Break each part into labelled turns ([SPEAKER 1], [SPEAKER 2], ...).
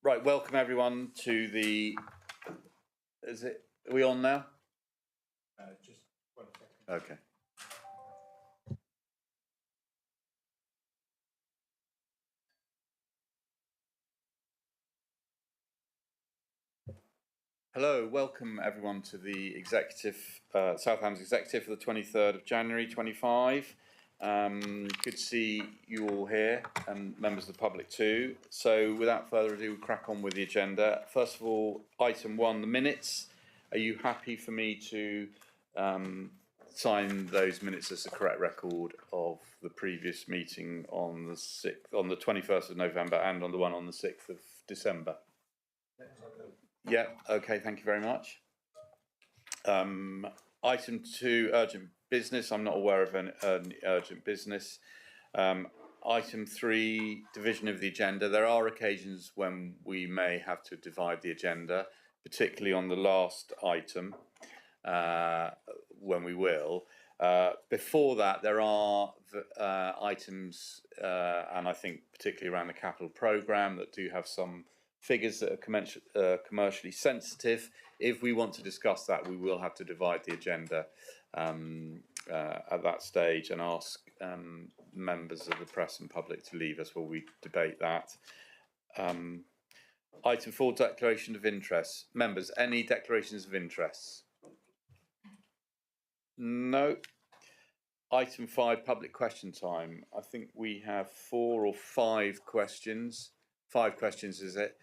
[SPEAKER 1] Right, welcome everyone to the. Are we on now?
[SPEAKER 2] Just 1 second.
[SPEAKER 1] Okay. Hello, welcome everyone to the executive, Southampton Executive for the 23rd of January 25. Good to see you all here and members of the public too. So without further ado, we'll crack on with the agenda. First of all, item 1, the minutes. Are you happy for me to sign those minutes as the correct record of the previous meeting on the 21st of November and on the one on the 6th of December? Yeah, okay, thank you very much. Item 2, urgent business. I'm not aware of an urgent business. Item 3, division of the agenda. There are occasions when we may have to divide the agenda, particularly on the last item, when we will. Before that, there are items, and I think particularly around the capital programme, that do have some figures that are commercially sensitive. If we want to discuss that, we will have to divide the agenda at that stage and ask members of the press and public to leave us while we debate that. Item 4, declaration of interest. Members, any declarations of interest? No. Item 5, public question time. I think we have 4 or 5 questions. 5 questions, is it?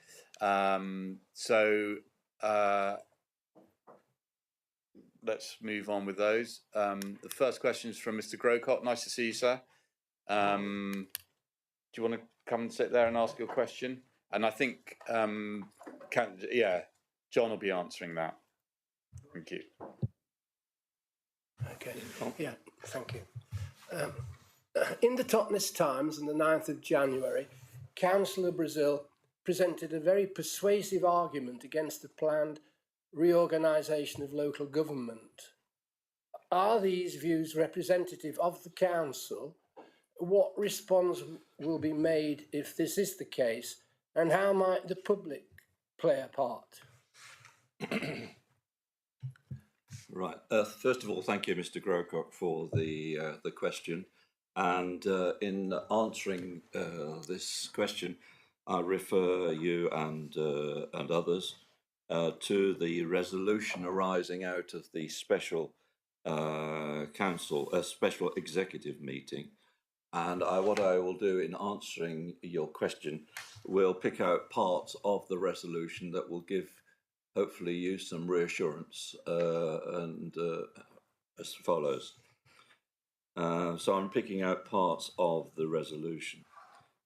[SPEAKER 1] Let's move on with those. The first question is from Mr. Grocott. Nice to see you, sir. Do you want to come and sit there and ask your question? And I think, John will be answering that. Thank you.
[SPEAKER 3] Okay, yeah, thank you. In the Totnes Times on the 9th of January, Councillor Brazil presented a very persuasive argument against the planned reorganisation of local government. Are these views representative of the council? What response will be made if this is the case, and how might the public play a part?
[SPEAKER 4] Right. First of all, thank you, Mr. Grocott, for the question. And in answering this question, I refer you and others to the resolution arising out of the special special executive meeting. And what I will do in answering your question, will pick out parts of the resolution that will give, hopefully, you some reassurance, and as follows. So I'm picking out parts of the resolution.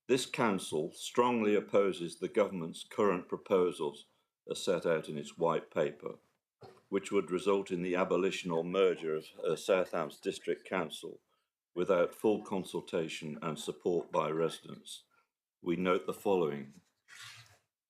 [SPEAKER 4] This council strongly opposes the government's current proposals as set out in its white paper, which would result in the abolition or merger of Southampton District Council without full consultation and support by residents. We note the following.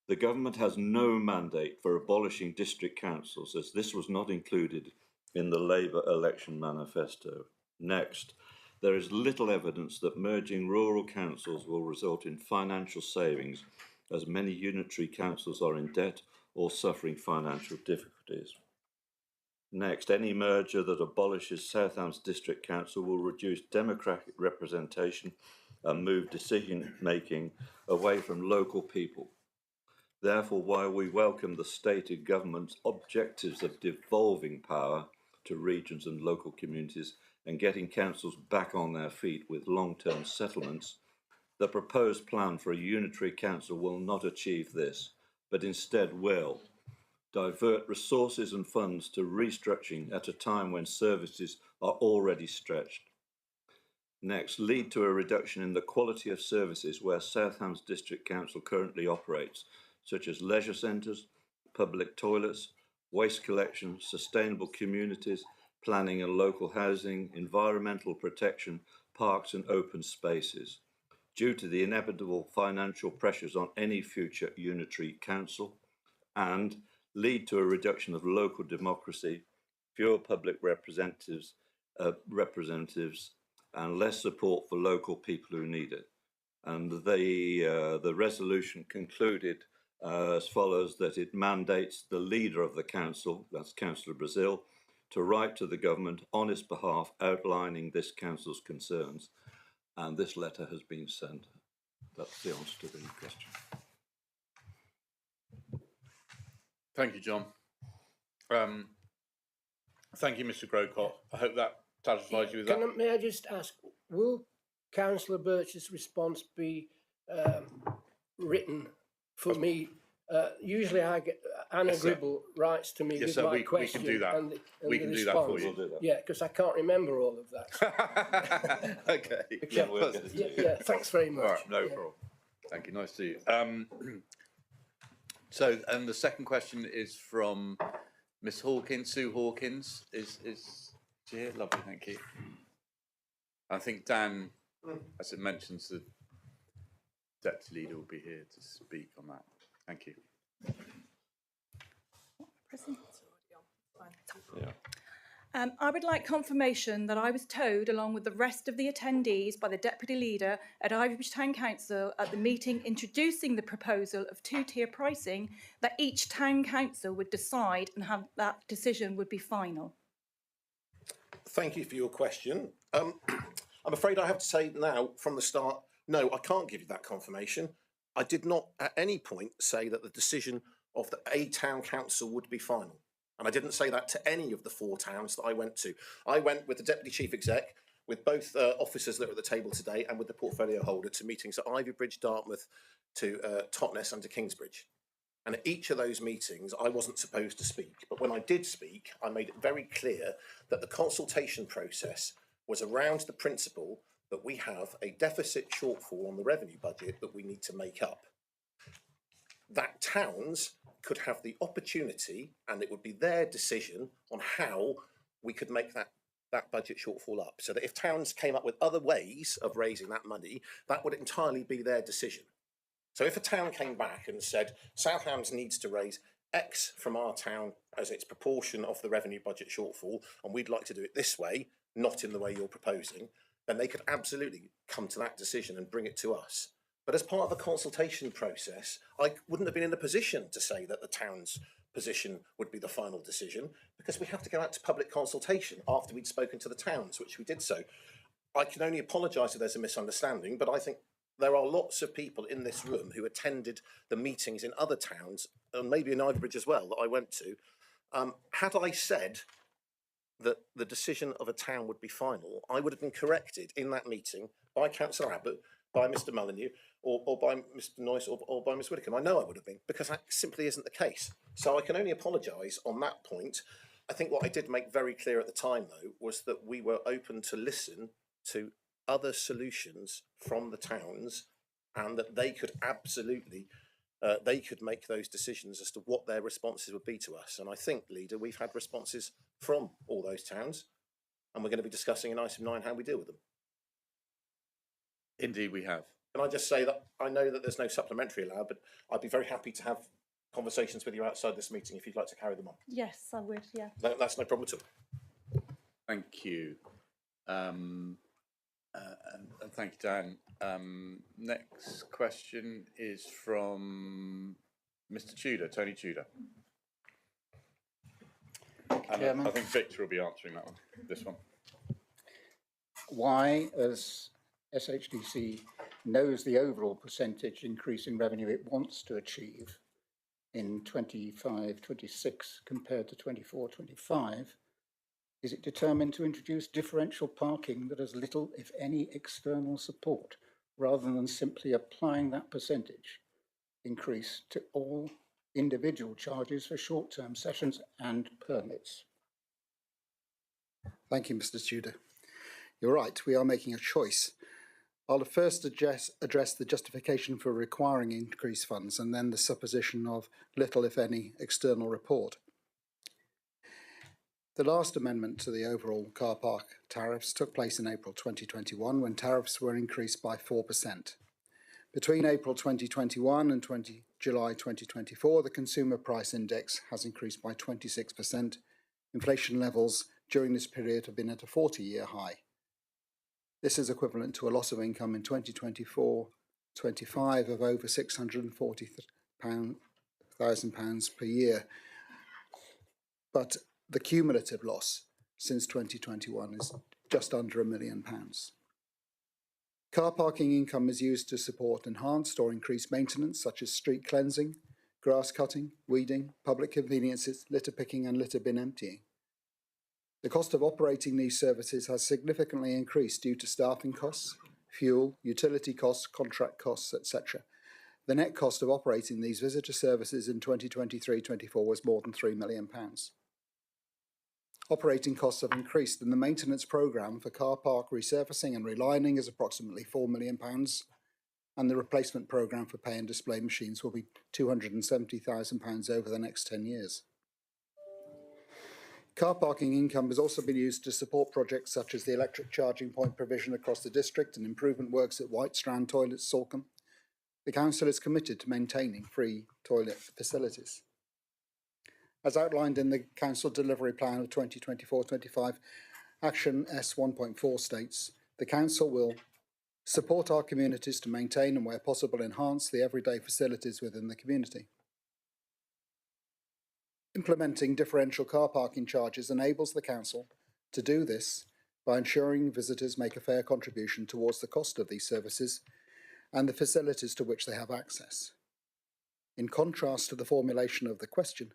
[SPEAKER 4] The government has no mandate for abolishing district councils, as this was not included in the Labour election manifesto. Next, there is little evidence that merging rural councils will result in financial savings, as many unitary councils are in debt or suffering financial difficulties. Next, any merger that abolishes Southampton District Council will reduce democratic representation and move decision-making away from local people. Therefore, while we welcome the stated government's objectives of devolving power to regions and local communities and getting councils back on their feet with long-term settlements, the proposed plan for a unitary council will not achieve this, but instead will divert resources and funds to restructuring at a time when services are already stretched. Next, lead to a reduction in the quality of services where Southampton District Council currently operates, such as leisure centres, public toilets, waste collection, sustainable communities, planning and local housing, environmental protection, parks and open spaces, due to the inevitable financial pressures on any future unitary council, and lead to a reduction of local democracy, fewer public representatives, and less support for local people who need it. And the resolution concluded as follows: that it mandates the leader of the council, that's Councillor Brazil, to write to the government on his behalf outlining this council's concerns. And this letter has been sent. That's the answer to the question.
[SPEAKER 1] Thank you, John. Thank you, Mr. Grocott. I hope that satisfies you with that.
[SPEAKER 3] May I just ask, will Councillor Birch's response be written for me? Usually I get, Anna
[SPEAKER 1] Yes, sir.
[SPEAKER 3] Gribble writes to me
[SPEAKER 1] Yes,
[SPEAKER 3] with
[SPEAKER 1] sir,
[SPEAKER 3] my
[SPEAKER 1] we can
[SPEAKER 3] question.
[SPEAKER 1] do that.
[SPEAKER 3] And
[SPEAKER 1] We
[SPEAKER 3] the
[SPEAKER 1] can do that for
[SPEAKER 3] response.
[SPEAKER 1] you.
[SPEAKER 4] We'll do that.
[SPEAKER 3] Yeah, because I can't remember all of that.
[SPEAKER 1] Okay.
[SPEAKER 4] Yeah, we'll get it to you.
[SPEAKER 3] Yeah, thanks very much.
[SPEAKER 1] All right, no
[SPEAKER 3] Yeah.
[SPEAKER 1] problem. Thank you. Nice to see you. So, and the second question is from Miss Hawkins, Sue Hawkins. Is she here? Lovely, thank you. I think Dan, as it mentions, the deputy leader will be here to speak on that. Thank you.
[SPEAKER 4] Yeah.
[SPEAKER 5] I would like confirmation that I was told, along with the rest of the attendees, by the Deputy Leader at Ivybridge Town Council at the meeting introducing the proposal of two-tier pricing, that each Town Council would decide and have that decision would be final.
[SPEAKER 2] Thank you for your question. I'm afraid I have to say now from the start, no, I can't give you that confirmation. I did not at any point say that the decision of a town council would be final. And I didn't say that to any of the 4 towns that I went to. I went with the Deputy Chief Exec, with both officers that are at the table today and with the portfolio holder to meetings at Ivybridge, Dartmouth, to Totnes and to Kingsbridge. And at each of those meetings, I wasn't supposed to speak. But when I did speak, I made it very clear that the consultation process was around the principle that we have a deficit shortfall on the revenue budget that we need to make up. That towns could have the opportunity, and it would be their decision on how we could make that budget shortfall up. So that if towns came up with other ways of raising that money, that would entirely be their decision. So if a town came back and said, Southampton needs to raise X from our town as its proportion of the revenue budget shortfall, and we'd like to do it this way, not in the way you're proposing, then they could absolutely come to that decision and bring it to us. But as part of the consultation process, I wouldn't have been in a position to say that the town's position would be the final decision, because we have to go out to public consultation after we'd spoken to the towns, which we did so. I can only apologise if there's a misunderstanding, but I think there are lots of people in this room who attended the meetings in other towns, and maybe in Ivybridge as well, that I went to. Had I said that the decision of a town would be final, I would have been corrected in that meeting by Councillor Abbott, by Mr Molyneux, or by Mr Noyce, or by Ms Widdicombe. I know I would have been, because that simply isn't the case. So I can only apologise on that point. I think what I did make very clear at the time, though, was that we were open to listen to other solutions from the towns, and that they could absolutely, they could make those decisions as to what their responses would be to us. And I think, Leader, we've had responses from all those towns, and we're going to be discussing in item 9 how we deal with them.
[SPEAKER 1] Indeed, we have.
[SPEAKER 2] Can I just say that I know that there's no supplementary allowed, but I'd be very happy to have conversations with you outside this meeting if you'd like to carry them on.
[SPEAKER 5] Yes, I would, yeah.
[SPEAKER 2] No, that's no problem at all.
[SPEAKER 1] Thank you. And thank you, Dan. Next question is from Mr. Tudor, Tony Tudor. And I think Victor will be answering that one, this one.
[SPEAKER 6] Why, as SHDC knows the overall percentage increase in revenue it wants to achieve in 25-26 compared to 24-25, is it determined to introduce differential parking that has little, if any, external support, rather than simply applying that percentage increase to all individual charges for short-term sessions and permits?
[SPEAKER 7] Thank you, Mr. Tudor. You're right, we are making a choice. I'll first address the justification for requiring increased funds, and then the supposition of little, if any, external report. The last amendment to the overall car park tariffs took place in April 2021, when tariffs were increased by 4%. Between April 2021 and July 2024, the Consumer Price Index has increased by 26%. Inflation levels during this period have been at a 40-year high. This is equivalent to a loss of income in 2024-25 of over £640 £500,000 per year. But the cumulative loss since 2021 is just under £1 million. Car parking income is used to support enhanced or increased maintenance such as street cleansing, grass cutting, weeding, public conveniences, litter picking and litter bin emptying. The cost of operating these services has significantly increased due to staffing costs, fuel, utility costs, contract costs, etc. The net cost of operating these visitor services in 2023-24 was more than £3 million. Operating costs have increased and the maintenance programme for car park resurfacing and relining is approximately £4 million, and the replacement programme for pay and display machines will be £270,000 over the next 10 years. Car parking income has also been used to support projects such as the electric charging point provision across the district and improvement works at White Strand Toilets, Salcombe. The Council is committed to maintaining free toilet facilities. As outlined in the Council Delivery Plan of 2024-25, Action S 1.4 states, the Council will support our communities to maintain and, where possible, enhance the everyday facilities within the community. Implementing differential car parking charges enables the Council to do this by ensuring visitors make a fair contribution towards the cost of these services and the facilities to which they have access. In contrast to the formulation of the question,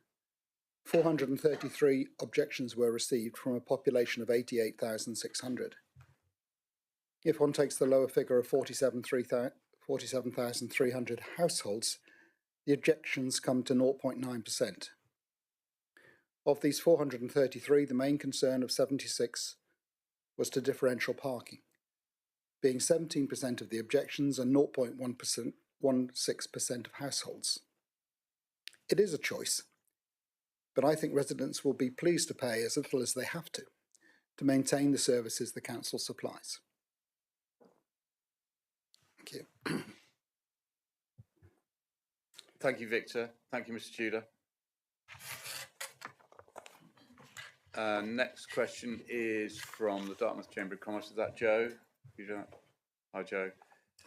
[SPEAKER 7] 433 objections were received from a population of 88,600. If one takes the lower figure of 47,300 households, the objections come to 0.9%. Of these 433, the main concern of 76 was to differential parking, being 17% of the objections and 0.16% of households. It is a choice, but I think residents will be pleased to pay as little as they have to maintain the services the Council supplies. Thank you.
[SPEAKER 1] Thank you, Victor. Thank you, Mr. Tudor. Next question is from the Dartmouth Chamber of Commerce. Is that Joe? Hi, Joe.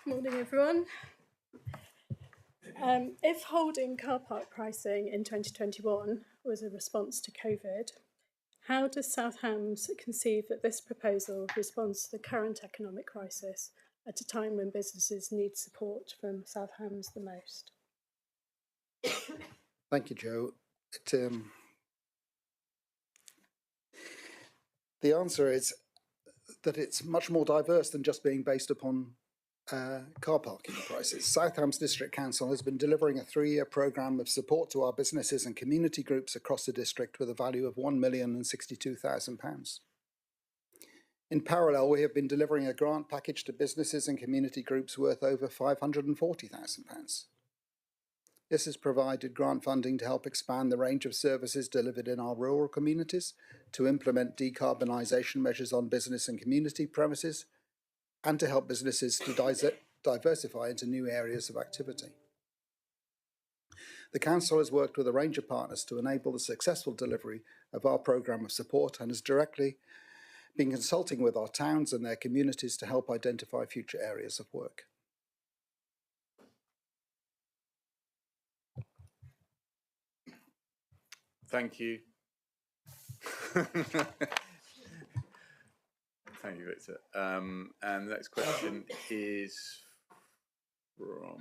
[SPEAKER 8] Morning, everyone. If holding car park pricing in 2021 was a response to COVID, how does South Hams conceive that this proposal responds to the current economic crisis at a time when businesses need support from South Hams the most?
[SPEAKER 7] Thank you, Joe. The answer is that it's much more diverse than just being based upon car parking prices. South Hams District Council has been delivering a 3-year programme of support to our businesses and community groups across the district with a value of £1,062,000. In parallel, we have been delivering a grant package to businesses and community groups worth over £540,000. This has provided grant funding to help expand the range of services delivered in our rural communities, to implement decarbonisation measures on business and community premises, and to help businesses to diversify into new areas of activity. The Council has worked with a range of partners to enable the successful delivery of our programme of support and has directly been consulting with our towns and their communities to help identify future areas of work.
[SPEAKER 1] Thank you. Thank you, Victor. And the next question is from...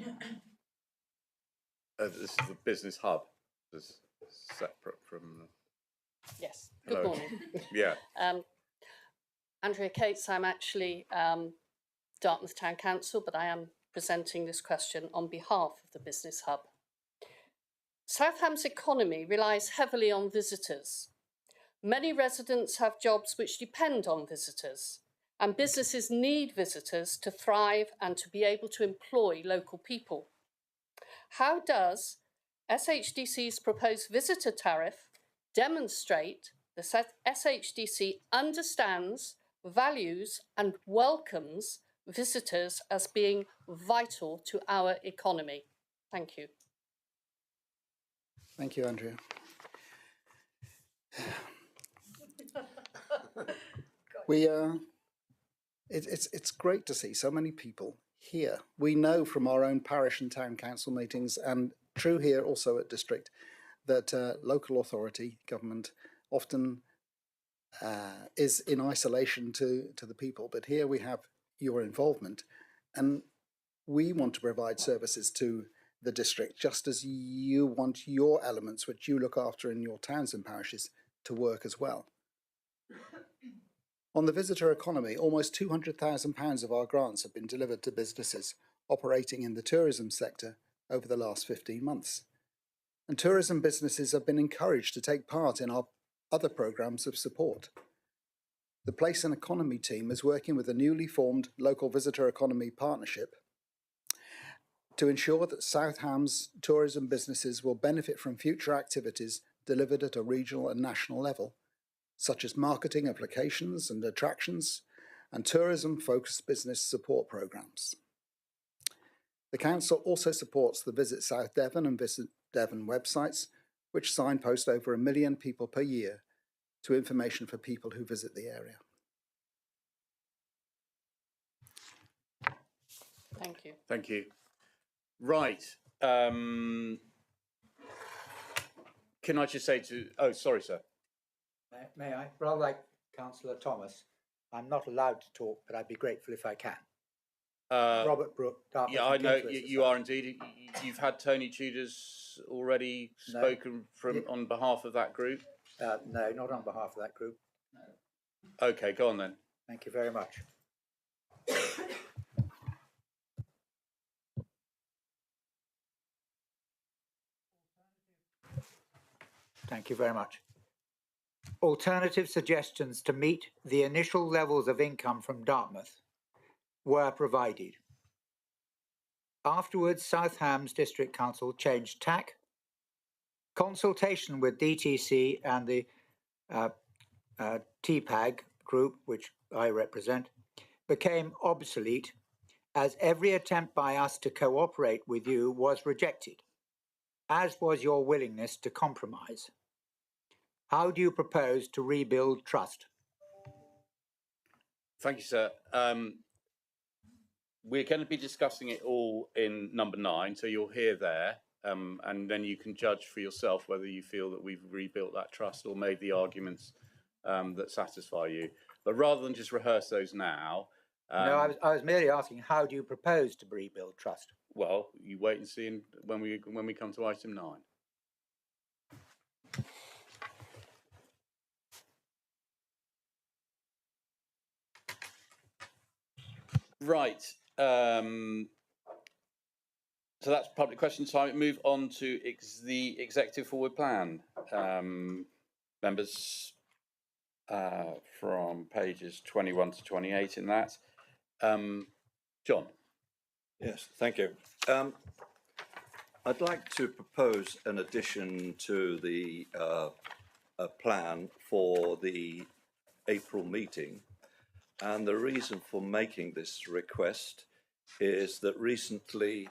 [SPEAKER 1] this is the Business Hub. This is separate from...
[SPEAKER 9] Yes, good
[SPEAKER 1] Hello.
[SPEAKER 9] morning.
[SPEAKER 1] Yeah.
[SPEAKER 9] Andrea Cates, I'm actually Dartmouth Town Council, but I am presenting this question on behalf of the Business Hub. South Hams' economy relies heavily on visitors. Many residents have jobs which depend on visitors, and businesses need visitors to thrive and to be able to employ local people. How does SHDC's proposed visitor tariff demonstrate that SHDC understands, values and welcomes visitors as being vital to our economy? Thank you.
[SPEAKER 7] Thank you, Andrea. It's great to see so many people here. We know from our own parish and town council meetings, and true here also at district, that local authority government often is in isolation to the people. But here we have your involvement, and we want to provide services to the district just as you want your elements, which you look after in your towns and parishes, to work as well. On the visitor economy, almost £200,000 of our grants have been delivered to businesses operating in the tourism sector over the last 15 months. And tourism businesses have been encouraged to take part in our other programmes of support. The Place and Economy team is working with a newly formed local visitor economy partnership to ensure that South Hams tourism businesses will benefit from future activities delivered at a regional and national level, such as marketing of locations and attractions and tourism-focused business support programmes. The Council also supports the Visit South Devon and Visit Devon websites, which signpost over 1 million people per year to information for people who visit the area.
[SPEAKER 9] Thank you.
[SPEAKER 1] Thank you. Right. Can I just say to... Oh, sorry, sir.
[SPEAKER 10] May I? Rather like Councillor Thomas, I'm not allowed to talk, but I'd be grateful if I can. Robert Brooke, Dartmouth.
[SPEAKER 1] Yeah, I know you are indeed. You've had Tony Tudor's already spoken on behalf of that group?
[SPEAKER 10] No, not on behalf of that group.
[SPEAKER 1] No. Okay, go on then.
[SPEAKER 10] Thank you very much. Thank you very much. Alternative suggestions to meet the initial levels of income from Dartmouth were provided. Afterwards, South Hams District Council changed tack. Consultation with DTC and the TPAG group, which I represent, became obsolete as every attempt by us to cooperate with you was rejected, as was your willingness to compromise. How do you propose to rebuild trust?
[SPEAKER 1] Thank you, sir. We're going to be discussing it all in number 9, so you'll hear there, and then you can judge for yourself whether you feel that we've rebuilt that trust or made the arguments that satisfy you. But rather than just rehearse those now...
[SPEAKER 10] No, I was merely asking, how do you propose to rebuild trust?
[SPEAKER 1] Well, you wait and see when we come to item 9. Right. So that's public question time. Move on to the executive forward plan. Members from pages 21 to 28 in that. John.
[SPEAKER 4] Yes, thank you. I'd like to propose an addition to the plan for the April meeting. And the reason for making this request is that recently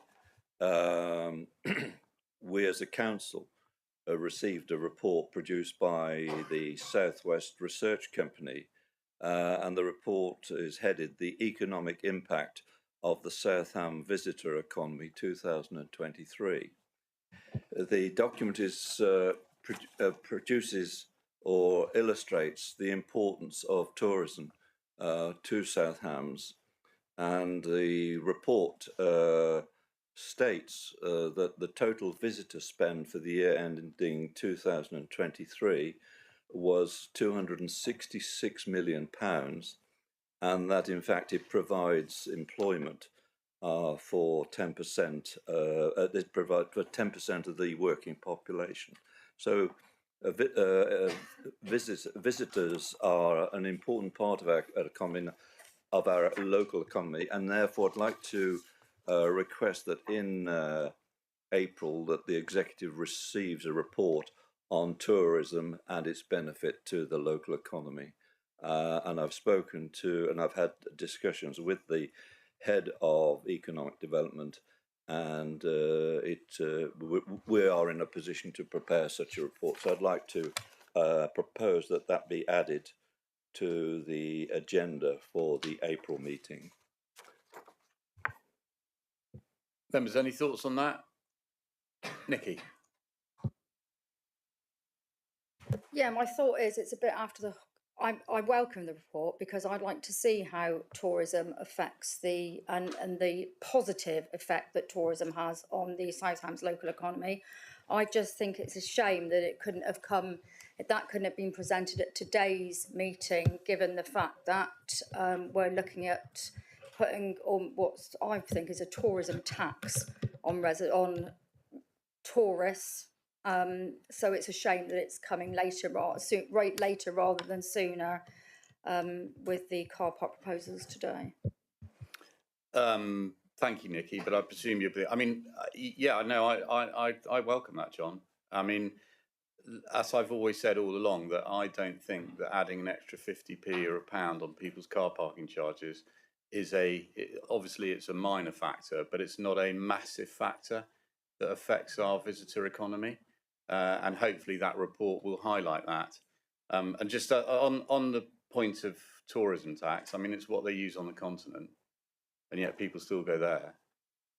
[SPEAKER 4] we as a council received a report produced by the Southwest Research Company, and the report is headed "The Economic Impact of the South Ham Visitor Economy 2023." The document produces or illustrates the importance of tourism to South Hams, and the report states that the total visitor spend for the year ending 2023 was £266 million, and that in fact it provides employment for 10%. It provides for 10% of the working population. So visitors are an important part of our economy, of our local economy, and therefore I'd like to request that in April that the executive receives a report on tourism and its benefit to the local economy. And I've spoken to, and I've had discussions with the head of economic development, and we are in a position to prepare such a report. So I'd like to propose that that be added to the agenda for the April meeting.
[SPEAKER 1] Members, any thoughts on that? Nikki?
[SPEAKER 11] Yeah, my thought is it's a bit after the. I welcome the report because I'd like to see how tourism affects and the positive effect that tourism has on the South Hams local economy. I just think it's a shame that it couldn't have been presented at today's meeting, given the fact that we're looking at putting on what I think is a tourism tax on tourists. So it's a shame that it's coming later rather than sooner with the car park proposals today.
[SPEAKER 1] Thank you, Nikki, but I presume you'll be, I mean, yeah, no, I welcome that, John. I mean, as I've always said all along, that I don't think that adding an extra 50p or £1 on people's car parking charges is obviously it's a minor factor, but it's not a massive factor that affects our visitor economy. And hopefully that report will highlight that. And just on the point of tourism tax, I mean, it's what they use on the continent, and yet people still go there.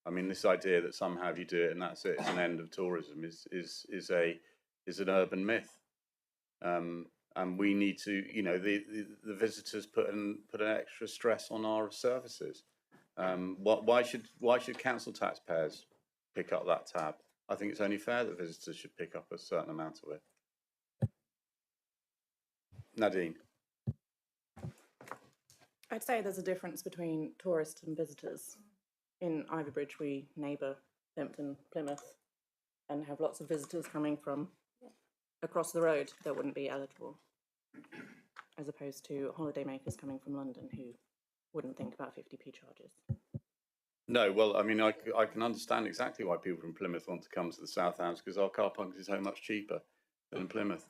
[SPEAKER 1] I mean, this idea that somehow if you do it and that's it, it's an end of tourism is an urban myth. And we need to, you know, the visitors put an extra stress on our services. Why should council taxpayers pick up that tab? I think it's only fair that visitors should pick up a certain amount of it. Nadine.
[SPEAKER 12] I'd say there's a difference between tourists and visitors. In Ivybridge, we neighbour Plympton, Plymouth, and have lots of visitors coming from across the road that wouldn't be eligible, as opposed to holidaymakers coming from London who wouldn't think about 50p charges.
[SPEAKER 1] No, well, I mean, I can understand exactly why people from Plymouth want to come to the South Hams, because our car parking is so much cheaper than Plymouth.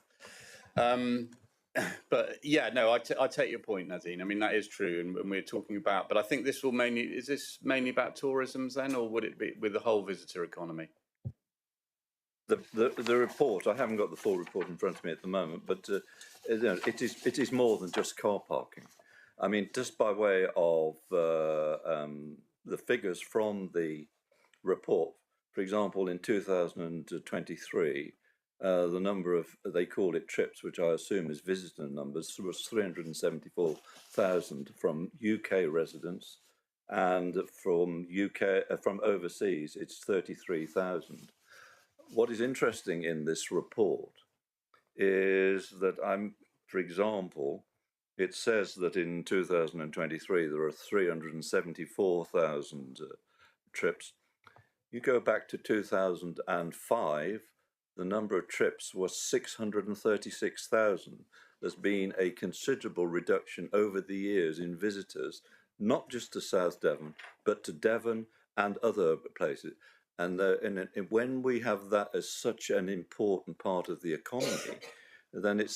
[SPEAKER 1] But yeah, no, I take your point, Nadine. I mean, that is true, and we're talking about. But I think this is this mainly about tourism then, or would it be with the whole visitor economy?
[SPEAKER 4] The report, I haven't got the full report in front of me at the moment, but you know, it is more than just car parking. I mean, just by way of the figures from the report, for example, in 2023, the number of, they call it trips, which I assume is visitor numbers, was 374,000 from UK residents, and from overseas, it's 33,000. What is interesting in this report is that for example, it says that in 2023 there are 374,000 trips. You go back to 2005, the number of trips was 636,000. There's been a considerable reduction over the years in visitors, not just to South Devon, but to Devon and other places. And when we have that as such an important part of the economy, then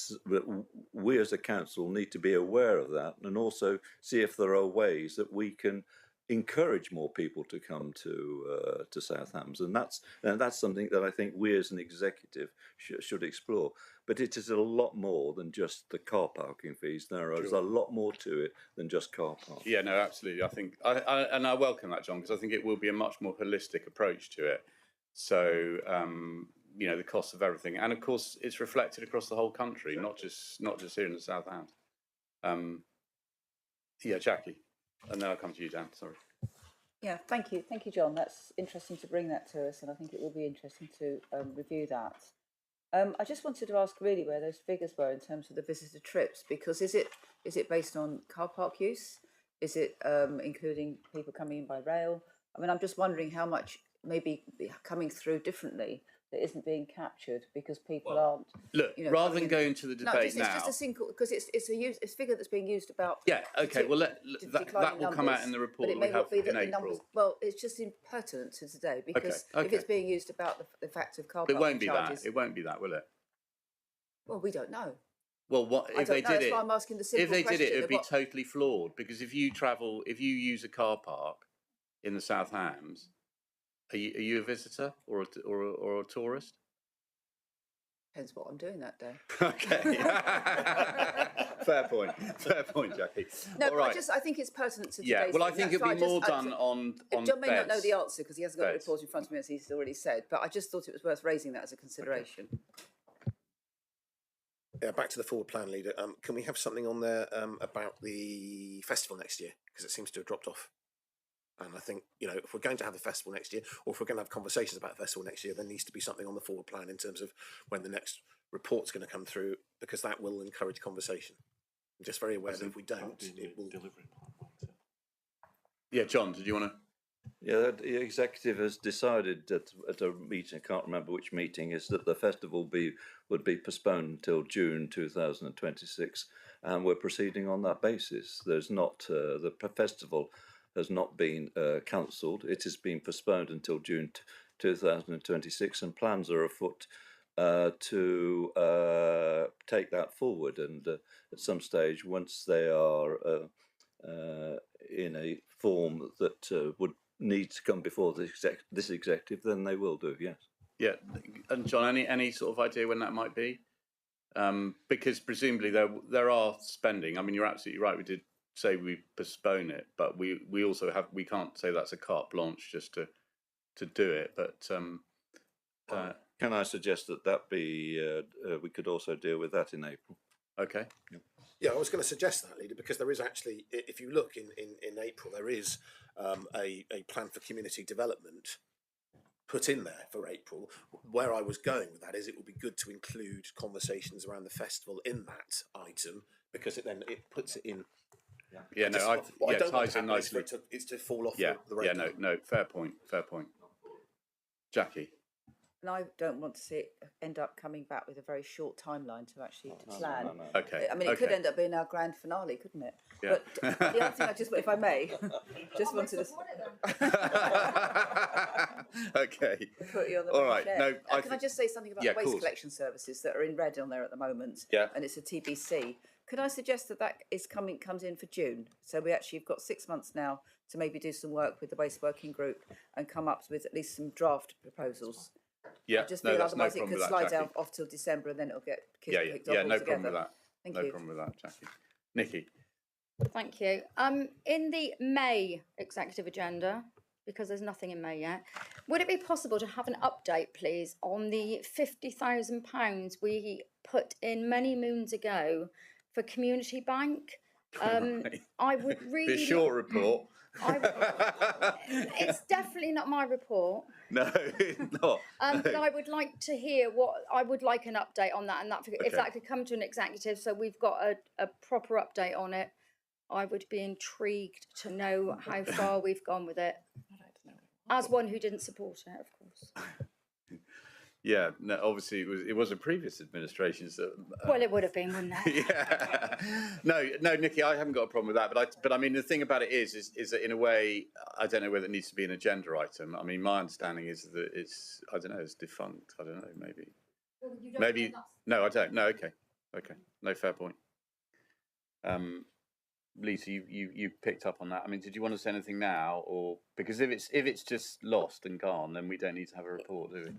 [SPEAKER 4] we as a council need to be aware of that and also see if there are ways that we can encourage more people to come to South Hams, and that's something that I think we as an executive should explore. But it is a lot more than just the car parking fees. There's a lot more to it than just car parking.
[SPEAKER 1] Yeah, no, absolutely. I think, I welcome that, John, because I think it will be a much more holistic approach to it. So, you know, the cost of everything, and of course, it's reflected across the whole country, not just here in the South Hams. Yeah, Jackie, and then I'll come to you, Dan. Sorry.
[SPEAKER 13] Yeah, thank you, John. That's interesting to bring that to us, and I think it will be interesting to review that. I just wanted to ask really where those figures were in terms of the visitor trips, because is it based on car park use? Is it including people coming in by rail? I mean, I'm just wondering how much may be coming through differently that isn't being captured because people aren't.
[SPEAKER 1] Look, rather than go into the debate
[SPEAKER 13] it's just a single, because it's a figure that's being used about.
[SPEAKER 1] Yeah. Okay. Well, that will come out in the report.
[SPEAKER 13] But it may not be that the numbers. Well, it's just impertinent to today because if it's being used about the fact of car parking charges,
[SPEAKER 1] it won't be that, will it?
[SPEAKER 13] Well, we don't know.
[SPEAKER 1] Well, what if they did it?
[SPEAKER 13] That's why I'm asking the simple
[SPEAKER 1] question. If they did it, it would be
[SPEAKER 13] totally
[SPEAKER 1] flawed, because if you use a car park in the South Hams, are you a visitor or a tourist?
[SPEAKER 13] Depends what I'm doing that day.
[SPEAKER 1] Okay. Fair point, Jackie.
[SPEAKER 13] No,
[SPEAKER 1] All
[SPEAKER 13] but
[SPEAKER 1] right.
[SPEAKER 13] I think it's pertinent to
[SPEAKER 1] Yeah,
[SPEAKER 13] today's
[SPEAKER 1] well, I
[SPEAKER 13] thing.
[SPEAKER 1] think
[SPEAKER 13] That's
[SPEAKER 1] it'll
[SPEAKER 13] why
[SPEAKER 1] be more
[SPEAKER 13] I
[SPEAKER 1] done on
[SPEAKER 13] John may not know
[SPEAKER 1] beds.
[SPEAKER 13] the answer because he hasn't got the
[SPEAKER 1] Beds.
[SPEAKER 13] report in front of me, as he's already said, but I just thought it was worth raising that as a consideration.
[SPEAKER 2] Yeah, back to the forward plan, leader. Can we have something on there about the festival next year? Because it seems to have dropped off. And I think, you know, if we're going to have the festival next year, or if we're going to have conversations about the festival next year, there needs to be something on the forward plan in terms of when the next report's going to come through, because that will encourage conversation. I'm just very aware that if we don't, it will.
[SPEAKER 1] Yeah, John, did you want to?
[SPEAKER 4] Yeah, the executive has decided at a meeting, I can't remember which meeting, is that the festival would be postponed until June 2026, and we're proceeding on that basis. There's not the festival has not been cancelled. It has been postponed until June 2026, and plans are afoot to take that forward. And at some stage, once they are in a form that would need to come before this executive, then they will do. Yes.
[SPEAKER 1] Yeah, and John, any sort of idea when that might be? Because presumably there are spending. I mean, you're absolutely right. We did say we postpone it, but we also have, we can't say that's a carte blanche just to do it. But
[SPEAKER 4] can I suggest that be we could also deal with that in April?
[SPEAKER 1] Okay.
[SPEAKER 2] Yeah, I was going to suggest that, leader, because there is actually, if you look in April, there is a plan for community development put in there for April. Where I was going with that is it would be good to include conversations around the festival in that item, because it puts it in.
[SPEAKER 1] Yeah, no,
[SPEAKER 2] what I don't want
[SPEAKER 1] ties
[SPEAKER 2] to
[SPEAKER 1] in
[SPEAKER 2] happen is for
[SPEAKER 1] nicely.
[SPEAKER 2] it's to fall off
[SPEAKER 1] Yeah,
[SPEAKER 2] the
[SPEAKER 1] yeah,
[SPEAKER 2] radar.
[SPEAKER 1] no, fair point. Jackie.
[SPEAKER 13] And I don't want to see it end up coming back with a very short timeline to actually plan.
[SPEAKER 4] No.
[SPEAKER 1] Okay.
[SPEAKER 13] I mean, it could end up being our grand finale, couldn't it?
[SPEAKER 1] Yeah.
[SPEAKER 13] But the other thing I just, if I may, just wanted to
[SPEAKER 1] Okay.
[SPEAKER 13] put you on the
[SPEAKER 1] All
[SPEAKER 13] wrong
[SPEAKER 1] right.
[SPEAKER 13] chair.
[SPEAKER 1] No,
[SPEAKER 13] Can I just say something about
[SPEAKER 1] Yeah,
[SPEAKER 13] waste
[SPEAKER 1] course.
[SPEAKER 13] collection services that are in red on there at the moment?
[SPEAKER 1] Yeah.
[SPEAKER 13] And it's a TBC. Could I suggest that comes in for June? So we actually have got 6 months now to maybe do some work with the waste working group and come up with at least some draft proposals.
[SPEAKER 1] Yeah,
[SPEAKER 13] I just
[SPEAKER 1] no,
[SPEAKER 13] feel
[SPEAKER 1] that's no
[SPEAKER 13] otherwise it
[SPEAKER 1] problem
[SPEAKER 13] could
[SPEAKER 1] with
[SPEAKER 13] slide
[SPEAKER 1] that, Jackie.
[SPEAKER 13] down off till December and then it'll get kicked
[SPEAKER 1] Yeah,
[SPEAKER 13] off
[SPEAKER 1] no
[SPEAKER 13] altogether.
[SPEAKER 1] problem with that.
[SPEAKER 13] Thank
[SPEAKER 1] no
[SPEAKER 13] you.
[SPEAKER 1] problem with that, Jackie. Nikki.
[SPEAKER 11] Thank you. In the May executive agenda, because there's nothing in May yet, would it be possible to have an update, please, on the £50,000 we put in many moons ago for Community Bank?
[SPEAKER 1] Right.
[SPEAKER 11] I would really...
[SPEAKER 1] The short report.
[SPEAKER 11] It's definitely not my report.
[SPEAKER 1] No, it's not.
[SPEAKER 11] But I would like to hear I would like an update on that, and that if
[SPEAKER 1] Okay.
[SPEAKER 11] that could come to an executive, so we've got a proper update on it. I would be intrigued to know how far we've gone with it. As one who didn't support it, of course.
[SPEAKER 1] Yeah, no, obviously it was a previous administration's.
[SPEAKER 11] Well, it would have been, wouldn't it?
[SPEAKER 1] Yeah. No, Nikki, I haven't got a problem with that. But I mean, the thing about it is that in a way, I don't know whether it needs to be an agenda item. I mean, my understanding is that it's, I don't know, it's defunct. I don't know, maybe. Maybe. No, I don't. No, okay. No, fair point. Lisa, you picked up on that. I mean, did you want to say anything now, or because if it's just lost and gone, then we don't need to have a report, do we?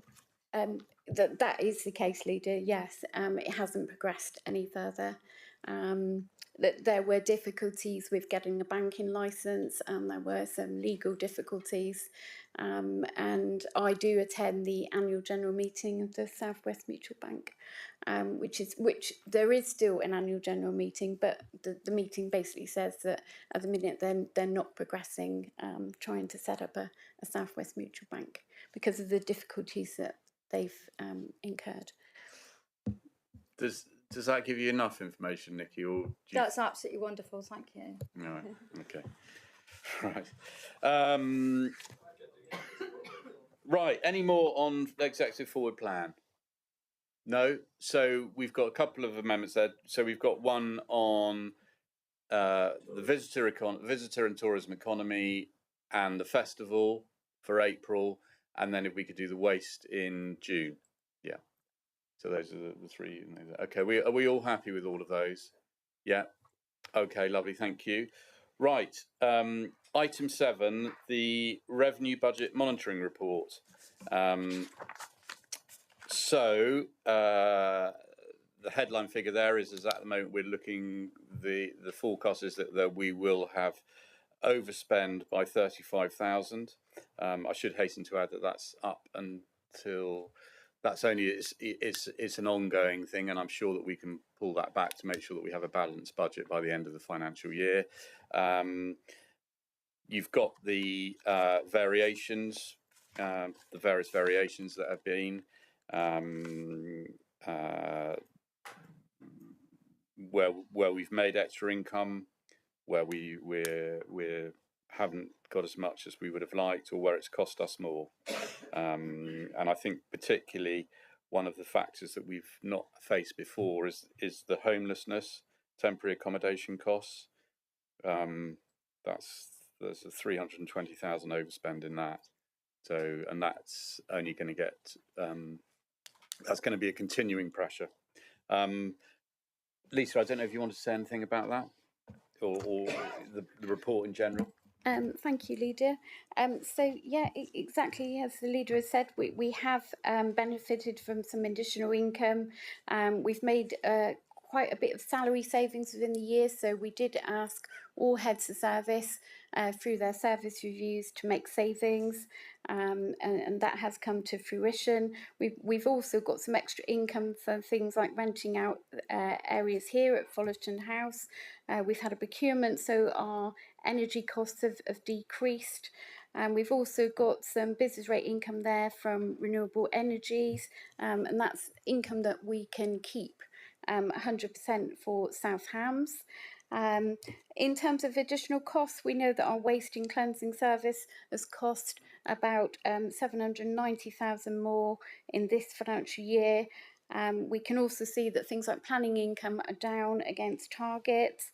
[SPEAKER 14] That is the case, leader. Yes, it hasn't progressed any further. That there were difficulties with getting a banking licence, and there were some legal difficulties. And I do attend the annual general meeting of the South West Mutual Bank, which there is still an annual general meeting, but the meeting basically says that at the minute they're not progressing, trying to set up a South West Mutual Bank because of the difficulties that they've incurred.
[SPEAKER 1] Does that give you enough information, Nikki? Or do you...
[SPEAKER 11] That's absolutely wonderful. Thank you.
[SPEAKER 1] Right. Okay. Right. Right. Any more on the executive forward plan? No. So we've got a couple of amendments there. So we've got one on the visitor and tourism economy and the festival for April, and then if we could do the waste in June. Yeah. So those are the three. Okay. Are we all happy with all of those? Yeah. Okay. Lovely. Thank you. Right. Item 7, the revenue budget monitoring report. So the headline figure there is at the moment we're looking, the forecast is that we will have overspend by 35,000. I should hasten to add that that's up until, that's only, it's an ongoing thing, and I'm sure that we can pull that back to make sure that we have a balanced budget by the end of the financial year. You've got the variations, the various variations that have been, where we've made extra income, where we haven't got as much as we would have liked, or where it's cost us more. And I think particularly one of the factors that we've not faced before is the homelessness, temporary accommodation costs. There's a 320,000 overspend in that. So, and that's only going to get, that's going to be a continuing pressure. Lisa, I don't know if you want to say anything about that, or the report in general.
[SPEAKER 14] Thank you, Leader. So yeah, exactly as the Leader has said, we have benefited from some additional income. We've made quite a bit of salary savings within the year, so we did ask all heads of service through their service reviews to make savings, and that has come to fruition. We've also got some extra income for things like renting out areas here at Fullerton House. We've had a procurement, so our energy costs have decreased. We've also got some business rate income there from renewable energies, and that's income that we can keep 100% for South Hams. In terms of additional costs, we know that our waste and cleansing service has cost about 790,000 more in this financial year. We can also see that things like planning income are down against targets.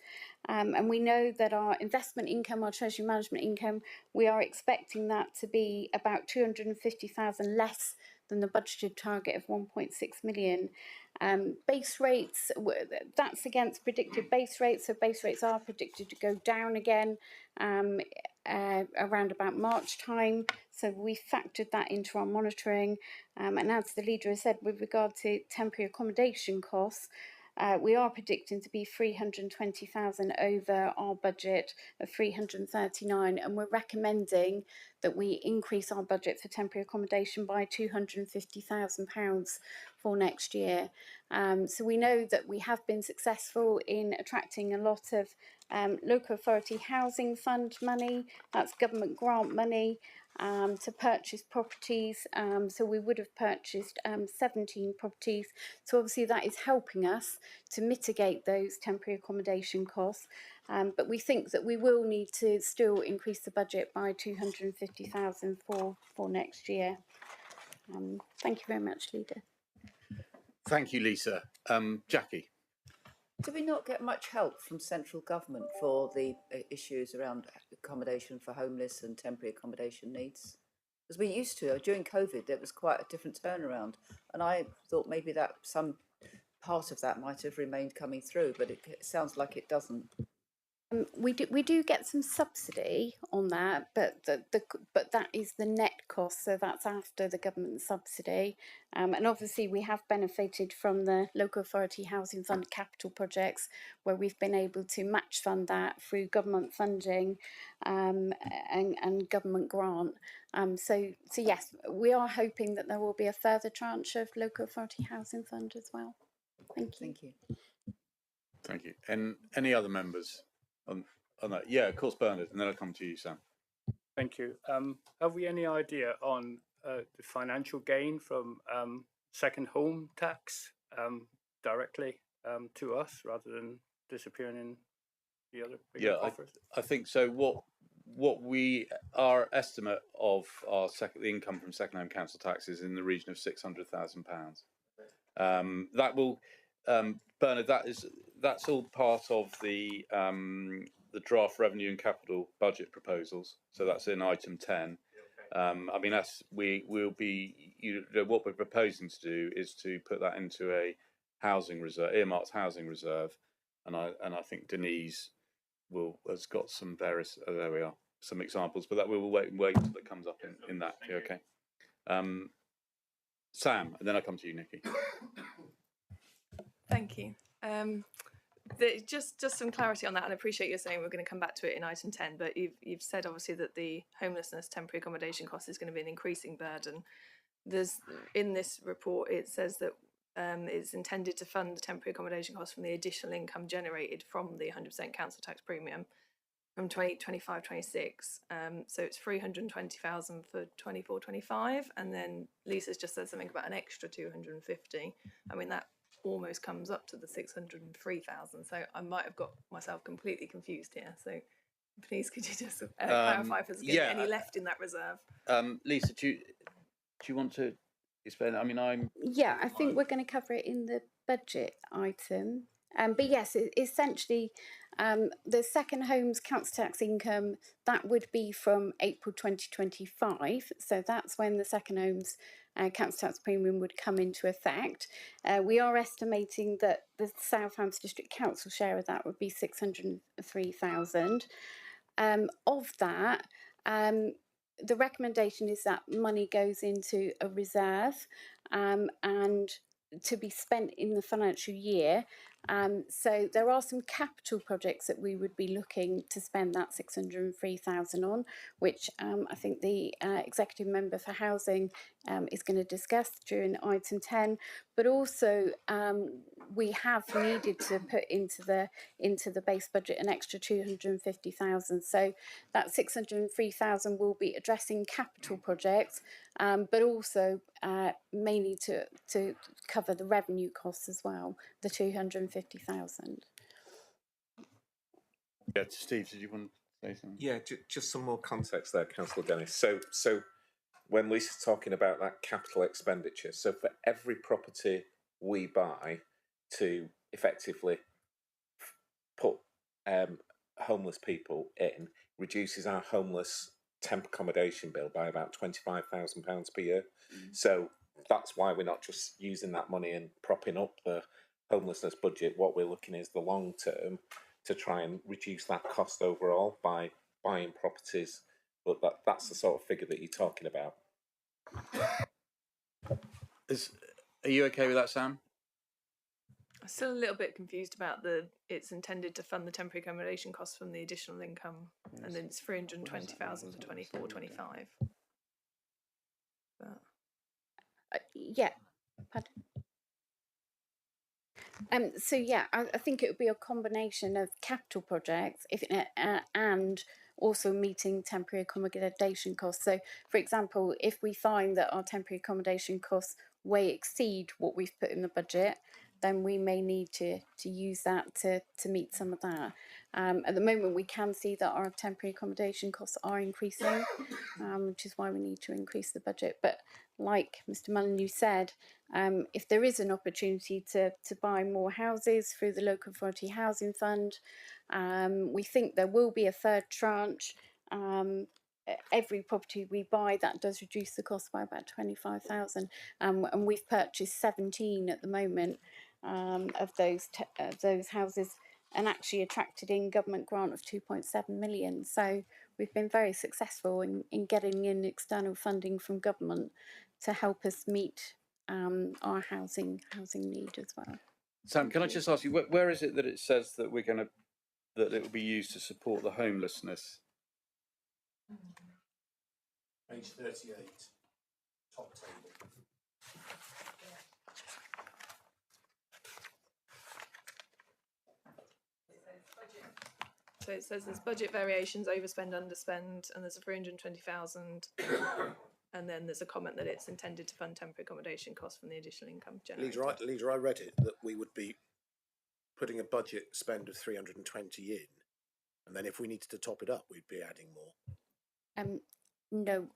[SPEAKER 14] And we know that our investment income, our treasury management income, we are expecting that to be about 250,000 less than the budgeted target of 1.6 million. Base rates, that's against predicted base rates, so base rates are predicted to go down again around about March time, so we factored that into our monitoring. And as the Leader has said, with regard to temporary accommodation costs, we are predicting to be 320,000 over our budget of 339, and we're recommending that we increase our budget for temporary accommodation by £250,000 for next year. So we know that we have been successful in attracting a lot of local authority housing fund money, that's government grant money, to purchase properties. So we would have purchased 17 properties. So obviously that is helping us to mitigate those temporary accommodation costs. But we think that we will need to still increase the budget by 250,000 for next year. Thank you very much, Leader.
[SPEAKER 1] Thank you, Lisa. Jackie.
[SPEAKER 13] Do we not get much help from central government for the issues around accommodation for homeless and temporary accommodation needs? As we used to, during COVID, there was quite a different turnaround, and I thought maybe that some part of that might have remained coming through, but it sounds like it doesn't.
[SPEAKER 14] We do get some subsidy on that, but but that is the net cost, so that's after the government subsidy. And obviously we have benefited from the local authority housing fund capital projects, where we've been able to match fund that through government funding and government grant. So yes, we are hoping that there will be a further tranche of local authority housing fund as well. Thank you.
[SPEAKER 13] Thank you.
[SPEAKER 1] Thank you. And any other members on that? Yeah, of course, Bernard, and then I'll come to you, Sam.
[SPEAKER 15] Thank you. Have we any idea on the financial gain from second home tax directly to us, rather than disappearing in the other bigger coffers?
[SPEAKER 1] I think so. Our estimate of our the income from second home council tax is in the region of £600,000. That will, Bernard, that's all part of the draft revenue and capital budget proposals. So that's in item 10. I mean, what we're proposing to do is to put that into a housing reserve, earmarked housing reserve, and I think Denise has got some various. There we are, some examples, but that we will wait until it comes up in that. Okay. Sam, and then I'll come to you, Nikki.
[SPEAKER 16] Thank you. Just some clarity on that, and I appreciate you saying we're going to come back to it in item 10, but you've said obviously that the homelessness temporary accommodation cost is going to be an increasing burden. There's in this report it says that it's intended to fund the temporary accommodation costs from the additional income generated from the 100% council tax premium from 2025-26. So it's 320,000 for 24-25, and then Lisa's just said something about an extra 250. I mean, that almost comes up to the 603,000. So I might have got myself completely confused here. So please could you just clarify if there's any left in that reserve?
[SPEAKER 1] Lisa, do you want to explain? I mean,
[SPEAKER 14] Yeah, I think we're going to cover it in the budget item. But yes, essentially, the second homes council tax income, that would be from April 2025. So that's when the second homes council tax premium would come into effect. We are estimating that the Southampton District Council share of that would be 603,000. Of that, the recommendation is that money goes into a reserve and to be spent in the financial year. So there are some capital projects that we would be looking to spend that 603,000 on, which I think the executive member for housing is going to discuss during item 10. But also we have needed to put into the base budget an extra 250,000. So that 603,000 will be addressing capital projects, but also mainly to cover the revenue costs as well, the 250,000.
[SPEAKER 1] Yeah, Steve, did you want to say something?
[SPEAKER 17] Yeah, just some more context there, Councillor Dennis. So when Lisa's talking about that capital expenditure, so for every property we buy to effectively put homeless people in, reduces our homeless temp accommodation bill by about £25,000 per year. So that's why we're not just using that money and propping up the homelessness budget. What we're looking is the long term to try and reduce that cost overall by buying properties. But that's the sort of figure that you're talking about.
[SPEAKER 1] Are you okay with that, Sam?
[SPEAKER 16] I'm still a little bit confused about it's intended to fund the temporary accommodation costs from the additional income, and then it's 320,000 for 24-25.
[SPEAKER 14] Yeah, pardon. So yeah, I think it would be a combination of capital projects and also meeting temporary accommodation costs. So, for example, if we find that our temporary accommodation costs way exceed what we've put in the budget, then we may need to use that to meet some of that. At the moment, we can see that our temporary accommodation costs are increasing, which is why we need to increase the budget. But like Mr. Mullen said, if there is an opportunity to buy more houses through the Local Authority Housing Fund, we think there will be a third tranche. Every property we buy, that does reduce the cost by about 25,000, and we've purchased 17 at the moment of those houses, and actually attracted in government grant of 2.7 million. So we've been very successful in getting in external funding from government to help us meet our housing need as well.
[SPEAKER 1] Sam, can I just ask you, where is it that it says that that it will be used to support the homelessness?
[SPEAKER 2] Page 38, top table.
[SPEAKER 16] So it says there's budget variations, overspend, underspend, and there's a 320,000. And then there's a comment that it's intended to fund temporary accommodation costs from the additional income generated.
[SPEAKER 2] Leader, I read it that we would be putting a budget spend of 320 in, and then if we needed to top it up, we'd be adding more.
[SPEAKER 14] No,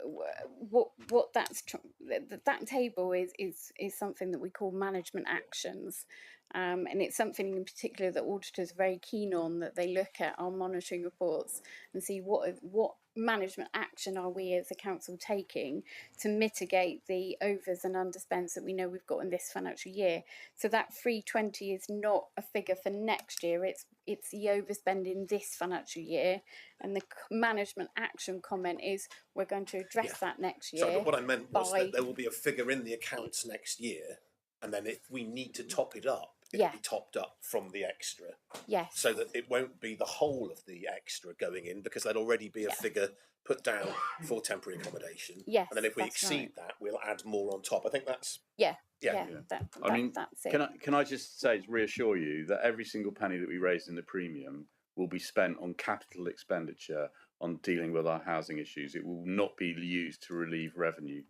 [SPEAKER 14] what that table is something that we call management actions, and it's something in particular that auditors are very keen on, that they look at our monitoring reports and see what management action are we as a council taking to mitigate the overs and underspends that we know we've got in this financial year? So that 320 is not a figure for next year, it's the overspend in this financial year, and the management action comment is we're going to address that next year.
[SPEAKER 2] Sorry, but what I meant was that there will be a figure in the accounts next year, and then if we need to top it up, it'll be topped up from the extra.
[SPEAKER 14] Yes.
[SPEAKER 2] So that it won't be the whole of the extra going in, because there'll already be a figure put down for temporary accommodation.
[SPEAKER 14] Yes,
[SPEAKER 2] And then if we
[SPEAKER 14] that's
[SPEAKER 2] exceed
[SPEAKER 14] right.
[SPEAKER 2] that, we'll add more on top. I think that's
[SPEAKER 1] I mean,
[SPEAKER 14] that's it.
[SPEAKER 1] can I just say, to reassure you that every single penny that we raise in the premium will be spent on capital expenditure on dealing with our housing issues. It will not be used to relieve revenue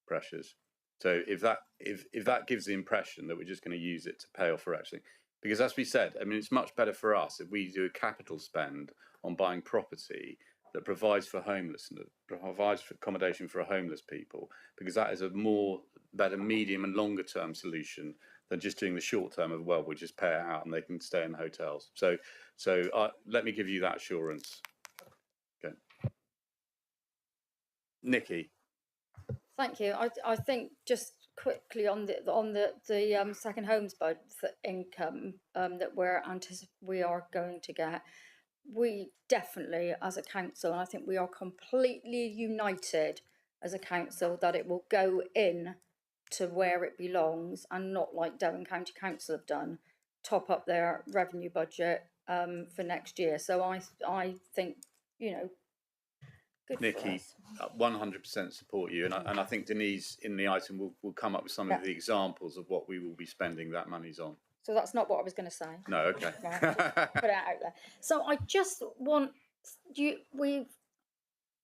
[SPEAKER 1] pressures. So if that gives the impression that we're just going to use it to pay off for actually, because as we said, I mean, it's much better for us if we do a capital spend on buying property that provides for homelessness, provides for accommodation for homeless people, because that is a better medium and longer term solution than just doing the short term of, well, we'll just pay it out and they can stay in hotels. So let me give you that assurance. Okay. Nikki.
[SPEAKER 11] Thank you. I think just quickly on the second homes budget income that we are going to get, we definitely as a council, and I think we are completely united as a council that it will go in to where it belongs, and not like Devon County Council have done, top up their revenue budget for next year. So I think, you know, good for
[SPEAKER 1] Nikki,
[SPEAKER 11] us.
[SPEAKER 1] 100% support you, and I think Denise in the item will come up with some of the examples of what we will be spending that money's on.
[SPEAKER 11] So that's not what I was going to say.
[SPEAKER 1] No, okay.
[SPEAKER 11] Right, just put it out there. So I just want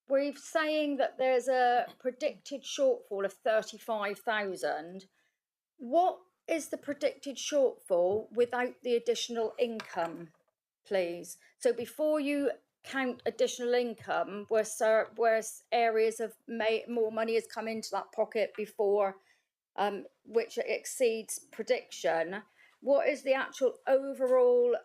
[SPEAKER 11] we've saying that there's a predicted shortfall of 35,000. What is the predicted shortfall without the additional income, please? So before you count additional income, where areas of more money has come into that pocket before, which exceeds prediction, what is the actual overall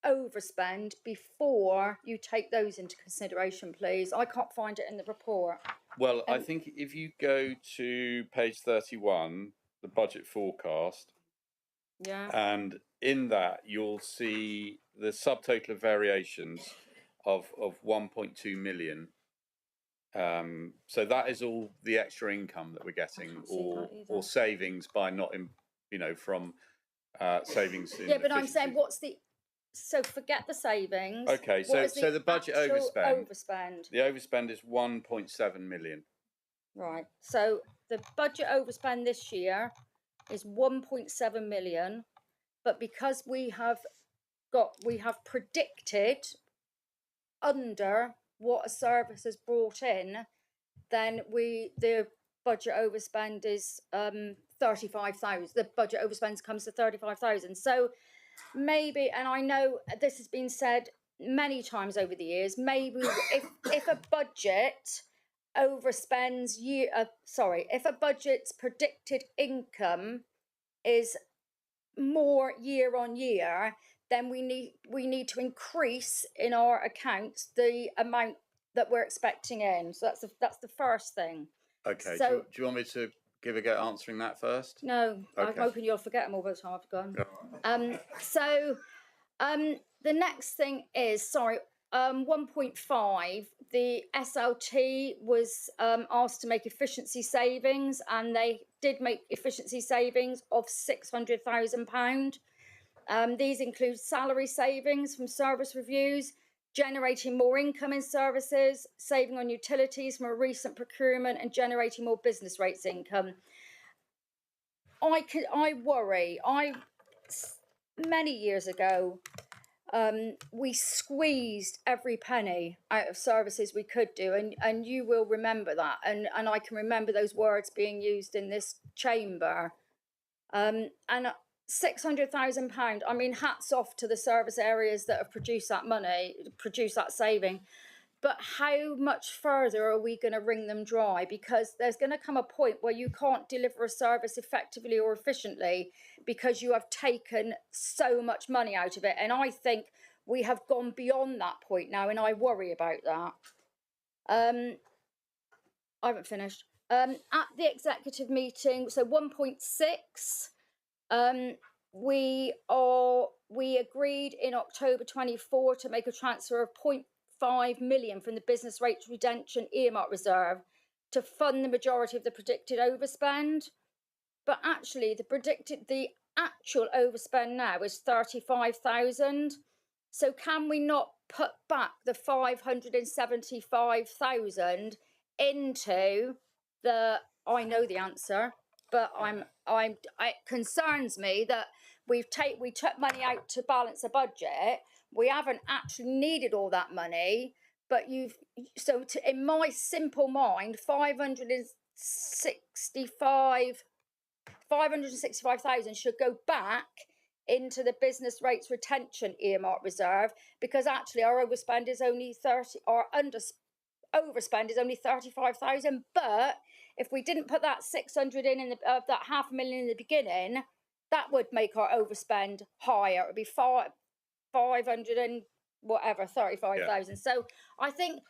[SPEAKER 11] overspend before you take those into consideration, please? I can't find it in the report.
[SPEAKER 1] Well, I think if you go to page 31, the budget forecast, and in that you'll see the subtotal of variations of 1.2 million. So that is all the extra income that we're getting, or savings by not, from savings.
[SPEAKER 11] But I'm saying so forget the savings.
[SPEAKER 1] Okay, so the budget overspend. The overspend is 1.7 million.
[SPEAKER 11] Right. So the budget overspend this year is 1.7 million, but because we have predicted under what a service has brought in, then the budget overspend is 35,000. The budget overspend comes to 35,000. So maybe, and I know this has been said many times over the years, maybe if a budget overspends if a budget's predicted income is more year on year, then we need to increase in our accounts the amount that we're expecting in. So that's the first thing.
[SPEAKER 1] Okay.
[SPEAKER 11] So,
[SPEAKER 1] do you want me to give a go at answering that first?
[SPEAKER 11] No,
[SPEAKER 1] okay.
[SPEAKER 11] I'm hoping you'll forget them all by the time I've gone. The next thing is 1.5. The SLT was asked to make efficiency savings, and they did make efficiency savings of £600,000. These include salary savings from service reviews, generating more income in services, saving on utilities from a recent procurement, and generating more business rates income. I worry. Many years ago, we squeezed every penny out of services we could do, and you will remember that, and I can remember those words being used in this chamber. And £600,000. I mean, hats off to the service areas that have produced that money, produced that saving. But how much further are we going to wring them dry? Because there's going to come a point where you can't deliver a service effectively or efficiently because you have taken so much money out of it. And I think we have gone beyond that point now, and I worry about that. I haven't finished. At the executive meeting, so 1.6, we agreed in October 24 to make a transfer of 0.5 million from the business rates retention earmark reserve to fund the majority of the predicted overspend. But actually, the actual overspend now is 35,000. So can we not put back the 575,000 into the? I know the answer, but it concerns me that we took money out to balance a budget. We haven't actually needed all that money, but in my simple mind, 565,000 should go back into the business rates retention earmark reserve, because actually our overspend is only overspend is only 35,000. But if we didn't put that 600 in that 500,000 in the beginning, that would make our overspend higher. It would be 500 and whatever, 35,000. So I think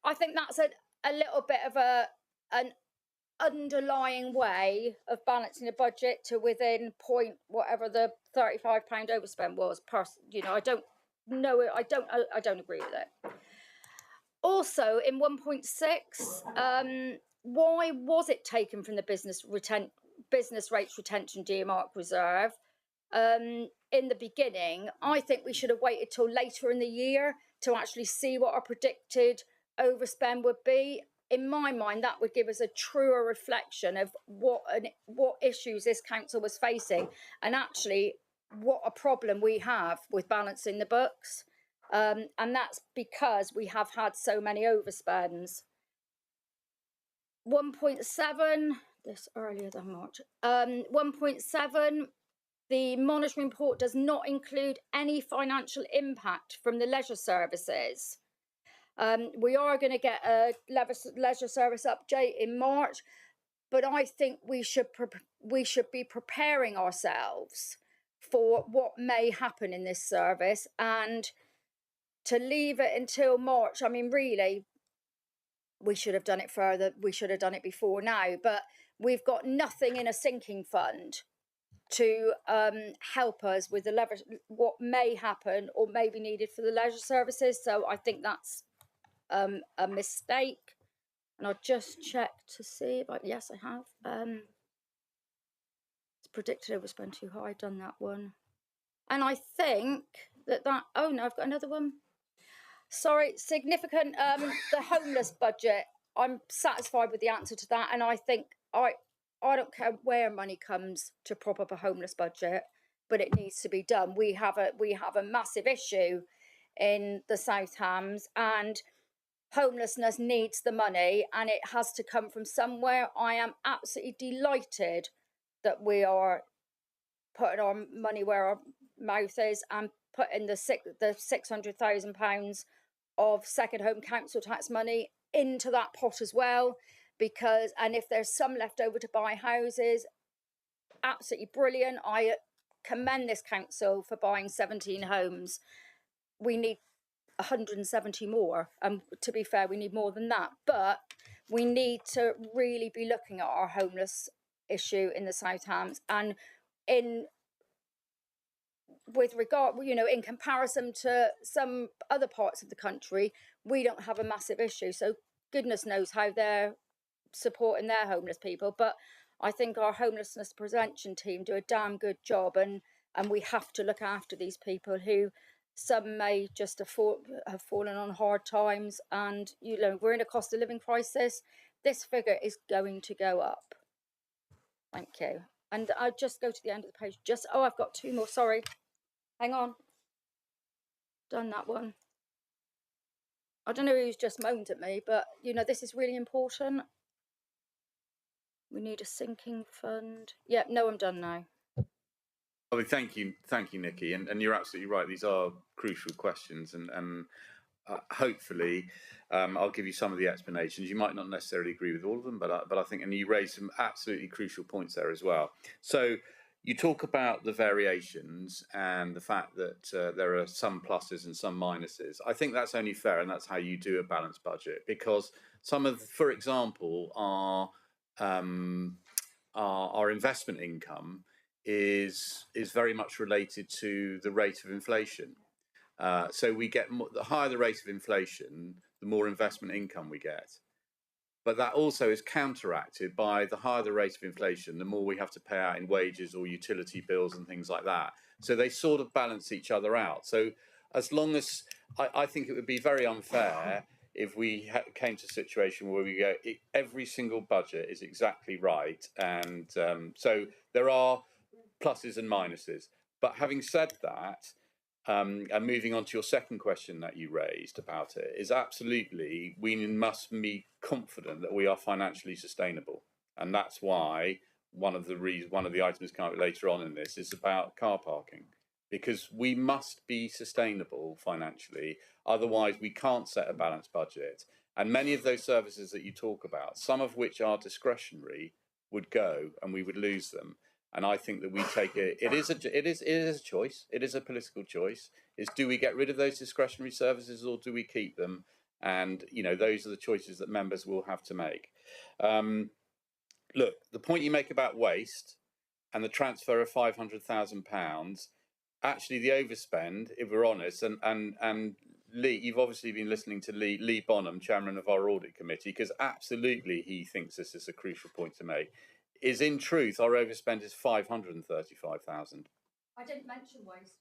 [SPEAKER 11] that's a little bit of an underlying way of balancing the budget to within point whatever the £35 overspend was. I don't know. I don't agree with it. Also, in 1.6, why was it taken from the business rates retention earmark reserve in the beginning? I think we should have waited till later in the year to actually see what our predicted overspend would be. In my mind, that would give us a truer reflection of what issues this council was facing, and actually what a problem we have with balancing the books. And that's because we have had so many overspends. 1.7, this earlier than March. 1.7, the monitoring report does not include any financial impact from the leisure services. We are going to get a leisure service update in March, but I think we should be preparing ourselves for what may happen in this service, and to leave it until March. I mean, really, we should have done it further. We should have done it before now, but we've got nothing in a sinking fund to help us with what may happen or may be needed for the leisure services. So I think that's a mistake, and I'll just check to see. But yes, I have. It's predicted overspend too high. I've done that one, and I think that. Oh no, I've got another one. Sorry, significant. The homeless budget. I'm satisfied with the answer to that, and I think I don't care where money comes to prop up a homeless budget, but it needs to be done. We have a massive issue in the South Hams, and homelessness needs the money, and it has to come from somewhere. I am absolutely delighted that we are putting our money where our mouth is and putting the £600,000 of second home council tax money into that pot as well, and if there's some left over to buy houses, absolutely brilliant. I commend this council for buying 17 homes. We need 170 more, and to be fair, we need more than that, but we need to really be looking at our homeless issue in the South Hams, and with regard, in comparison to some other parts of the country, we don't have a massive issue. So goodness knows how they're supporting their homeless people. But I think our homelessness prevention team do a damn good job, and we have to look after these people who some may just have fallen on hard times. And, we're in a cost of living crisis. This figure is going to go up. Thank you. And I'll just go to the end of the page. I've got two more. Sorry. Hang on. Done that one. I don't know who's just moaned at me, but, this is really important. We need a sinking fund. Yeah, no, I'm done now.
[SPEAKER 1] I mean, thank you, Nikki, and you're absolutely right. These are crucial questions, and hopefully, I'll give you some of the explanations. You might not necessarily agree with all of them, but I think, and you raised some absolutely crucial points there as well. So, you talk about the variations and the fact that there are some pluses and some minuses. I think that's only fair, and that's how you do a balanced budget, because some of, for example, our investment income is very much related to the rate of inflation. So we get more, the higher the rate of inflation, the more investment income we get. But that also is counteracted by the higher the rate of inflation, the more we have to pay out in wages or utility bills and things like that. So they sort of balance each other out. So as long as I think it would be very unfair if we came to a situation where we go, every single budget is exactly right. And so there are pluses and minuses. But having said that, and moving on to your second question that you raised about it, is absolutely, we must be confident that we are financially sustainable. And that's why one of the items coming up later on in this is about car parking, because we must be sustainable financially. Otherwise, we can't set a balanced budget. And many of those services that you talk about, some of which are discretionary, would go and we would lose them. And I think that we take it is a choice. It is a political choice. Is, do we get rid of those discretionary services or do we keep them? And those are the choices that members will have to make. Look, the point you make about waste and the transfer of £500,000, actually the overspend, if we're honest, and Lee, you've obviously been listening to Lee Bonham, chairman of our audit committee, because absolutely he thinks this is a crucial point to make. Is in truth, our overspend is 535,000.
[SPEAKER 11] I didn't mention waste.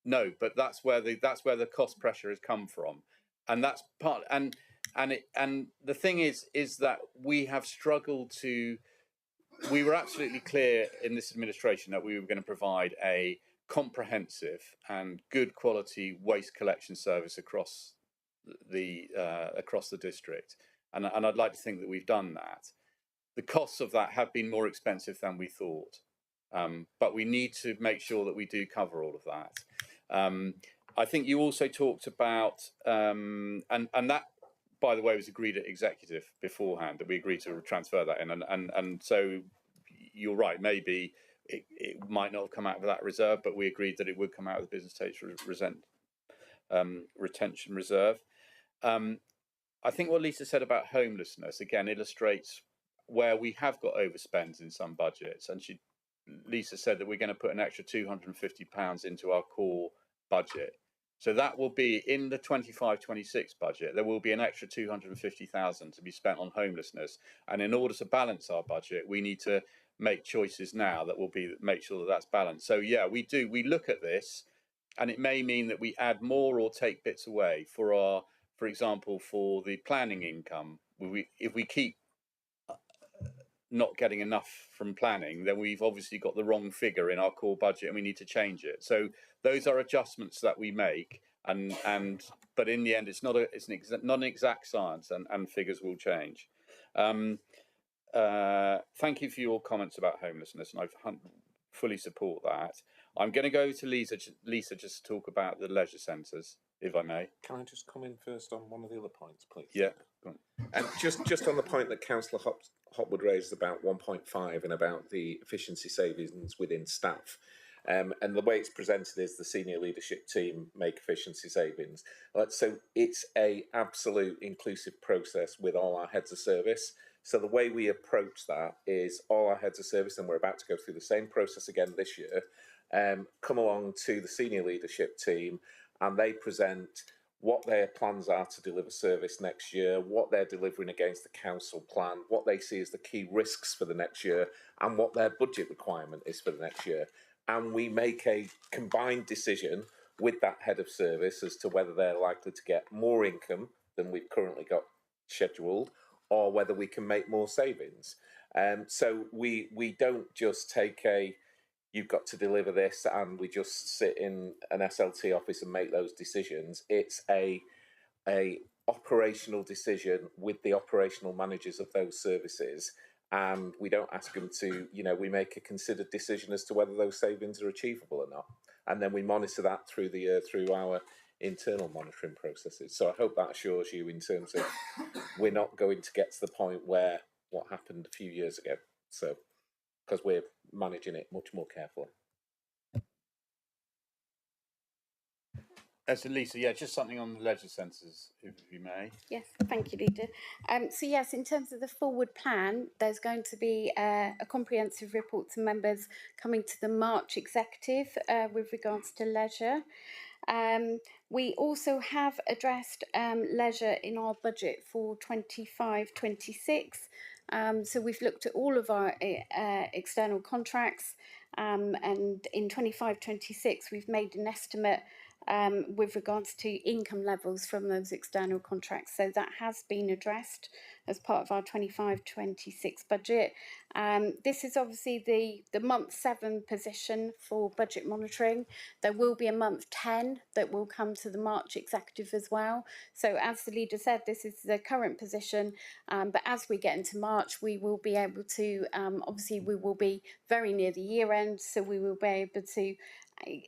[SPEAKER 1] No, but that's where the cost pressure has come from, and that's part. And the thing is that we have struggled to. We were absolutely clear in this administration that we were going to provide a comprehensive and good quality waste collection service across the district, and I'd like to think that we've done that. The costs of that have been more expensive than we thought, but we need to make sure that we do cover all of that. I think you also talked about, and that, by the way, was agreed at executive beforehand, that we agreed to transfer that in, and so you're right, maybe it might not have come out of that reserve, but we agreed that it would come out of the business tax retention reserve. I think what Lisa said about homelessness, again, illustrates where we have got overspends in some budgets, and Lisa said that we're going to put an extra £250 into our core budget. So that will be in the 25-26 budget. There will be an extra 250,000 to be spent on homelessness, and in order to balance our budget, we need to make choices now that will make sure that that's balanced. So yeah, we do. We look at this, and it may mean that we add more or take bits away for example, for the planning income. If we keep not getting enough from planning, then we've obviously got the wrong figure in our core budget and we need to change it. So those are adjustments that we make, but in the end it's not an exact science, and figures will change. Thank you for your comments about homelessness, and I fully support that. I'm going to go to Lisa just to talk about the leisure centres, if I may.
[SPEAKER 17] Can I just come in first on one of the other points, please?
[SPEAKER 1] Yeah, go on.
[SPEAKER 17] And just on the point that Councillor Hopwood raised about 1.5 and about the efficiency savings within staff. And the way it's presented is the senior leadership team make efficiency savings. So it's a absolute inclusive process with all our heads of service. So the way we approach that is all our heads of service, and we're about to go through the same process again this year, come along to the senior leadership team, and they present what their plans are to deliver service next year, what they're delivering against the council plan, what they see as the key risks for the next year, and what their budget requirement is for the next year. And we make a combined decision with that head of service as to whether they're likely to get more income than we've currently got scheduled, or whether we can make more savings. So we don't just take you've got to deliver this, and we just sit in an SLT office and make those decisions. It's a operational decision with the operational managers of those services, and we don't ask them to, we make a considered decision as to whether those savings are achievable or not. And then we monitor that through the year through our internal monitoring processes. So I hope that assures you in terms of we're not going to get to the point where what happened a few years ago. So because we're managing it much more carefully.
[SPEAKER 1] So Lisa, yeah, just something on the leisure centres, if you may.
[SPEAKER 14] Yes, thank you, Leader. So yes, in terms of the forward plan, there's going to be a comprehensive report to members coming to the March executive with regards to leisure. We also have addressed leisure in our budget for 25-26. So we've looked at all of our external contracts, and in 25-26 we've made an estimate with regards to income levels from those external contracts. So that has been addressed as part of our 25-26 budget. This is obviously the month 7 position for budget monitoring. There will be a month 10 that will come to the March executive as well. So as the leader said, this is the current position, but as we get into March, we will be able to, obviously we will be very near the year end, so we will be able to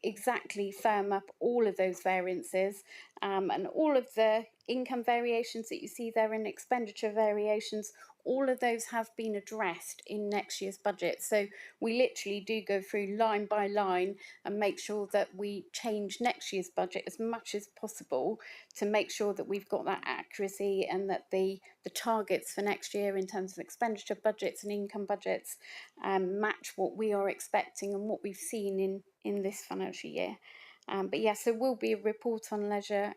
[SPEAKER 14] exactly firm up all of those variances, and all of the income variations that you see there and expenditure variations, all of those have been addressed in next year's budget. So we literally do go through line by line and make sure that we change next year's budget as much as possible to make sure that we've got that accuracy and that the targets for next year in terms of expenditure budgets and income budgets match what we are expecting and what we've seen in this financial year. But yes, there will be a report on leisure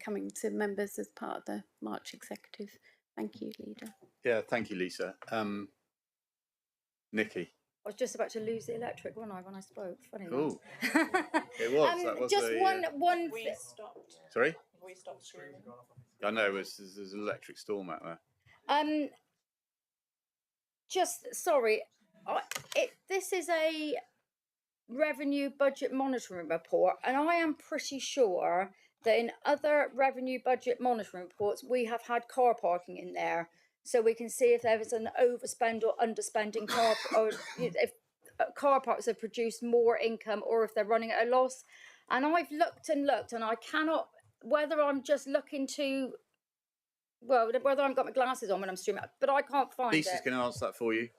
[SPEAKER 14] coming to members as part of the March executive. Thank you, Leader.
[SPEAKER 1] Yeah, thank you, Lisa. Nikki.
[SPEAKER 11] I was just about to lose the electric, wasn't I, when I spoke? Funny.
[SPEAKER 1] Cool. It was. That was
[SPEAKER 11] just
[SPEAKER 1] a,
[SPEAKER 11] one.
[SPEAKER 16] We stopped.
[SPEAKER 1] Sorry.
[SPEAKER 16] We stopped streaming.
[SPEAKER 1] I know there's an electric storm out there.
[SPEAKER 11] Just sorry. This is a revenue budget monitoring report, and I am pretty sure that in other revenue budget monitoring reports we have had car parking in there, so we can see if there is an overspend or underspend in car, or if car parks have produced more income or if they're running at a loss. And I've looked and looked, and I cannot, whether I'm just looking to, well, whether I've got my glasses on when I'm streaming, but I can't find it.
[SPEAKER 1] Lisa's going to answer that for you.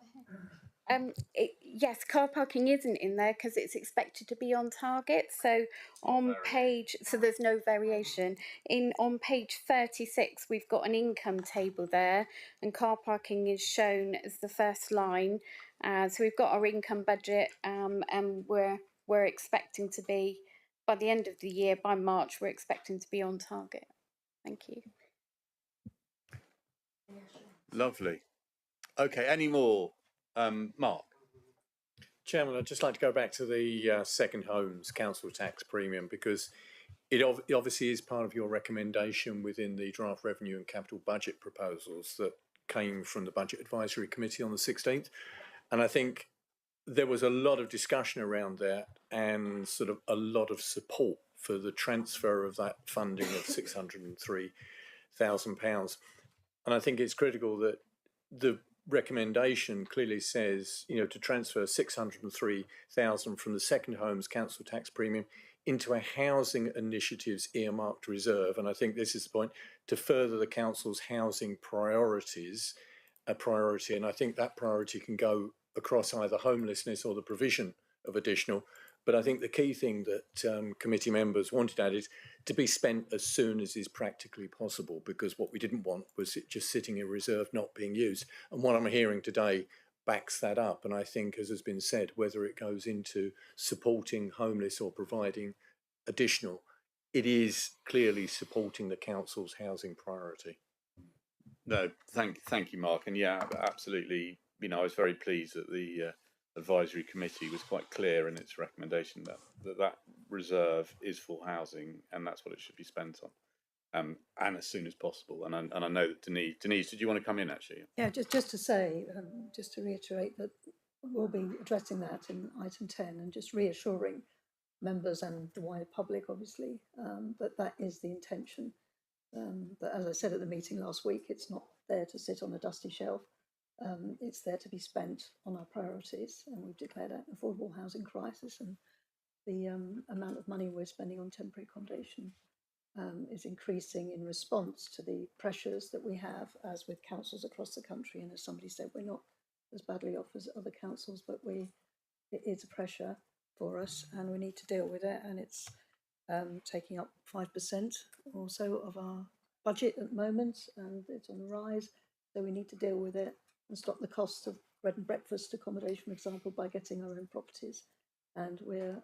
[SPEAKER 14] Yes, car parking isn't in there because it's expected to be on target. So on page, so there's no variation. On page 36, we've got an income table there, and car parking is shown as the first line. So we've got our income budget, and we're expecting to be, by the end of the year, by March, we're expecting to be on target. Thank you.
[SPEAKER 1] Lovely. Okay, any more? Mark.
[SPEAKER 18] Chairman, I'd just like to go back to the second homes council tax premium, because it obviously is part of your recommendation within the draft revenue and capital budget proposals that came from the Budget Advisory Committee on the 16th. And I think there was a lot of discussion around that and sort of a lot of support for the transfer of that funding of £603,000. And I think it's critical that the recommendation clearly says, to transfer 603,000 from the second homes council tax premium into a housing initiatives earmarked reserve. And I think this is the point, to further the council's housing priorities, a priority. And I think that priority can go across either homelessness or the provision of additional. But I think the key thing that committee members wanted added to be spent as soon as is practically possible, because what we didn't want was it just sitting in reserve, not being used. And what I'm hearing today backs that up. And I think, as has been said, whether it goes into supporting homeless or providing additional, it is clearly supporting the council's housing priority.
[SPEAKER 1] No, thank you, Mark. And yeah, absolutely. I was very pleased that the advisory committee was quite clear in its recommendation that reserve is for housing, and that's what it should be spent on, and as soon as possible. And I know that Denise, did you want to come in actually?
[SPEAKER 19] Yeah, just to say, just to reiterate that we'll be addressing that in item 10, and just reassuring members and the wider public, obviously, that is the intention. That, as I said at the meeting last week, it's not there to sit on a dusty shelf. It's there to be spent on our priorities, and we've declared an affordable housing crisis, and the amount of money we're spending on temporary accommodation is increasing in response to the pressures that we have, as with councils across the country. And as somebody said, we're not as badly off as other councils, but it is a pressure for us, and we need to deal with it. And it's taking up 5% or so of our budget at the moment, and it's on the rise. So we need to deal with it and stop the cost of bread and breakfast accommodation, for example, by getting our own properties. And we're,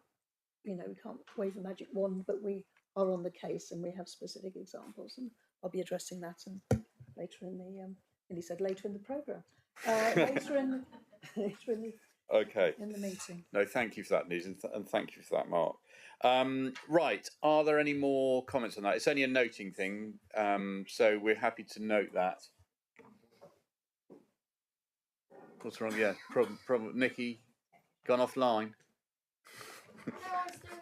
[SPEAKER 19] we can't wave a magic wand, but we are on the case, and we have specific examples, and I'll be addressing that later in the. And he said later in the programme. Later in
[SPEAKER 1] Okay.
[SPEAKER 19] in the meeting.
[SPEAKER 1] No, thank you for that, Niz, and thank you for that, Mark. Right, are there any more comments on that? It's only a noting thing, so we're happy to note that. What's wrong? Yeah, problem. Nikki, gone offline. No, I'm still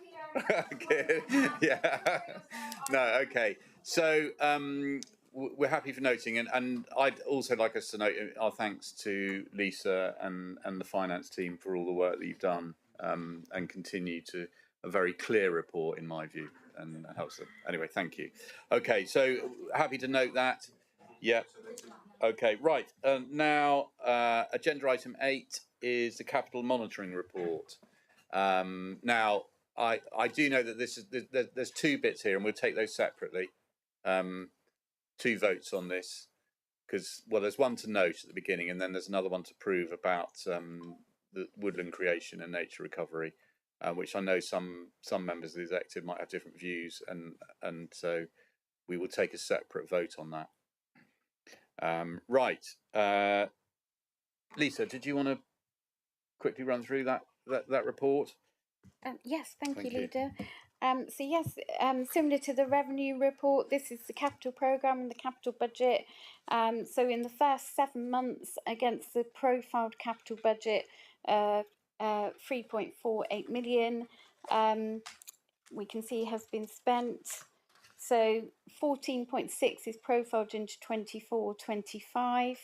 [SPEAKER 1] here. Good. Yeah. No, okay. So we're happy for noting, and I'd also like us to note our thanks to Lisa and the finance team for all the work that you've done, and continue to a very clear report in my view, and that helps them. Anyway, thank you. Okay, so happy to note that. Yeah. Okay, right. Now, agenda item 8 is the capital monitoring report. Now, I do know that there's two bits here, and we'll take those separately. Two votes on this, because, well, there's one to note at the beginning, and then there's another one to prove about the woodland creation and nature recovery, which I know some members of the executive might have different views, and so we will take a separate vote on that. Right, Lisa, did you want to quickly run through that report?
[SPEAKER 14] Yes, thank you, Leader. So yes, similar to the revenue report, this is the capital programme and the capital budget. So in the first 7 months against the profiled capital budget, 3.48 million, we can see has been spent. So 14.6 is profiled into 24-25.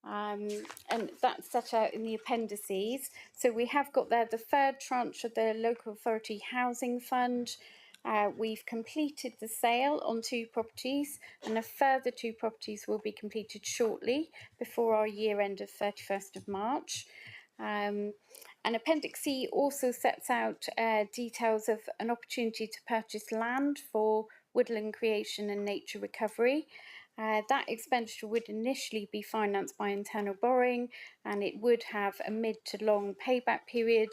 [SPEAKER 14] And that's set out in the appendices. So we have got there the third tranche of the local authority housing fund. We've completed the sale on 2 properties, and a further 2 properties will be completed shortly before our year end of 31st of March. And Appendix C also sets out details of an opportunity to purchase land for woodland creation and nature recovery. That expenditure would initially be financed by internal borrowing, and it would have a mid to long payback period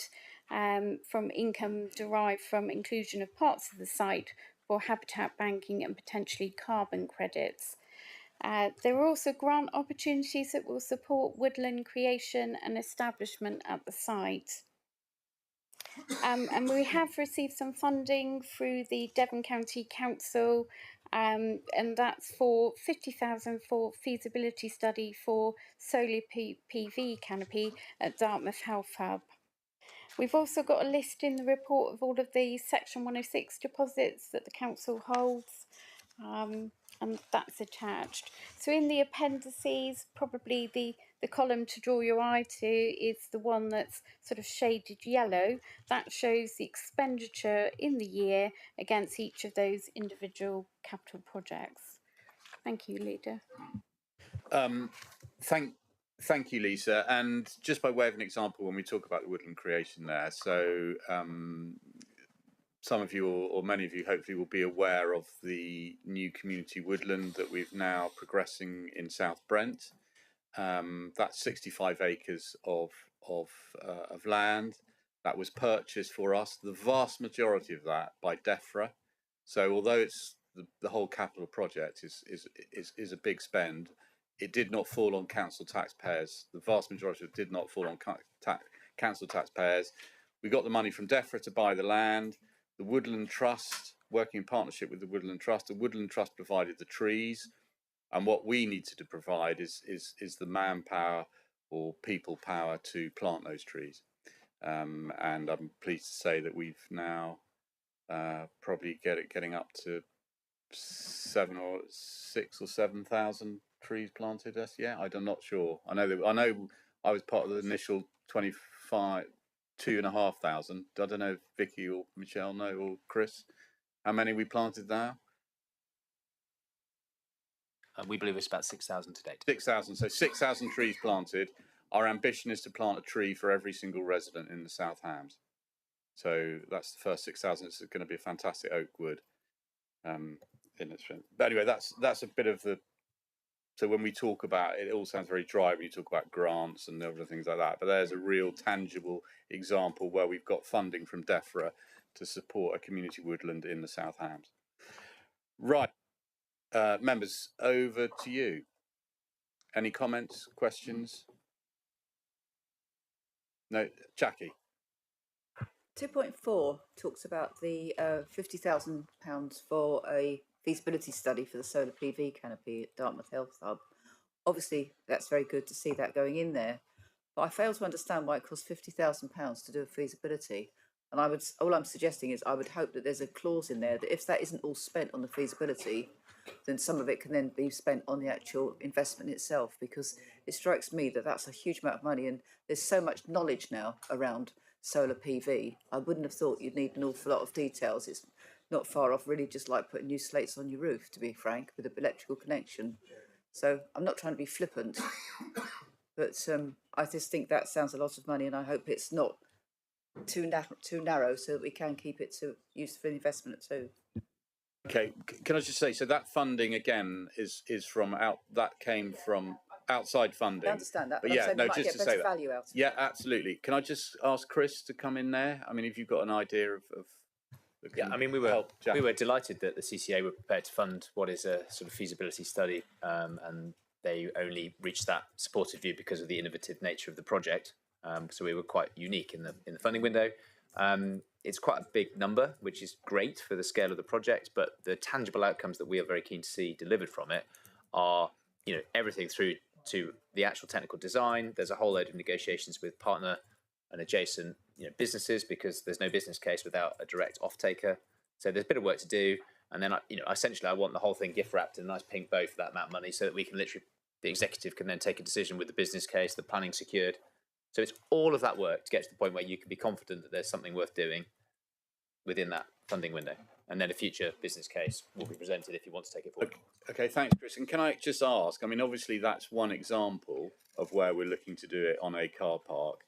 [SPEAKER 14] from income derived from inclusion of parts of the site for habitat banking and potentially carbon credits. There are also grant opportunities that will support woodland creation and establishment at the site. And we have received some funding through the Devon County Council, and that's for 50,000 for feasibility study for solar PV canopy at Dartmouth Health Hub. We've also got a list in the report of all of the Section 106 deposits that the council holds, and that's attached. So in the appendices, probably the column to draw your eye to is the one that's sort of shaded yellow. That shows the expenditure in the year against each of those individual capital projects. Thank you, Leader.
[SPEAKER 1] Thank you, Lisa. And just by way of an example, when we talk about the woodland creation there, so some of you or many of you hopefully will be aware of the new community woodland that we've now progressing in South Brent. That's 65 acres of land that was purchased for us, the vast majority of that by DEFRA. So although it's the whole capital project is a big spend, it did not fall on council taxpayers. The vast majority of it did not fall on council taxpayers. We got the money from DEFRA to buy the land. The Woodland Trust, working in partnership with the Woodland Trust, provided the trees, and what we needed to provide is the manpower or people power to plant those trees. And I'm pleased to say that we've now probably getting up to 6,000 or 7,000 trees planted. Yeah, I'm not sure. I know I was part of the initial 2,500. I don't know if Vicky or Michelle know, or Chris, how many we planted now?
[SPEAKER 20] We believe it's about 6,000 to date.
[SPEAKER 1] 6,000. So 6,000 trees planted. Our ambition is to plant a tree for every single resident in the South Hams. So that's the first 6,000. It's going to be a fantastic oak wood. In its but anyway, that's a bit of the. So when we talk about it, it all sounds very dry when you talk about grants and other things like that. But there's a real tangible example where we've got funding from DEFRA to support a community woodland in the South Hams. Right, members, over to you. Any comments, questions? No, Jackie.
[SPEAKER 13] 2.4 talks about the £50,000 for a feasibility study for the solar PV canopy at Dartmouth Health Hub. Obviously, that's very good to see that going in there, but I fail to understand why it costs £50,000 to do a feasibility. And all I'm suggesting is I would hope that there's a clause in there that if that isn't all spent on the feasibility, then some of it can then be spent on the actual investment itself, because it strikes me that that's a huge amount of money, and there's so much knowledge now around solar PV. I wouldn't have thought you'd need an awful lot of details. It's not far off, really, just like putting new slates on your roof, to be frank, with an electrical connection. So I'm not trying to be flippant, but I just think that sounds a lot of money, and I hope it's not too narrow, so that we can keep it to use for investment too.
[SPEAKER 1] Okay, can I just say, so that funding again is from that came from outside funding.
[SPEAKER 13] I understand that,
[SPEAKER 1] but
[SPEAKER 13] but
[SPEAKER 1] yeah,
[SPEAKER 13] I'm saying
[SPEAKER 1] no,
[SPEAKER 13] we might
[SPEAKER 1] just
[SPEAKER 13] get
[SPEAKER 1] to
[SPEAKER 13] better
[SPEAKER 1] say that.
[SPEAKER 13] value out of it.
[SPEAKER 1] Yeah, absolutely. Can I just ask Chris to come in there? I mean, if you've got an idea of
[SPEAKER 20] yeah, I mean, we were delighted that the CCA were prepared to fund what is a sort of feasibility study, and they only reached that supportive view because of the innovative nature of the project. So we were quite unique in the funding window. It's quite a big number, which is great for the scale of the project, but the tangible outcomes that we are very keen to see delivered from it are, everything through to the actual technical design. There's a whole load of negotiations with partner and adjacent businesses, because there's no business case without a direct off-taker. So there's a bit of work to do, and then essentially I want the whole thing gift wrapped in a nice pink bow for that amount of money, so that we can literally, the executive can then take a decision with the business case, the planning secured. So it's all of that work to get to the point where you can be confident that there's something worth doing within that funding window, and then a future business case will be presented if you want to take it forward.
[SPEAKER 1] Okay, thanks, Chris. And can I just ask? I mean, obviously that's one example of where we're looking to do it on a car park.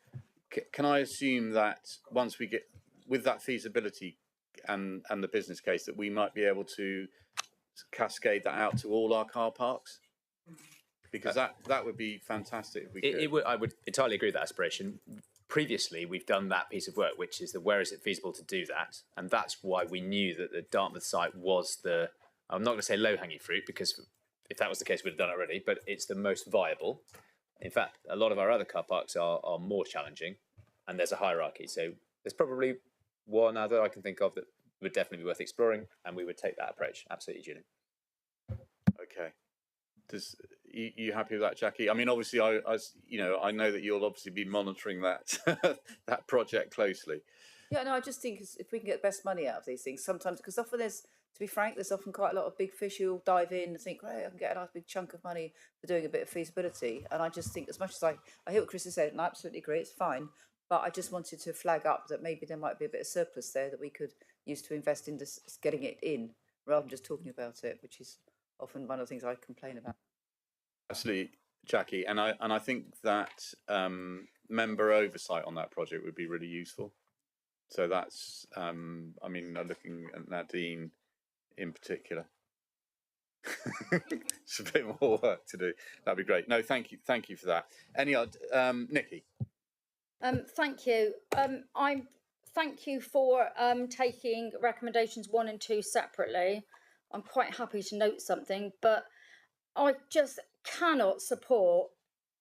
[SPEAKER 1] Can I assume that once we get with that feasibility and the business case, that we might be able to cascade that out to all our car parks? Because that would be fantastic if we could.
[SPEAKER 20] I would entirely agree with that aspiration. Previously, we've done that piece of work, which is where is it feasible to do that? And that's why we knew that the Dartmouth site was I'm not going to say low-hanging fruit, because if that was the case, we'd have done it already, but it's the most viable. In fact, a lot of our other car parks are more challenging, and there's a hierarchy. So there's probably one other I can think of that would definitely be worth exploring, and we would take that approach. Absolutely, Julian.
[SPEAKER 1] Okay. You happy with that, Jackie? I mean, obviously, I know that you'll obviously be monitoring that that project closely.
[SPEAKER 13] Yeah, no, I just think if we can get the best money out of these things, sometimes, because often to be frank, there's often quite a lot of big fish who'll dive in and think, great, I can get a nice big chunk of money for doing a bit of feasibility. And I just think, as much as I hear what Chris has said, and I absolutely agree, it's fine, but I just wanted to flag up that maybe there might be a bit of surplus there that we could use to invest into getting it in, rather than just talking about it, which is often one of the things I complain about.
[SPEAKER 1] Absolutely, Jackie, and I think that member oversight on that project would be really useful. So that's, I mean, looking at Nadine in particular. It's a bit more work to do. That'd be great. No, thank you for that. Any other, Nikki?
[SPEAKER 11] Thank you. Thank you for taking recommendations 1 and 2 separately. I'm quite happy to note something, but I just cannot support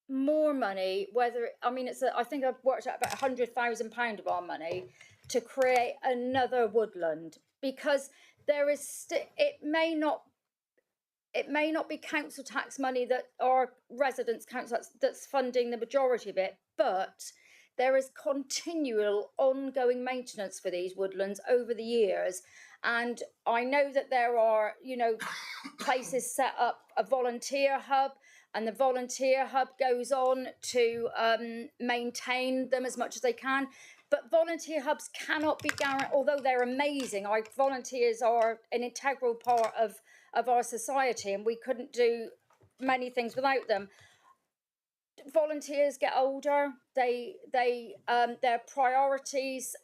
[SPEAKER 11] more money. I think I've worked out about £100,000 of our money to create another woodland, because there is it may not be council tax money that our residents' council that's funding the majority of it, but there is continual ongoing maintenance for these woodlands over the years. And I know that there are, places set up a volunteer hub, and the volunteer hub goes on to maintain them as much as they can. But volunteer hubs cannot be guaranteed, although they're amazing. Volunteers are an integral part of our society, and we couldn't do many things without them. volunteers get older, their priorities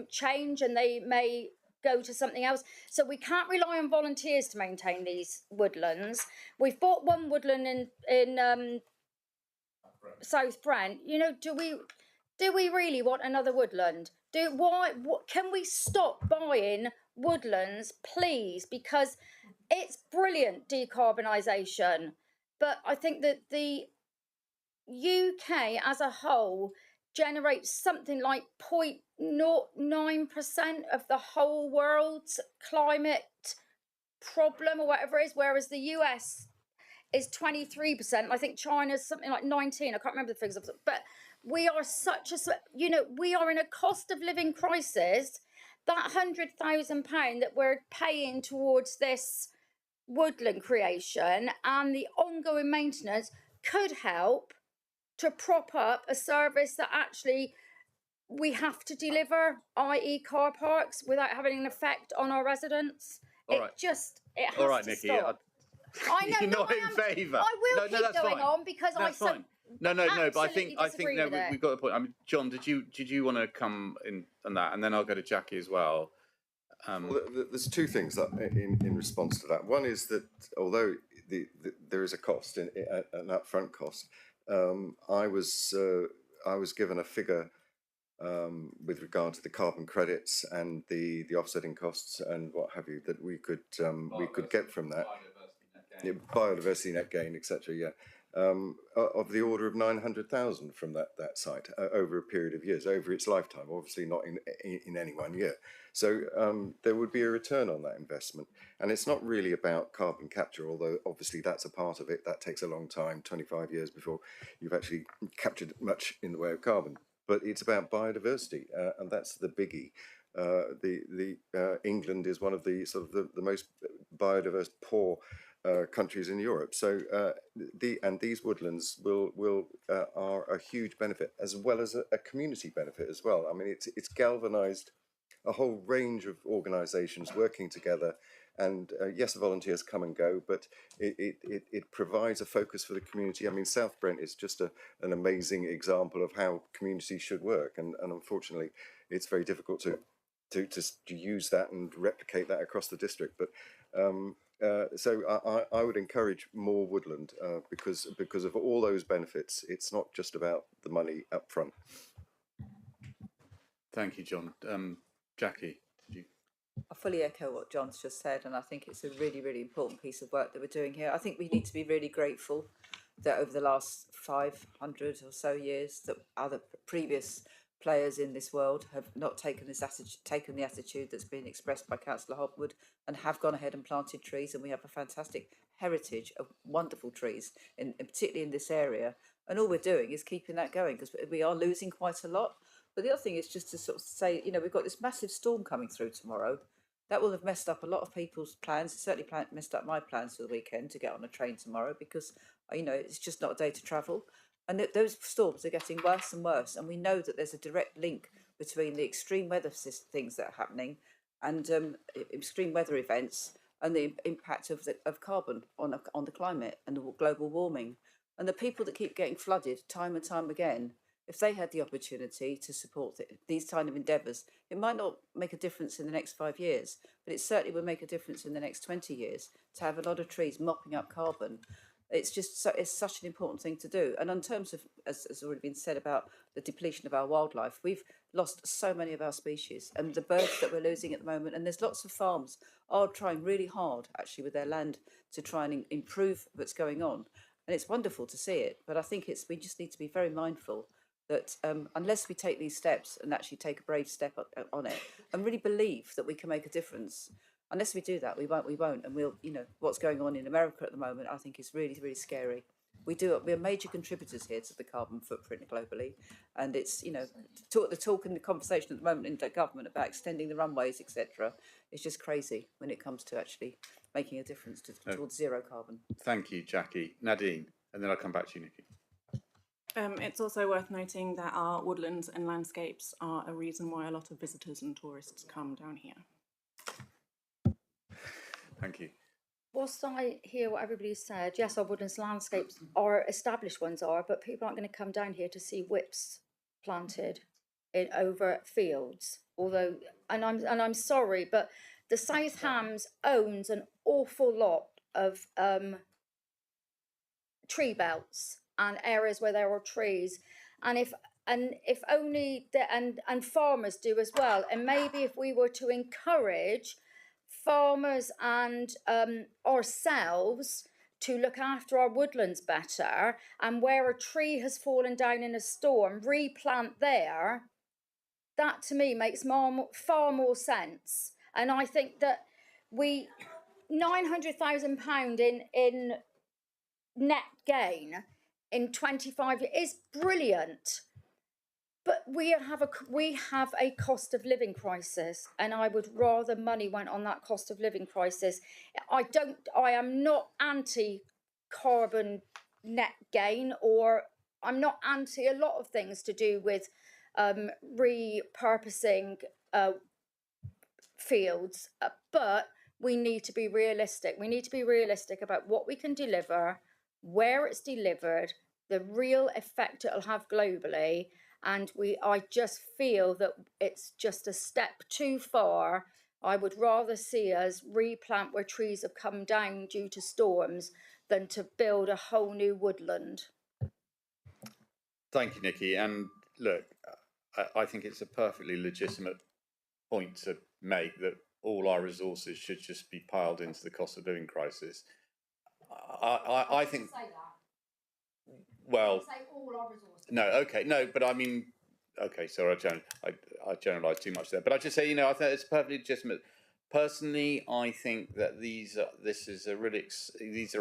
[SPEAKER 11] change, and they may go to something else. So we can't rely on volunteers to maintain these woodlands. We've bought one woodland in South Brent. You know, do we really want another woodland? Can we stop buying woodlands, please? Because it's brilliant decarbonisation, but I think that the UK as a whole generates something like 0.09% of the whole world's climate problem or whatever it is, whereas the US is 23%. I think China's something like 19. I can't remember the figures, but we are we are in a cost of living crisis. That £100,000 that we're paying towards this woodland creation and the ongoing maintenance could help to prop up a service that actually we have to deliver, i.e. car parks, without having an effect on our residents.
[SPEAKER 1] All right.
[SPEAKER 11] It has
[SPEAKER 1] All right,
[SPEAKER 11] to
[SPEAKER 1] Nikki.
[SPEAKER 11] stop. I know
[SPEAKER 1] You're not in favour.
[SPEAKER 11] I will
[SPEAKER 1] No,
[SPEAKER 11] keep
[SPEAKER 1] that's
[SPEAKER 11] going
[SPEAKER 1] fine.
[SPEAKER 11] on because
[SPEAKER 1] That's fine. No, but I think
[SPEAKER 11] disagree
[SPEAKER 1] no,
[SPEAKER 11] with it.
[SPEAKER 1] we've got the point. I mean, John, did you want to come in on that, and then I'll go to Jackie as well.
[SPEAKER 21] Well, there's two things that in response to that. One is that although there is a cost, an upfront cost, I was given a figure with regard to the carbon credits and the offsetting costs and what have you that we could get from that. Biodiversity net gain, etc. Yeah, of the order of 900,000 from that site over a period of years, over its lifetime. Obviously, not in any 1 year. So there would be a return on that investment, and it's not really about carbon capture, although obviously that's a part of it. That takes a long time, 25 years before you've actually captured much in the way of carbon. But it's about biodiversity, and that's the biggie. England is one of the sort of the most biodiverse poor countries in Europe. So these woodlands are a huge benefit, as well as a community benefit as well. I mean, it's galvanised a whole range of organisations working together, and yes, volunteers come and go, but it provides a focus for the community. I mean, South Brent is just an amazing example of how communities should work, and unfortunately, it's very difficult to use that and replicate that across the district. But so I would encourage more woodland because of all those benefits. It's not just about the money up front.
[SPEAKER 1] Thank you, John. Jackie, did you?
[SPEAKER 13] I fully echo what John's just said, and I think it's a really, really important piece of work that we're doing here. I think we need to be really grateful that over the last 500 or so years that other previous players in this world have not taken the attitude that's been expressed by Councillor Hobwood and have gone ahead and planted trees, and we have a fantastic heritage of wonderful trees, particularly in this area. And all we're doing is keeping that going because we are losing quite a lot. But the other thing is just to sort of say, we've got this massive storm coming through tomorrow. That will have messed up a lot of people's plans. It certainly messed up my plans for the weekend to get on a train tomorrow because, it's just not a day to travel. And those storms are getting worse and worse. And we know that there's a direct link between the extreme weather things that are happening and extreme weather events and the impact of carbon on the climate and the global warming. And the people that keep getting flooded time and time again, if they had the opportunity to support these kind of endeavours, it might not make a difference in the next 5 years, but it certainly would make a difference in the next 20 years to have a lot of trees mopping up carbon. It's such an important thing to do. And in terms of, as has already been said about the depletion of our wildlife, we've lost so many of our species and the birds that we're losing at the moment. And there's lots of farms are trying really hard actually with their land to try and improve what's going on. And it's wonderful to see it. But I think we just need to be very mindful that unless we take these steps and actually take a brave step on it and really believe that we can make a difference, unless we do that, we won't. And we'll, what's going on in America at the moment, I think is really, really scary. We're major contributors here to the carbon footprint globally. And it's, the talk and the conversation at the moment in the government about extending the runways, etc., is just crazy when it comes to actually making a difference towards zero carbon.
[SPEAKER 1] Thank you, Jackie. Nadine, and then I'll come back to you, Nikki.
[SPEAKER 12] It's also worth noting that our woodlands and landscapes are a reason why a lot of visitors and tourists come down here.
[SPEAKER 1] Thank you.
[SPEAKER 11] whilst I hear what everybody said, yes, our woodlands landscapes are established ones are, but people aren't going to come down here to see whips planted in over fields. Although, and I'm sorry, but the South Hams owns an awful lot of tree belts and areas where there are trees, and if only and farmers do as well, and maybe if we were to encourage farmers and ourselves to look after our woodlands better, and where a tree has fallen down in a storm, replant there, that to me makes far more sense. And I think that £900,000 in net gain in 25 years is brilliant. But we have a cost of living crisis, and I would rather money went on that cost of living crisis. I am not anti-carbon net gain, or I'm not anti a lot of things to do with repurposing fields, but we need to be realistic. We need to be realistic about what we can deliver, where it's delivered, the real effect it'll have globally. And I just feel that it's just a step too far. I would rather see us replant where trees have come down due to storms than to build a whole new woodland.
[SPEAKER 1] Thank you, Nikki. And look, I think it's a perfectly legitimate point to make that all our resources should just be piled into the cost of living crisis. I think. Well, no, okay, no, but I mean, okay, sorry, I generalised too much there, but I just say, I think it's perfectly legitimate. Personally, I think that these are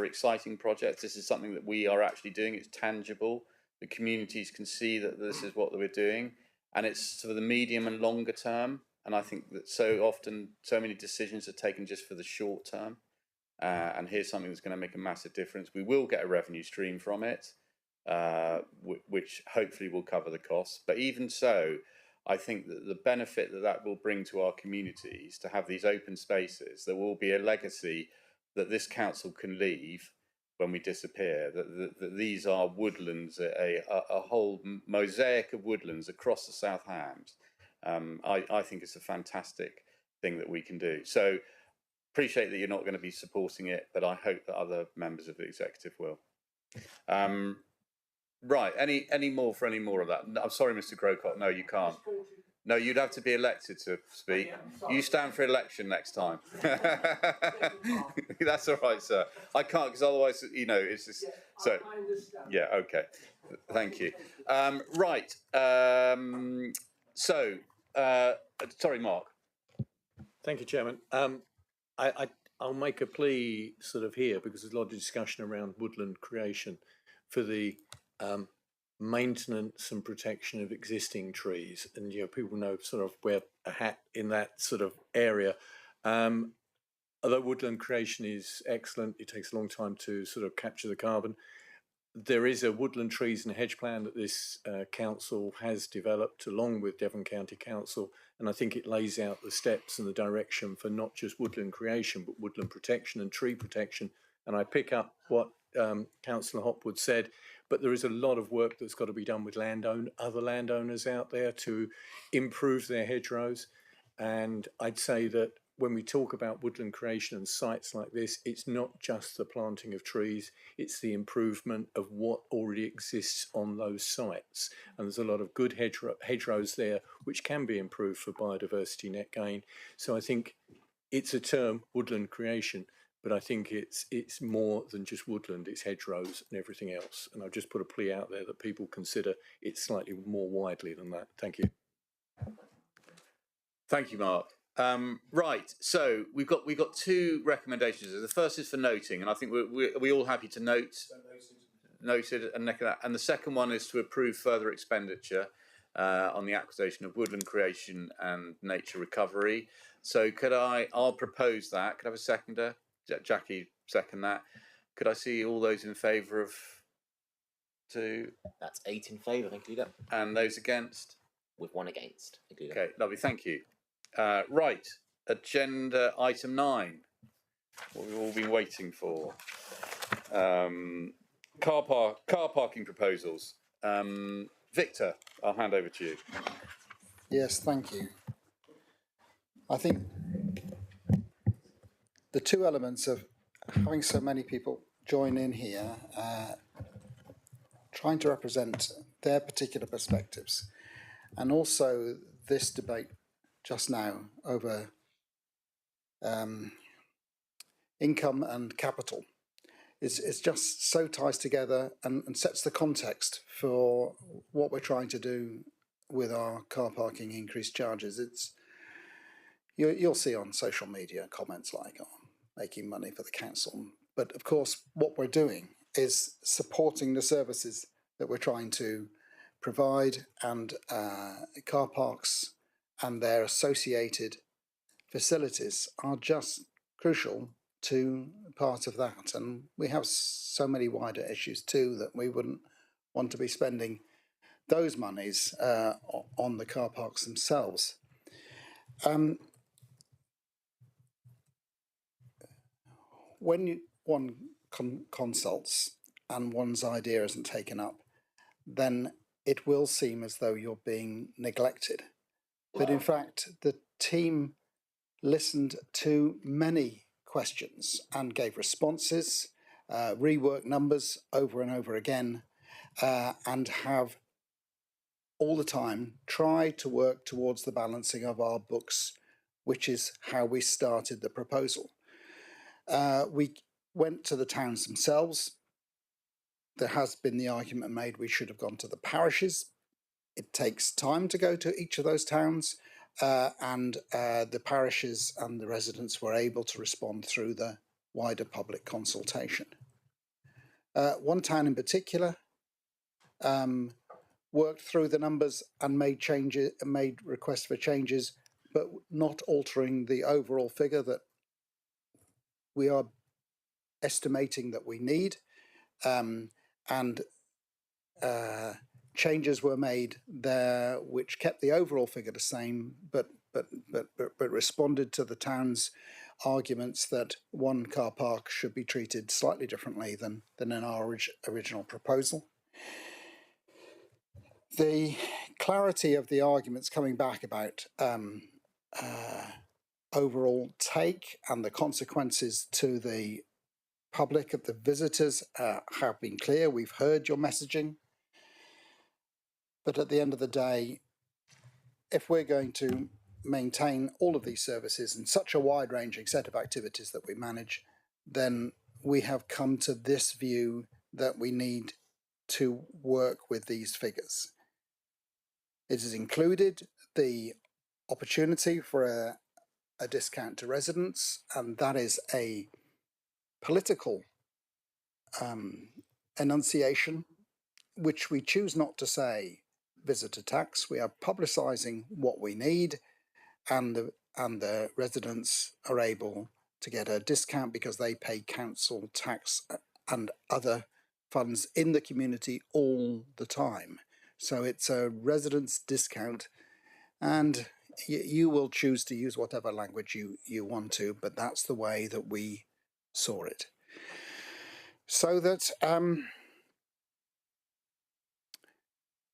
[SPEAKER 1] exciting projects. This is something that we are actually doing. It's tangible. The communities can see that this is what we're doing, and it's for the medium and longer term. And I think that so often, so many decisions are taken just for the short term. And here's something that's going to make a massive difference. We will get a revenue stream from it, which hopefully will cover the costs. But even so, I think that the benefit that will bring to our communities to have these open spaces, there will be a legacy that this council can leave when we disappear. That these are woodlands, a whole mosaic of woodlands across the South Hams. I think it's a fantastic thing that we can do. So appreciate that you're not going to be supporting it, but I hope that other members of the executive will. Right, any more for any more of that? I'm sorry, Mr. Grocott, no, you can't. No, you'd have to be elected to speak. You stand for election next time. That's all right, sir. I can't, because otherwise, it's just... So, yeah, okay. Thank you. Right. Sorry, Mark.
[SPEAKER 18] Thank you, Chairman. I'll make a plea sort of here, because there's a lot of discussion around woodland creation for the maintenance and protection of existing trees, and people know sort of wear a hat in that sort of area. Although woodland creation is excellent, it takes a long time to sort of capture the carbon. There is a woodland trees and hedge plan that this council has developed along with Devon County Council, and I think it lays out the steps and the direction for not just woodland creation but woodland protection and tree protection. And I pick up what Councillor Hopwood said, but there is a lot of work that's got to be done with other landowners out there to improve their hedgerows. And I'd say that when we talk about woodland creation and sites like this, it's not just the planting of trees, it's the improvement of what already exists on those sites. And there's a lot of good hedgerows there which can be improved for biodiversity net gain. So I think it's a term, woodland creation, but I think it's more than just woodland, it's hedgerows and everything else. And I'll just put a plea out there that people consider it slightly more widely than that. Thank you.
[SPEAKER 1] Thank you, Mark. Right, so we've got two recommendations. The first is for noting, and I think we're all happy to noted and the second one is to approve further expenditure on the acquisition of woodland creation and nature recovery. So I'll propose that. Could I have a seconder? Jackie, second that. Could I see all those in favour of two?
[SPEAKER 3] That's 8 in favour, include that.
[SPEAKER 1] And those against?
[SPEAKER 3] With 1 against, include that.
[SPEAKER 1] Okay, lovely, thank you. Right, agenda item 9. what we've all been waiting for. Car parking proposals. Victor, I'll hand over to you.
[SPEAKER 7] Yes, thank you. I think the two elements of having so many people join in here, trying to represent their particular perspectives, and also this debate just now over income and capital. It's just so ties together and sets the context for what we're trying to do with our car parking increased charges. You'll see on social media comments like, oh, making money for the council. But of course, what we're doing is supporting the services that we're trying to provide, and car parks and their associated facilities are just crucial to part of that. And we have so many wider issues too that we wouldn't want to be spending those monies on the car parks themselves. When one consults and one's idea isn't taken up, then it will seem as though you're being neglected. But in fact, the team listened to many questions and gave responses, reworked numbers over and over again, and have all the time tried to work towards the balancing of our books, which is how we started the proposal. We went to the towns themselves. There has been the argument made we should have gone to the parishes. It takes time to go to each of those towns, and the parishes and the residents were able to respond through the wider public consultation. One town in particular worked through the numbers and made requests for changes, but not altering the overall figure that we are estimating that we need, and changes were made there which kept the overall figure the same, but responded to the town's arguments that one car park should be treated slightly differently than in our original proposal. The clarity of the arguments coming back about overall take and the consequences to the public, of the visitors, have been clear. We've heard your messaging. But at the end of the day, if we're going to maintain all of these services in such a wide-ranging set of activities that we manage, then we have come to this view that we need to work with these figures. It has included the opportunity for a discount to residents, and that is a political enunciation, which we choose not to say visitor tax. We are publicising what we need, and the residents are able to get a discount because they pay council tax and other funds in the community all the time. So it's a residents' discount, and you will choose to use whatever language you want to, but that's the way that we saw it. So that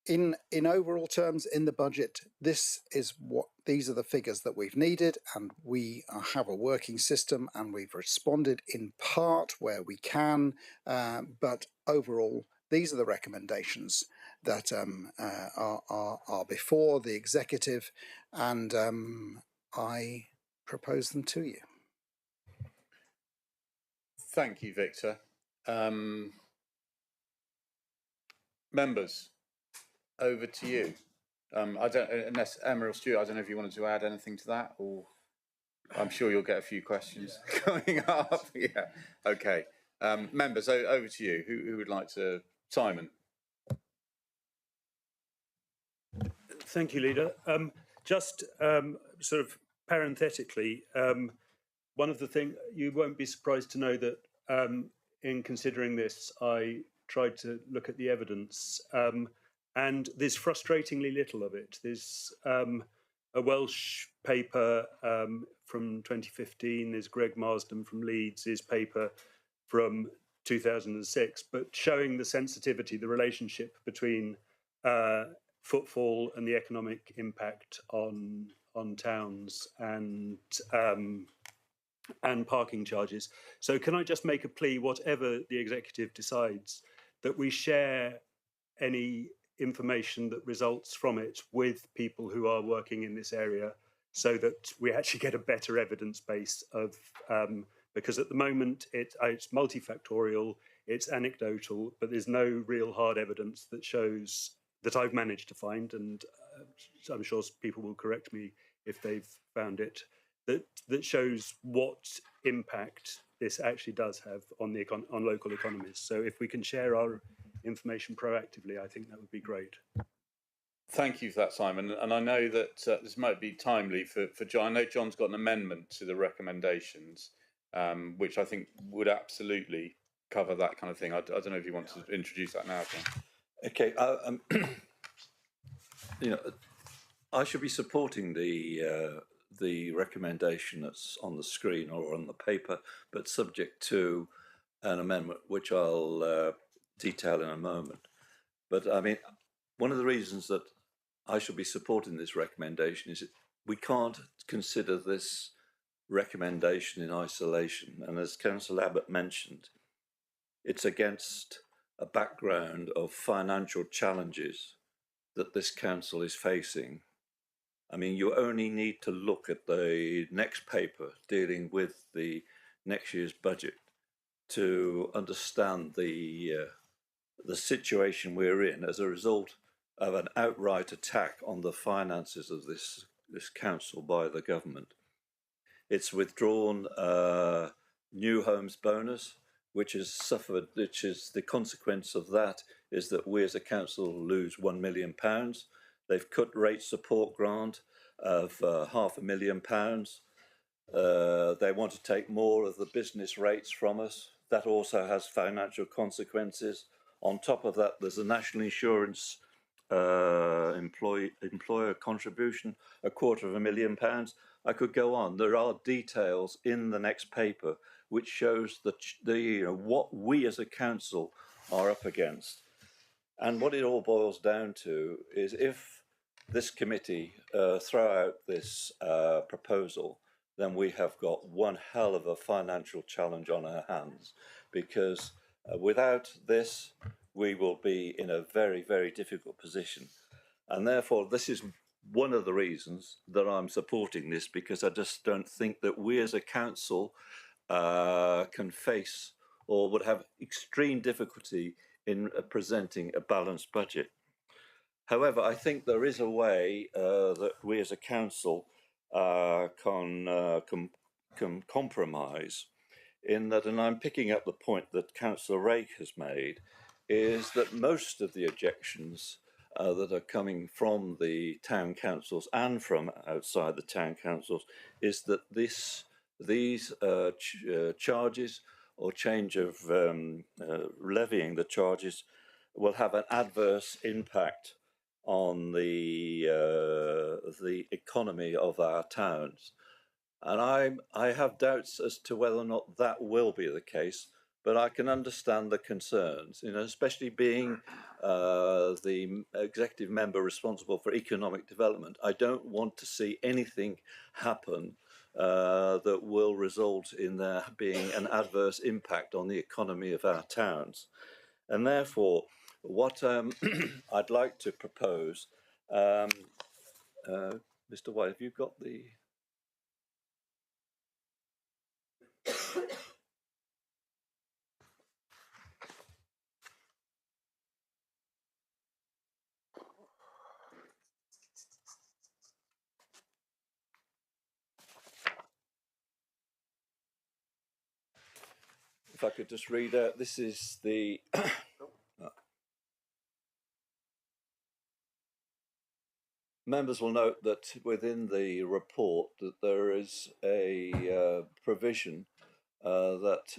[SPEAKER 7] in overall terms in the budget, these are the figures that we've needed, and we have a working system, and we've responded in part where we can, but overall these are the recommendations that are before the executive, and I propose them to you.
[SPEAKER 1] Thank you, Victor. Members, over to you. I don't, unless Emma or Stuart, I don't know if you wanted to add anything to that, or I'm sure you'll get a few questions coming up. Yeah. Okay. Members, over to you. Who would like to? Simon.
[SPEAKER 5] Thank you, Leader. Just sort of parenthetically, one of the things, you won't be surprised to know that in considering this, I tried to look at the evidence, and there's frustratingly little of it. There's a Welsh paper from 2015. There's Greg Marsden from Leeds, his paper from 2006, but showing the sensitivity, the relationship between footfall and the economic impact on towns and parking charges. So can I just make a plea, whatever the executive decides, that we share any information that results from it with people who are working in this area, so that we actually get a better evidence base of, because at the moment it's multifactorial, it's anecdotal, but there's no real hard evidence that shows, that I've managed to find, and I'm sure people will correct me if they've found it, that shows what impact this actually does have on on local economies. So if we can share our information proactively, I think that would be great.
[SPEAKER 1] Thank you for that, Simon. And I know that this might be timely for John. I know John's got an amendment to the recommendations, which I think would absolutely cover that kind of thing. I don't know if you want to introduce that now, John.
[SPEAKER 4] Okay, you know, I should be supporting the recommendation that's on the screen or on the paper, but subject to an amendment, which I'll detail in a moment. But I mean, one of the reasons that I should be supporting this recommendation is that we can't consider this recommendation in isolation. And as Councillor Abbott mentioned, it's against a background of financial challenges that this council is facing. I mean, you only need to look at the next paper dealing with the next year's budget to understand the situation we're in as a result of an outright attack on the finances of this council by the government. It's withdrawn new homes bonus, which has suffered, which is the consequence of that is that we as a council lose £1 million. They've cut rate support grant of £500,000. They want to take more of the business rates from us. That also has financial consequences. On top of that, there's a national insurance employer contribution, £250,000. I could go on. There are details in the next paper which shows what we as a council are up against. And what it all boils down to is, if this committee throw out this proposal, then we have got one hell of a financial challenge on our hands, because without this, we will be in a very, very difficult position. And therefore, this is one of the reasons that I'm supporting this, because I just don't think that we as a council can face or would have extreme difficulty in presenting a balanced budget. However, I think there is a way that we as a council can compromise in that, and I'm picking up the point that Councillor Rake has made, is that most of the objections that are coming from the town councils and from outside the town councils is that these charges or change of levying the charges will have an adverse impact on the economy of our towns. And I have doubts as to whether or not that will be the case, but I can understand the concerns, especially being the executive member responsible for economic development. I don't want to see anything happen that will result in there being an adverse impact on the economy of our towns. And therefore, what I'd like to propose, Mr. White, have you got the... If I could just read out, this is the... Members will note that within the report that there is a provision that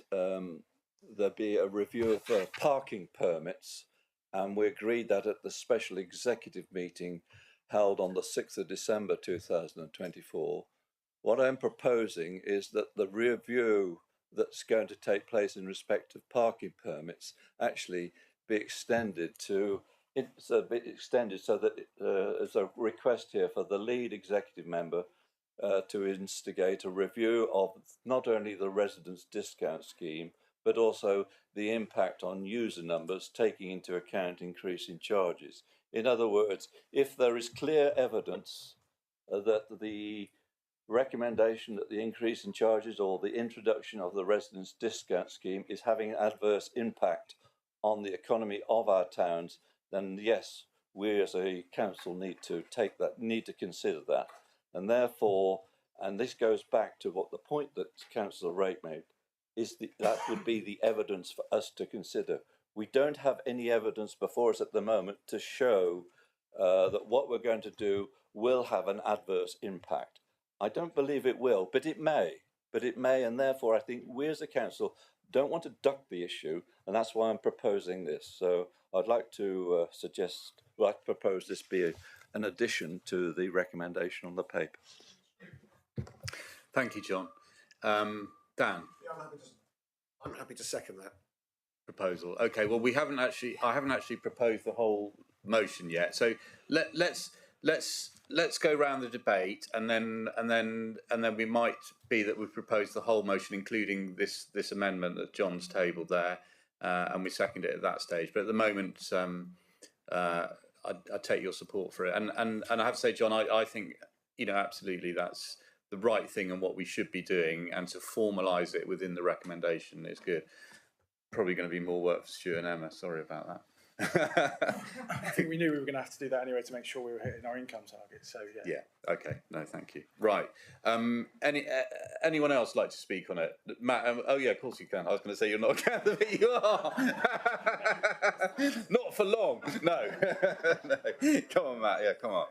[SPEAKER 4] there be a review of parking permits, and we agreed that at the special executive meeting held on the 6th of December 2024, what I'm proposing is that the review that's going to take place in respect of parking permits actually be extended to so that as a request here for the lead executive member to instigate a review of not only the residents' discount scheme, but also the impact on user numbers, taking into account increasing charges. In other words, if there is clear evidence that the recommendation that the increase in charges or the introduction of the residents' discount scheme is having an adverse impact on the economy of our towns, then yes, we as a council need to consider that. And therefore, and this goes back to what the point that Councillor Rake made, is that would be the evidence for us to consider. We don't have any evidence before us at the moment to show that what we're going to do will have an adverse impact. I don't believe it will, but it may. And therefore I think we as a council don't want to duck the issue, and that's why I'm proposing this. So I'd like to propose this be an addition to the recommendation on the paper.
[SPEAKER 1] Thank you, John. Dan?
[SPEAKER 2] Yeah, I'm happy to second that
[SPEAKER 1] proposal. Okay, well, I haven't actually proposed the whole motion yet. So let's go round the debate, and then we might be that we've proposed the whole motion, including this amendment that John's tabled there, and we second it at that stage. But at the moment, I take your support for it, and I have to say, John, I think absolutely that's the right thing and what we should be doing, and to formalise it within the recommendation is good. Probably going to be more work for Stuart and Emma. Sorry about that.
[SPEAKER 6] I think we knew we were going to have to do that anyway to make sure we were hitting our income target. So yeah.
[SPEAKER 1] Yeah. Okay. No, thank you. Right. Anyone else like to speak on it? Matt? Oh yeah, of course you can. I was going to say you're not a candidate. You are. Not for long. No. No. Come on, Matt. Yeah. Come on.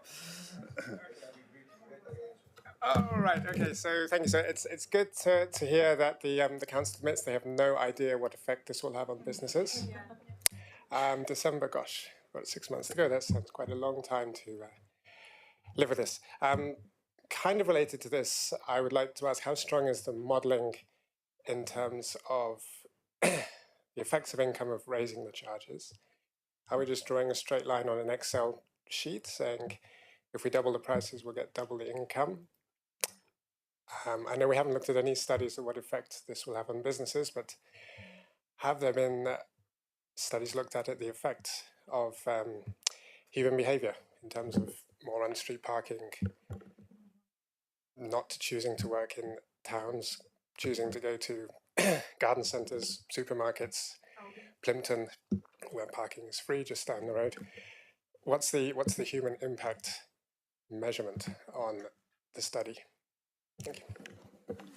[SPEAKER 22] All right. Okay. So thank you. So it's good to hear that the council admits they have no idea what effect this will have on businesses. December, gosh, about 6 months ago. That sounds quite a long time to live with this. Kind of related to this, I would like to ask, how strong is the modelling in terms of the effects of income of raising the charges? Are we just drawing a straight line on an Excel sheet saying if we double the prices, we'll get double the income? I know we haven't looked at any studies of what effect this will have on businesses, but have there been studies looked at the effect of human behaviour in terms of more on-street parking, not choosing to work in towns, choosing to go to garden centres, supermarkets, Plimpton, where parking is free just down the road? What's the human impact measurement on the study? Thank you.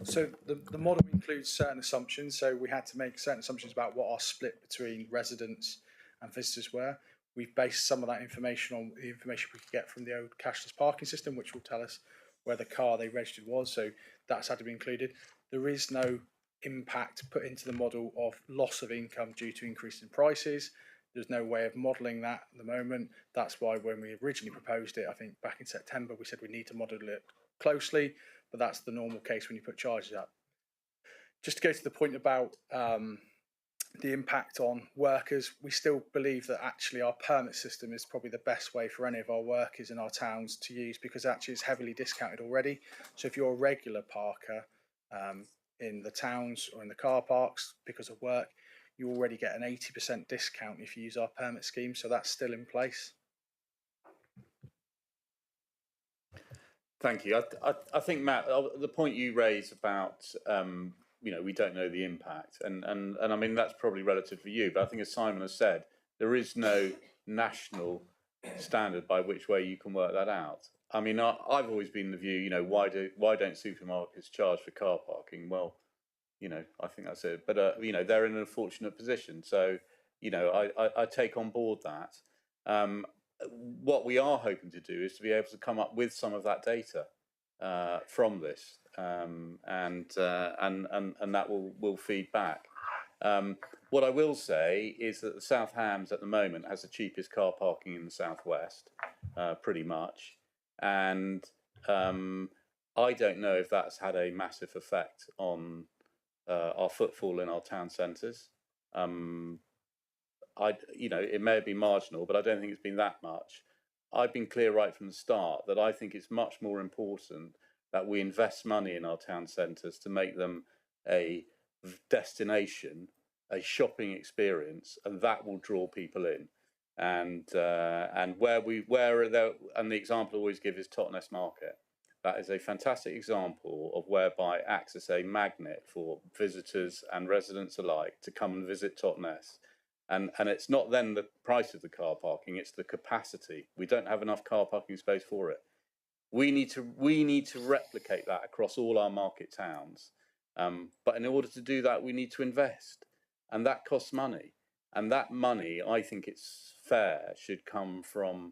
[SPEAKER 6] So the model includes certain assumptions. So we had to make certain assumptions about what our split between residents and visitors were. We've based some of that information on the information we could get from the old cashless parking system, which will tell us where the car they registered was. So that's had to be included. There is no impact put into the model of loss of income due to increase in prices. There's no way of modelling that at the moment. That's why when we originally proposed it, I think back in September, we said we need to model it closely. But that's the normal case when you put charges up. Just to go to the point about the impact on workers, we still believe that actually our permit system is probably the best way for any of our workers in our towns to use, because actually it's heavily discounted already. So if you're a regular parker in the towns or in the car parks because of work, you already get an 80% discount if you use our permit scheme. So that's still in place.
[SPEAKER 1] Thank you. I think, Matt, the point you raise about we don't know the impact, and I mean that's probably relative for you, but I think as Simon has said, there is no national standard by which way you can work that out. I mean, I've always been the view, why don't supermarkets charge for car parking? Well, I think that's it. But they're in an unfortunate position, so I take on board that. What we are hoping to do is to be able to come up with some of that data from this, and that will feed back. What I will say is that the South Hams at the moment has the cheapest car parking in the southwest, pretty much, and I don't know if that's had a massive effect on our footfall in our town centres. It may be marginal, but I don't think it's been that much. I've been clear right from the start that I think it's much more important that we invest money in our town centres to make them a destination, a shopping experience, and that will draw people in. And the example I always give is Totnes Market. That is a fantastic example of whereby it acts as a magnet for visitors and residents alike to come and visit Totnes. And it's not then the price of the car parking, it's the capacity. We don't have enough car parking space for it. We need to replicate that across all our market towns. But in order to do that, we need to invest. And that costs money. And that money, I think it's fair, should come from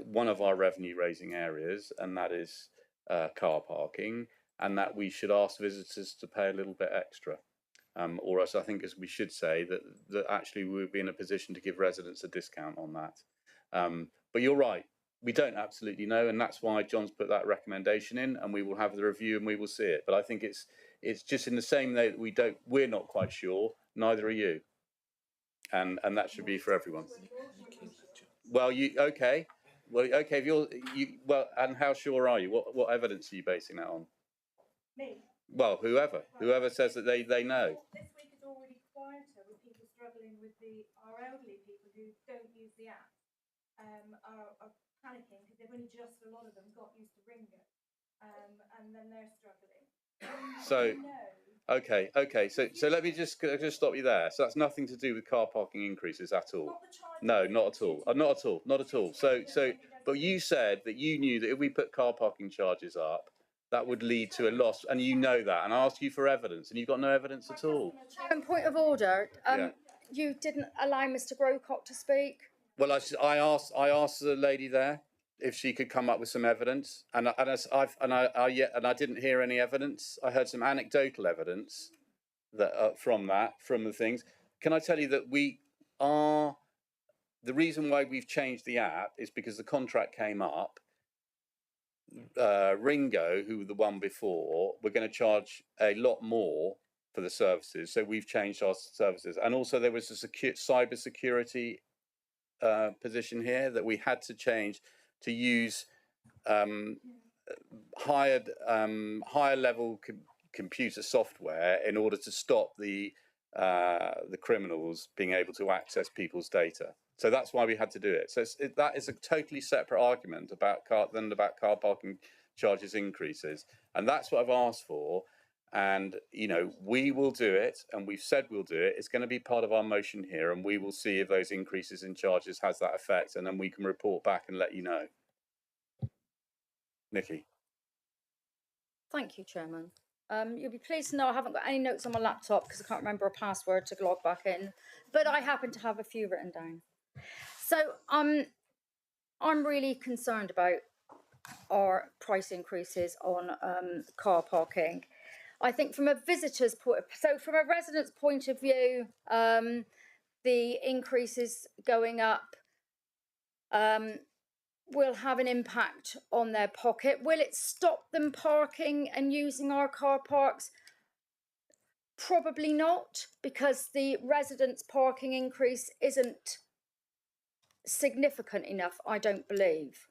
[SPEAKER 1] one of our revenue raising areas, and that is car parking, and that we should ask visitors to pay a little bit extra. Or else I think as we should say that actually we would be in a position to give residents a discount on that. But you're right, we don't absolutely know, and that's why John's put that recommendation in, and we will have the review and we will see it. But I think it's just in the same way that we're not quite sure, neither are you. And that should be for everyone. Well, okay. And how sure are you? What evidence are you basing that on?
[SPEAKER 8] Me.
[SPEAKER 1] Well, whoever says that they know.
[SPEAKER 8] This week is already quieter with people struggling with our elderly people who don't use the app, are panicking because they've only just, a lot of them, got used to Ringo, and then they're struggling.
[SPEAKER 1] So, okay. So let me just stop you there. So that's nothing to do with car parking increases at all. No, not at all. Not at all. So, but you said that you knew that if we put car parking charges up, that would lead to a loss, and you know that. And I asked you for evidence, and you've got no evidence at all.
[SPEAKER 11] Point of order. You didn't allow Mr. Grocott to speak.
[SPEAKER 1] Well, I asked the lady there if she could come up with some evidence, and I didn't hear any evidence. I heard some anecdotal evidence that from the things. Can I tell you that the reason why we've changed the app is because the contract came up. Ringo, who were the one before, we're going to charge a lot more for the services, so we've changed our services. And also there was a cyber security position here that we had to change to use higher level computer software in order to stop the criminals being able to access people's data. So that's why we had to do it. So that is a totally separate argument about car parking charges increases, and that's what I've asked for. And we will do it, and we've said we'll do it. It's going to be part of our motion here, and we will see if those increases in charges has that effect, and then we can report back and let you know. Nikki.
[SPEAKER 11] Thank you, Chairman. You'll be pleased to know I haven't got any notes on my laptop because I can't remember a password to log back in, but I happen to have a few written down. So I'm really concerned about our price increases on car parking. I think from a visitor's from a resident's point of view, the increases going up will have an impact on their pocket. Will it stop them parking and using our car parks? Probably not, because the residents' parking increase isn't significant enough, I don't believe.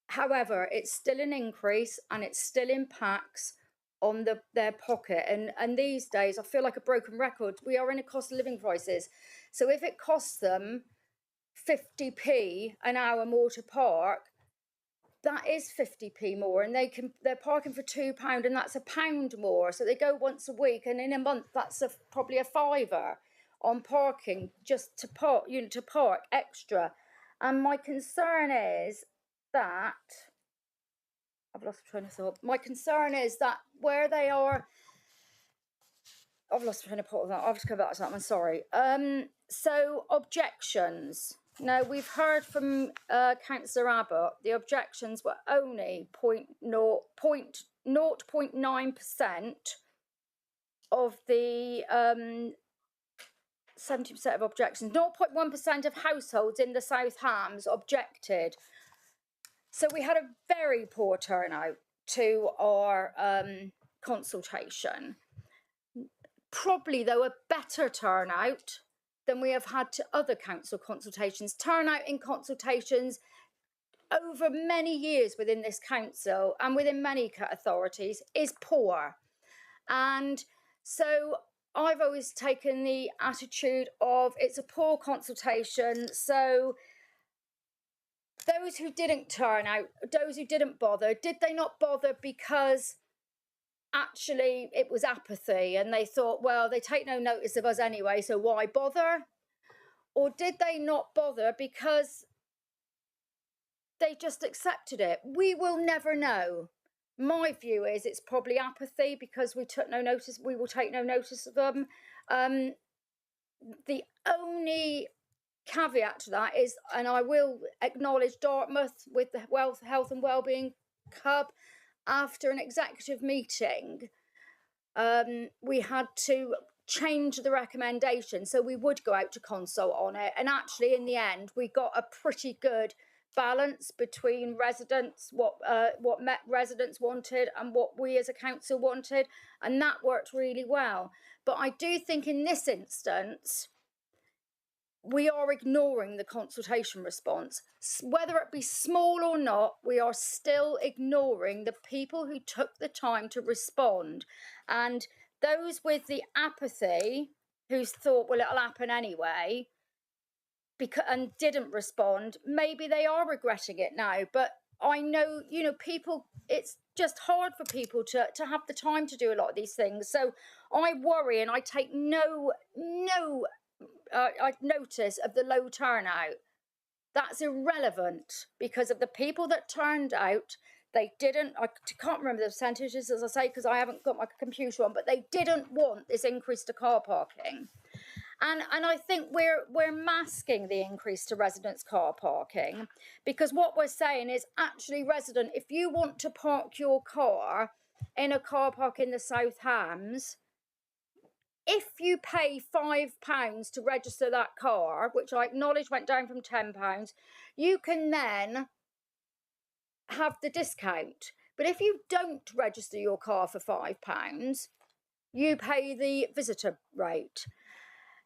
[SPEAKER 11] However, it's still an increase and it still impacts on their pocket. And these days, I feel like a broken record. We are in a cost of living crisis. So if it costs them 50p an hour more to park, that is 50p more, and they're parking for £2 and that's £1 more. So they go once a week, and in a month that's probably a £5 on parking just to park extra. And my concern is that I've lost train of thought. My concern is that where they are, I've lost train of thought. I'll just go back to that one. Sorry. So objections. Now we've heard from Councillor Abbott. The objections were only 0.9% of the 70% of objections. 0.1% of households in the South Hams objected. So we had a very poor turnout to our consultation. Probably, though, a better turnout than we have had to other council consultations. Turnout in consultations over many years within this council and within many authorities is poor. And so I've always taken the attitude of it's a poor consultation, so those who didn't turn out, those who didn't bother, did they not bother because actually it was apathy and they thought, well, they take no notice of us anyway, so why bother? Or did they not bother because they just accepted it? We will never know. My view is it's probably apathy because we took no notice, we will take no notice of them. The only caveat to that is, and I will acknowledge Dartmouth with the Health and Wellbeing Hub, after an executive meeting, we had to change the recommendation, so we would go out to consult on it, and actually in the end we got a pretty good balance between residents, what Met residents wanted and what we as a council wanted, and that worked really well. But I do think in this instance we are ignoring the consultation response. Whether it be small or not, we are still ignoring the people who took the time to respond. And those with the apathy, who thought, well, it'll happen anyway, and didn't respond, maybe they are regretting it now. But I know, people, it's just hard for people to have the time to do a lot of these things. So I worry and I take no notice of the low turnout. That's irrelevant because of the people that turned out. They didn't, I can't remember the percentages, as I say, because I haven't got my computer on, but they didn't want this increase to car parking. And I think we're masking the increase to residents' car parking, because what we're saying is, actually, resident, if you want to park your car in a car park in the South Hams, if you pay £5 to register that car, which I acknowledge went down from £10, you can then have the discount. But if you don't register your car for £5, you pay the visitor rate.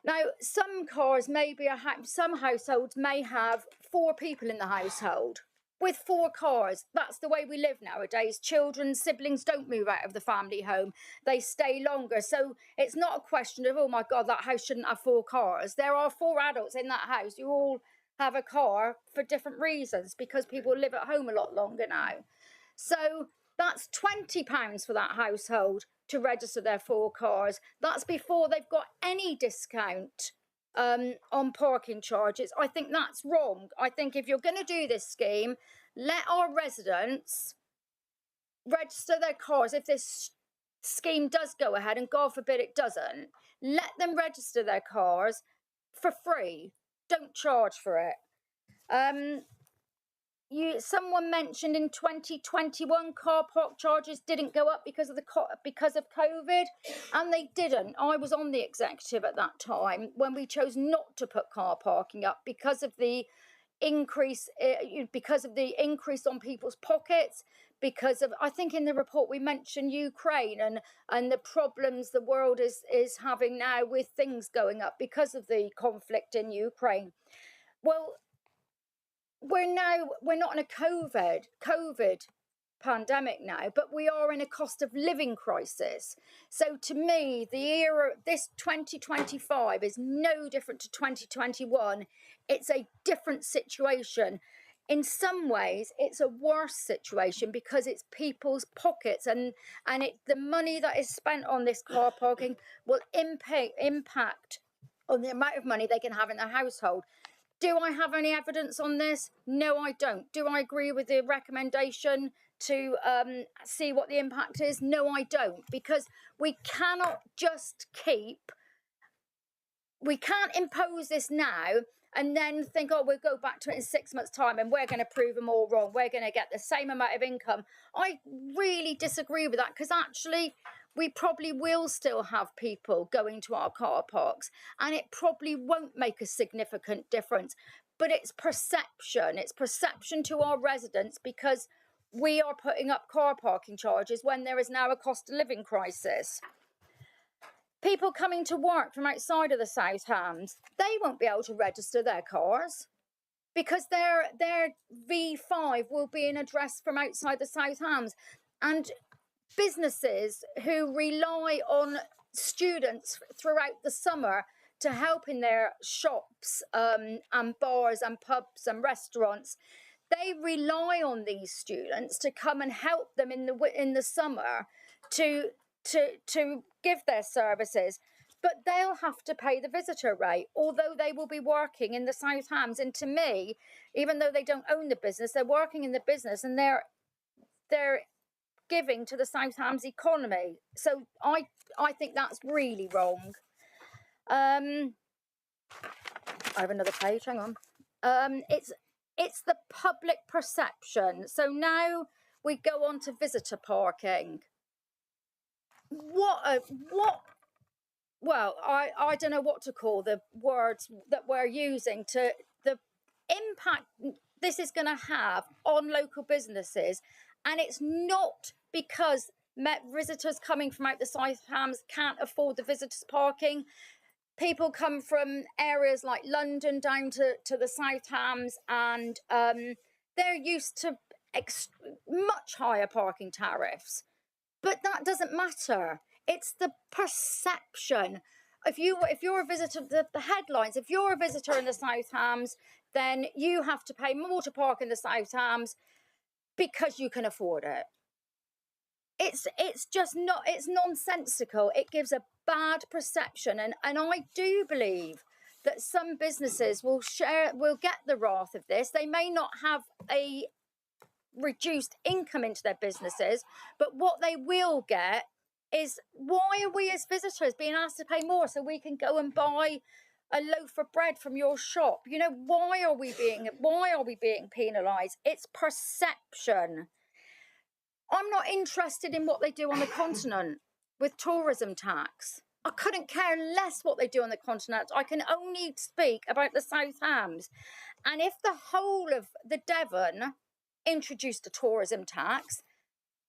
[SPEAKER 11] Now, some cars may be, some households may have 4 people in the household with 4 cars. That's the way we live nowadays. Children, siblings don't move out of the family home. They stay longer. So it's not a question of, oh my God, that house shouldn't have 4 cars. There are 4 adults in that house who all have a car for different reasons because people live at home a lot longer now. So that's £20 for that household to register their 4 cars. That's before they've got any discount on parking charges. I think that's wrong. I think if you're going to do this scheme, let our residents register their cars. If this scheme does go ahead, and God forbid it doesn't, let them register their cars for free. Don't charge for it. Someone mentioned in 2021 car park charges didn't go up because of COVID, and they didn't. I was on the executive at that time when we chose not to put car parking up because of the increase on people's pockets. Because of, I think in the report we mentioned Ukraine and the problems the world is having now with things going up because of the conflict in Ukraine. Well, we're not in a COVID pandemic now, but we are in a cost of living crisis. So to me, this 2025 is no different to 2021. It's a different situation. In some ways, it's a worse situation because it's people's pockets, and the money that is spent on this car parking will impact on the amount of money they can have in their household. Do I have any evidence on this? No, I don't. Do I agree with the recommendation to see what the impact is? No, I don't, because we cannot impose this now and then think, oh, we'll go back to it in 6 months' time and we're going to prove them all wrong. We're going to get the same amount of income. I really disagree with that, because actually we probably will still have people going to our car parks, and it probably won't make a significant difference. But it's perception to our residents, because we are putting up car parking charges when there is now a cost of living crisis. People coming to work from outside of the South Hams, they won't be able to register their cars because their V5 will be an address from outside the South Hams. And businesses who rely on students throughout the summer to help in their shops and bars and pubs and restaurants, they rely on these students to come and help them in the summer to give their services. But they'll have to pay the visitor rate, although they will be working in the South Hams. And to me, even though they don't own the business, they're working in the business, and they're giving to the South Hams economy. So I think that's really wrong. I have another page, hang on. It's the public perception. So now we go on to visitor parking. Well, I don't know what to call the words that we're using to the impact this is going to have on local businesses. And it's not because visitors coming from out the South Hams can't afford the visitors parking. People come from areas like London down to the South Hams, and they're used to much higher parking tariffs. But that doesn't matter. It's the perception. If you're a visitor, the headlines, if you're a visitor in the South Hams, then you have to pay more to park in the South Hams because you can afford it. It's just not, it's nonsensical. It gives a bad perception. And I do believe that some businesses will get the wrath of this. They may not have a reduced income into their businesses, but what they will get is, why are we as visitors being asked to pay more so we can go and buy a loaf of bread from your shop? You know, why are we being penalised? It's perception. I'm not interested in what they do on the continent with tourism tax. I couldn't care less what they do on the continent. I can only speak about the South Hams. And if the whole of the Devon introduced a tourism tax,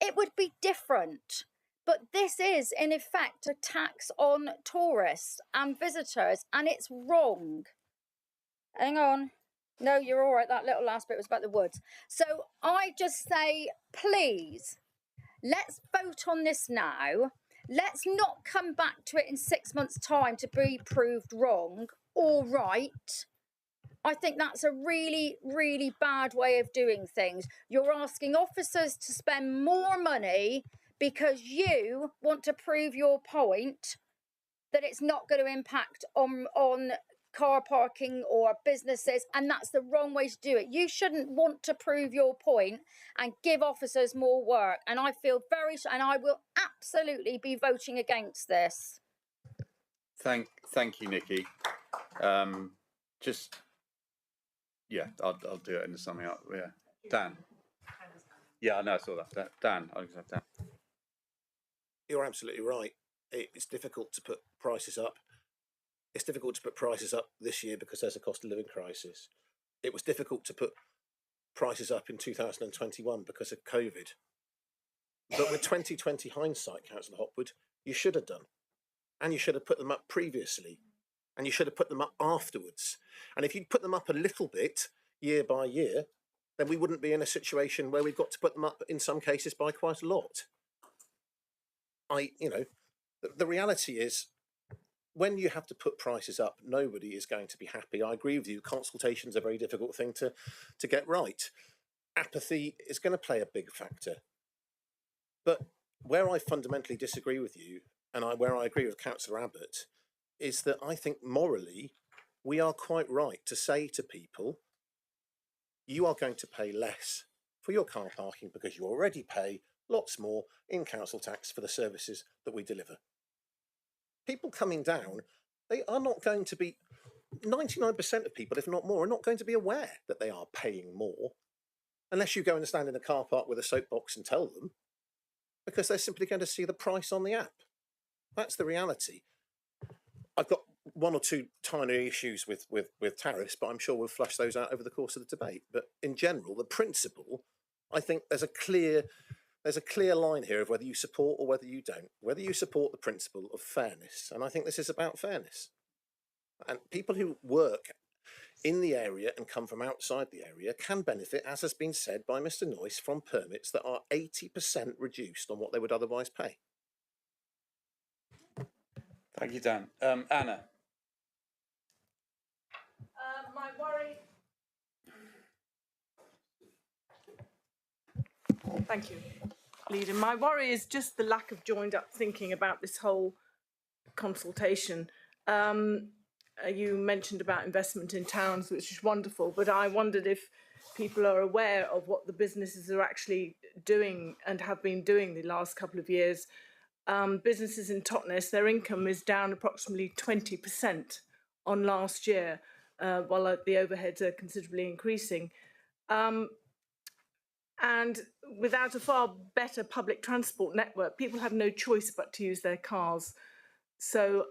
[SPEAKER 11] it would be different. But this is, in effect, a tax on tourists and visitors, and it's wrong. Hang on. No, you're all right. That little last bit was about the woods. So I just say, please, let's vote on this now. Let's not come back to it in 6 months' time to be proved wrong or right. I think that's a really, really bad way of doing things. You're asking officers to spend more money because you want to prove your point that it's not going to impact on car parking or businesses, and that's the wrong way to do it. You shouldn't want to prove your point and give officers more work. And I feel and I will absolutely be voting against this.
[SPEAKER 1] Thank you, Nikki. I'll do it in the summing up. Yeah, Dan. Yeah, I know. I saw that. Dan. Dan.
[SPEAKER 2] You're absolutely right. It's difficult to put prices up. It's difficult to put prices up this year because there's a cost of living crisis. It was difficult to put prices up in 2021 because of COVID. But with 2020 hindsight, Councillor Hopwood, you should have done. And you should have put them up previously. And you should have put them up afterwards. And if you'd put them up a little bit, year by year, then we wouldn't be in a situation where we've got to put them up, in some cases, by quite a lot. The reality is, when you have to put prices up, nobody is going to be happy. I agree with you. Consultation is a very difficult thing to get right. Apathy is going to play a big factor. But where I fundamentally disagree with you, and where I agree with Councillor Abbott, is that I think morally we are quite right to say to people, you are going to pay less for your car parking because you already pay lots more in council tax for the services that we deliver. People coming down, they are not going to be, 99% of people, if not more, are not going to be aware that they are paying more, unless you go and stand in a car park with a soapbox and tell them. because they're simply going to see the price on the app. That's the reality. I've got one or two tiny issues with tariffs, but I'm sure we'll flush those out over the course of the debate. But in general, the principle, I think there's a clear line here of whether you support or whether you don't, whether you support the principle of fairness. And I think this is about fairness. And people who work in the area and come from outside the area can benefit, as has been said by Mr. Noyce, from permits that are 80% reduced on what they would otherwise pay.
[SPEAKER 1] Thank you, Dan. Anna.
[SPEAKER 12] My worry. Thank you, Leader. My worry is just the lack of joined up thinking about this whole consultation. You mentioned about investment in towns, which is wonderful, but I wondered if people are aware of what the businesses are actually doing and have been doing the last couple of years. Businesses in Totnes, their income is down approximately 20% on last year, while the overheads are considerably increasing. And without a far better public transport network, people have no choice but to use their cars. So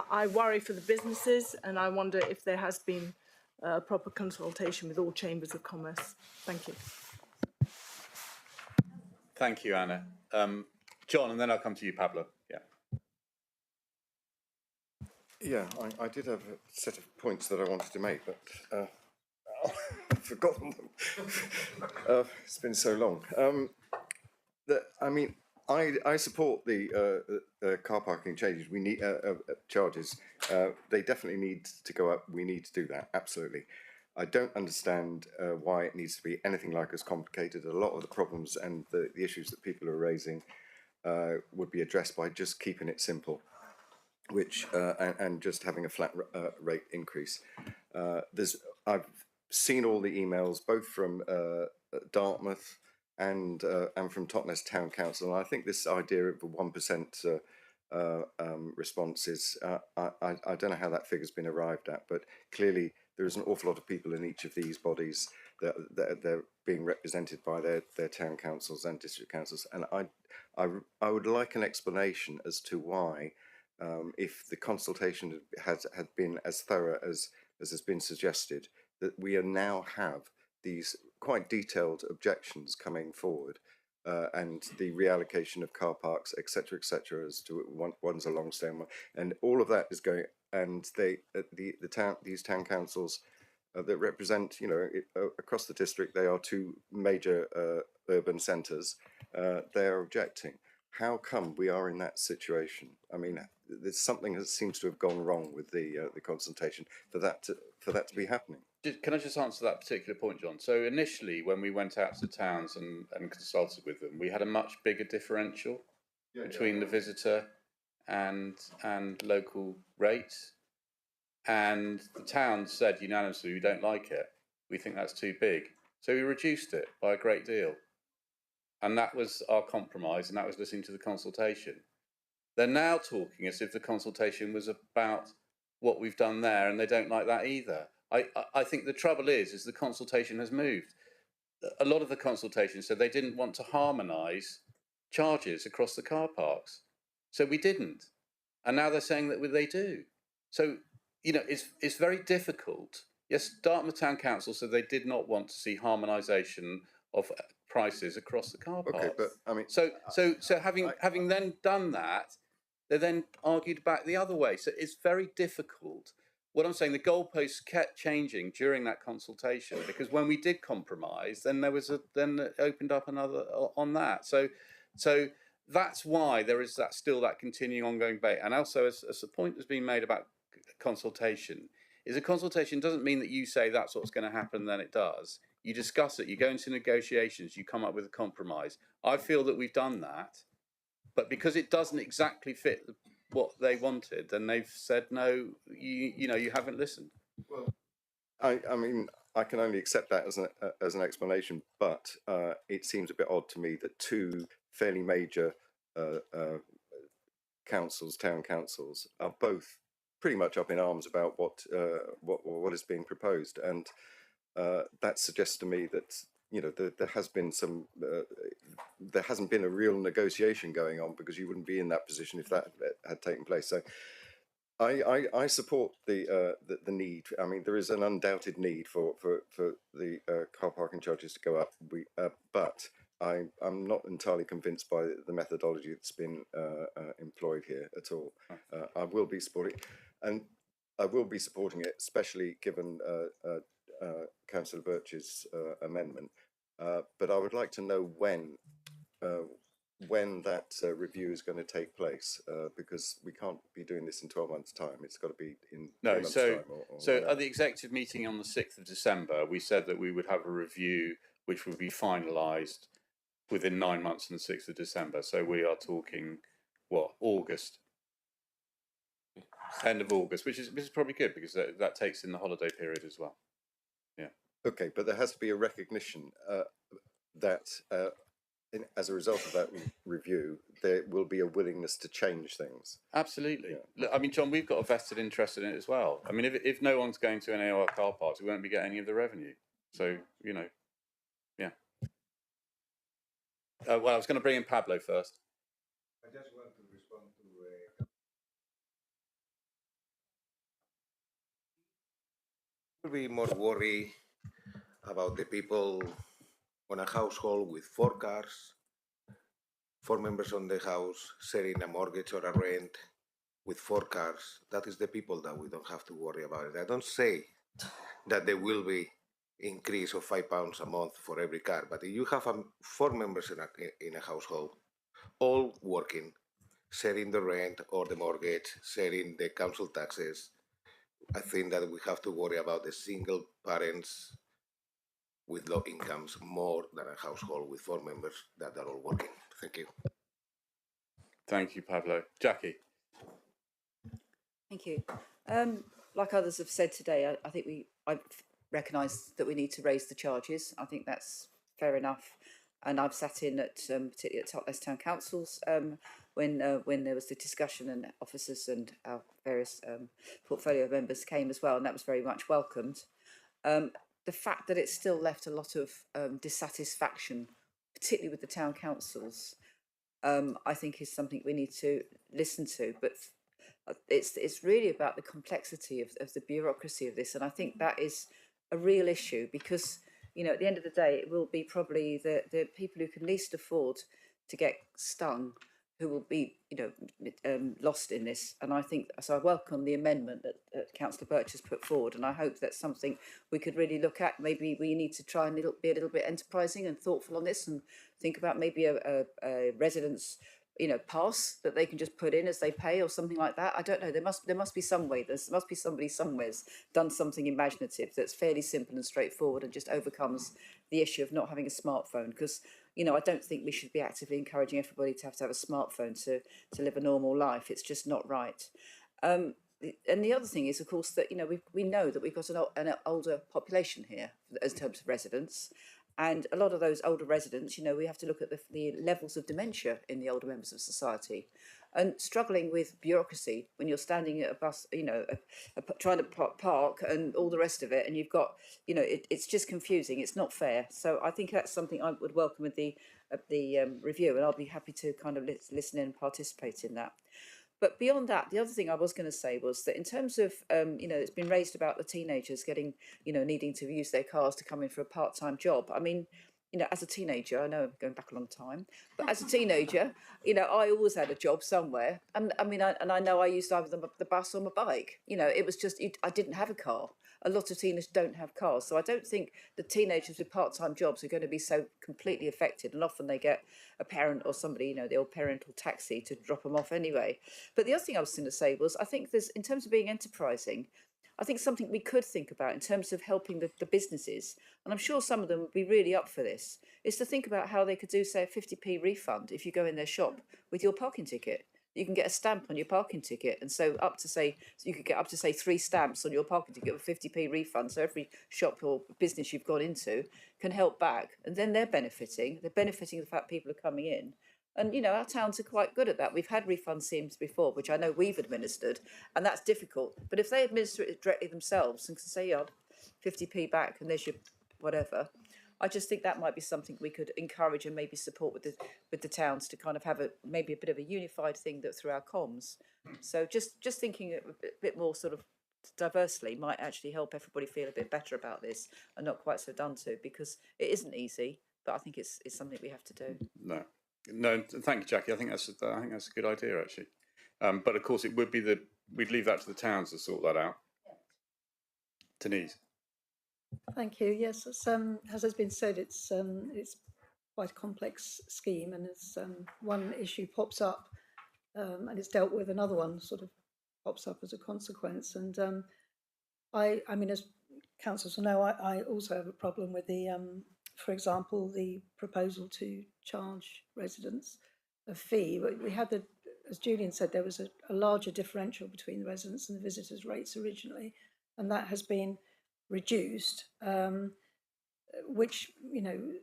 [SPEAKER 12] I worry for the businesses, and I wonder if there has been a proper consultation with all chambers of commerce. Thank you.
[SPEAKER 1] Thank you, Anna. John, and then I'll come to you, Pablo. Yeah.
[SPEAKER 21] Yeah, I did have a set of points that I wanted to make, but I've forgotten them. It's been so long. I support the car parking changes. We need charges. They definitely need to go up. We need to do that. Absolutely. I don't understand why it needs to be anything like as complicated. A lot of the problems and the issues that people are raising would be addressed by just keeping it simple, which and just having a flat rate increase. I've seen all the emails, both from Dartmouth and from Totnes Town Council. And I think this idea of a 1% response is, I don't know how that figure's been arrived at, but clearly there is an awful lot of people in each of these bodies that they're being represented by their town councils and district councils. And I would like an explanation as to why, if the consultation had been as thorough as has been suggested, that we now have these quite detailed objections coming forward, and the reallocation of car parks, etc., as to one's a long stay, and all of that is going. And these town councils that represent, across the district, they are two major urban centres. They are objecting. How come we are in that situation? I mean, there's something that seems to have gone wrong with the consultation for that to be happening.
[SPEAKER 1] Can I just answer that particular point, John? So initially, when we went out to towns and consulted with them, we had a much bigger differential between the visitor and local rates. And the town said unanimously, we don't like it. We think that's too big. So we reduced it by a great deal. And that was our compromise, and that was listening to the consultation. They're now talking as if the consultation was about what we've done there, and they don't like that either. I think the trouble is the consultation has moved. A lot of the consultation said they didn't want to harmonise charges across the car parks. So we didn't. And now they're saying that they do. So, it's very difficult. Yes, Dartmouth Town Council said they did not want to see harmonisation of prices across the car parks.
[SPEAKER 21] Okay, but I mean,
[SPEAKER 1] so having then done that, they then argued back the other way. So it's very difficult. What I'm saying, the goalposts kept changing during that consultation, because when we did compromise, then then it opened up another on that. So that's why there is still that continuing ongoing debate. And also, as the point has been made about consultation, is a consultation doesn't mean that you say that's what's going to happen, then it does. You discuss it, you go into negotiations, you come up with a compromise. I feel that we've done that, but because it doesn't exactly fit what they wanted, then they've said, no, you haven't listened.
[SPEAKER 21] Well, I mean, I can only accept that as an explanation, but it seems a bit odd to me that two fairly major town councils, are both pretty much up in arms about what is being proposed, and that suggests to me that there has been some, there hasn't been a real negotiation going on, because you wouldn't be in that position if that had taken place. So I support the need. I mean, there is an undoubted need for the car parking charges to go up. But I'm not entirely convinced by the methodology that's been employed here at all. I will be supporting, and I will be supporting it, especially given Councillor Birch's amendment. But I would like to know when that review is going to take place, because we can't be doing this in 12 months' time. It's got to be in 3 months' time.
[SPEAKER 1] So at the executive meeting on the 6th of December, we said that we would have a review which would be finalised within 9 months from the 6th of December. So we are talking, what, August? End of August, which is probably good, because that takes in the holiday period as well. Yeah.
[SPEAKER 21] Okay, but there has to be a recognition that as a result of that review, there will be a willingness to change things.
[SPEAKER 1] Absolutely. Look, I mean, John, we've got a vested interest in it as well. I mean, if no one's going to any of our car parks, we won't be getting any of the revenue. So, yeah. Well, I was going to bring in Pablo first.
[SPEAKER 9] I just want to respond to would be more worry about the people on a household with 4 cars, 4 members on the house sharing a mortgage or a rent with 4 cars. That is the people that we don't have to worry about it. I don't say that there will be increase of £5 a month for every car, but if you have 4 members in a household, all working, sharing the rent or the mortgage, sharing the council taxes, I think that we have to worry about the single parents with low incomes more than a household with 4 members that are all working. Thank you.
[SPEAKER 1] Thank you, Pablo. Jackie.
[SPEAKER 13] Thank you. Like others have said today, I think I recognise that we need to raise the charges. I think that's fair enough. And I've sat in at particularly at Totnes Town Councils when there was the discussion, and officers and our various portfolio members came as well, and that was very much welcomed. The fact that it's still left a lot of dissatisfaction, particularly with the town councils, I think is something we need to listen to. But it's really about the complexity of the bureaucracy of this, and I think that is a real issue, because at the end of the day, it will be probably the people who can least afford to get stung who will be lost in this. And I think so. I welcome the amendment that Councillor Birch has put forward, and I hope that's something we could really look at. Maybe we need to try and be a little bit enterprising and thoughtful on this, and think about maybe a residence pass that they can just put in as they pay, or something like that. I don't know. There must be some way. There must be somebody somewhere's done something imaginative that's fairly simple and straightforward, and just overcomes the issue of not having a smartphone. Because I don't think we should be actively encouraging everybody to have a smartphone to live a normal life. It's just not right. And the other thing is, of course, that we know that we've got an older population here in terms of residents. And a lot of those older residents, we have to look at the levels of dementia in the older members of society, and struggling with bureaucracy when you're standing at a bus, trying to park and all the rest of it, and you've got, it's just confusing. It's not fair. So I think that's something I would welcome with the review, and I'll be happy to kind of listen in and participate in that. But beyond that, the other thing I was going to say was that in terms of, it's been raised about the teenagers getting, needing to use their cars to come in for a part-time job. I mean, as a teenager, I know I'm going back a long time, but as a teenager, I always had a job somewhere. And I mean, I know I used either the bus or my bike. It was just, I didn't have a car. A lot of teenagers don't have cars. So I don't think the teenagers with part-time jobs are going to be so completely affected. And often they get a parent or somebody, the old parental taxi to drop them off anyway. But the other thing I was going to say was, I think there's, in terms of being enterprising, I think something we could think about in terms of helping the businesses, and I'm sure some of them would be really up for this, is to think about how they could do, say, a 50p refund if you go in their shop with your parking ticket. You can get a stamp on your parking ticket, and so you could get up to say 3 stamps on your parking ticket with 50p refund. So every shop or business you've gone into can help back, and then they're benefiting. They're benefiting the fact people are coming in. And, our towns are quite good at that. We've had refund schemes before, which I know we've administered, and that's difficult. But if they administer it directly themselves and can say, 50p back and there's your whatever, I just think that might be something we could encourage and maybe support with the towns to kind of have maybe a bit of a unified thing that through our comms. So just thinking a bit more sort of diversely might actually help everybody feel a bit better about this and not quite so done to, because it isn't easy, but I think it's something we have to do.
[SPEAKER 1] No, thank you, Jackie. I think that's a good idea, actually. But of course, it would be we'd leave that to the towns to sort that out. Denise.
[SPEAKER 19] Thank you. Yes, as has been said, it's quite a complex scheme, and as one issue pops up and it's dealt with, another one sort of pops up as a consequence. And I mean, as councillors will know, I also have a problem with the, for example, the proposal to charge residents a fee. We had as Julian said, there was a larger differential between the residents and the visitors' rates originally, and that has been reduced, which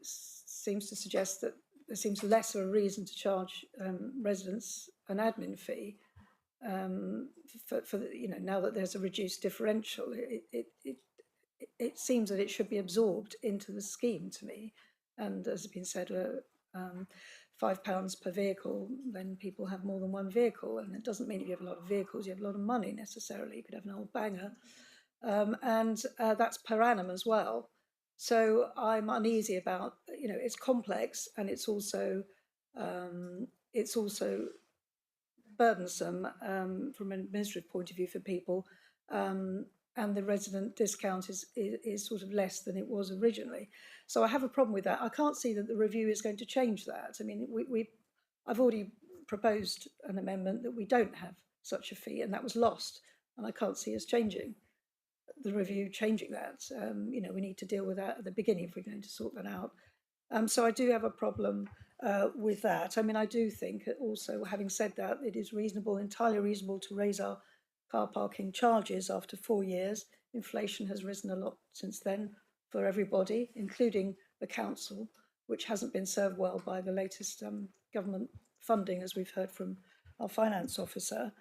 [SPEAKER 19] seems to suggest that there seems less of a reason to charge residents an admin fee for now that there's a reduced differential. It seems that it should be absorbed into the scheme to me, and as has been said, £5 per vehicle, then people have more than one vehicle, and it doesn't mean if you have a lot of vehicles you have a lot of money necessarily. You could have an old banger. And that's per annum as well. So I'm uneasy about, it's complex, and it's also burdensome from an administrative point of view for people, and the resident discount is sort of less than it was originally. So I have a problem with that. I can't see that the review is going to change that. I mean, I've already proposed an amendment that we don't have such a fee, and that was lost, and I can't see us changing the review changing that. We need to deal with that at the beginning if we're going to sort that out. So I do have a problem with that. I mean, I do think also, having said that, it is reasonable, entirely reasonable, to raise our car parking charges after 4 years. Inflation has risen a lot since then for everybody, including the council, which hasn't been served well by the latest government funding, as we've heard from our finance officer.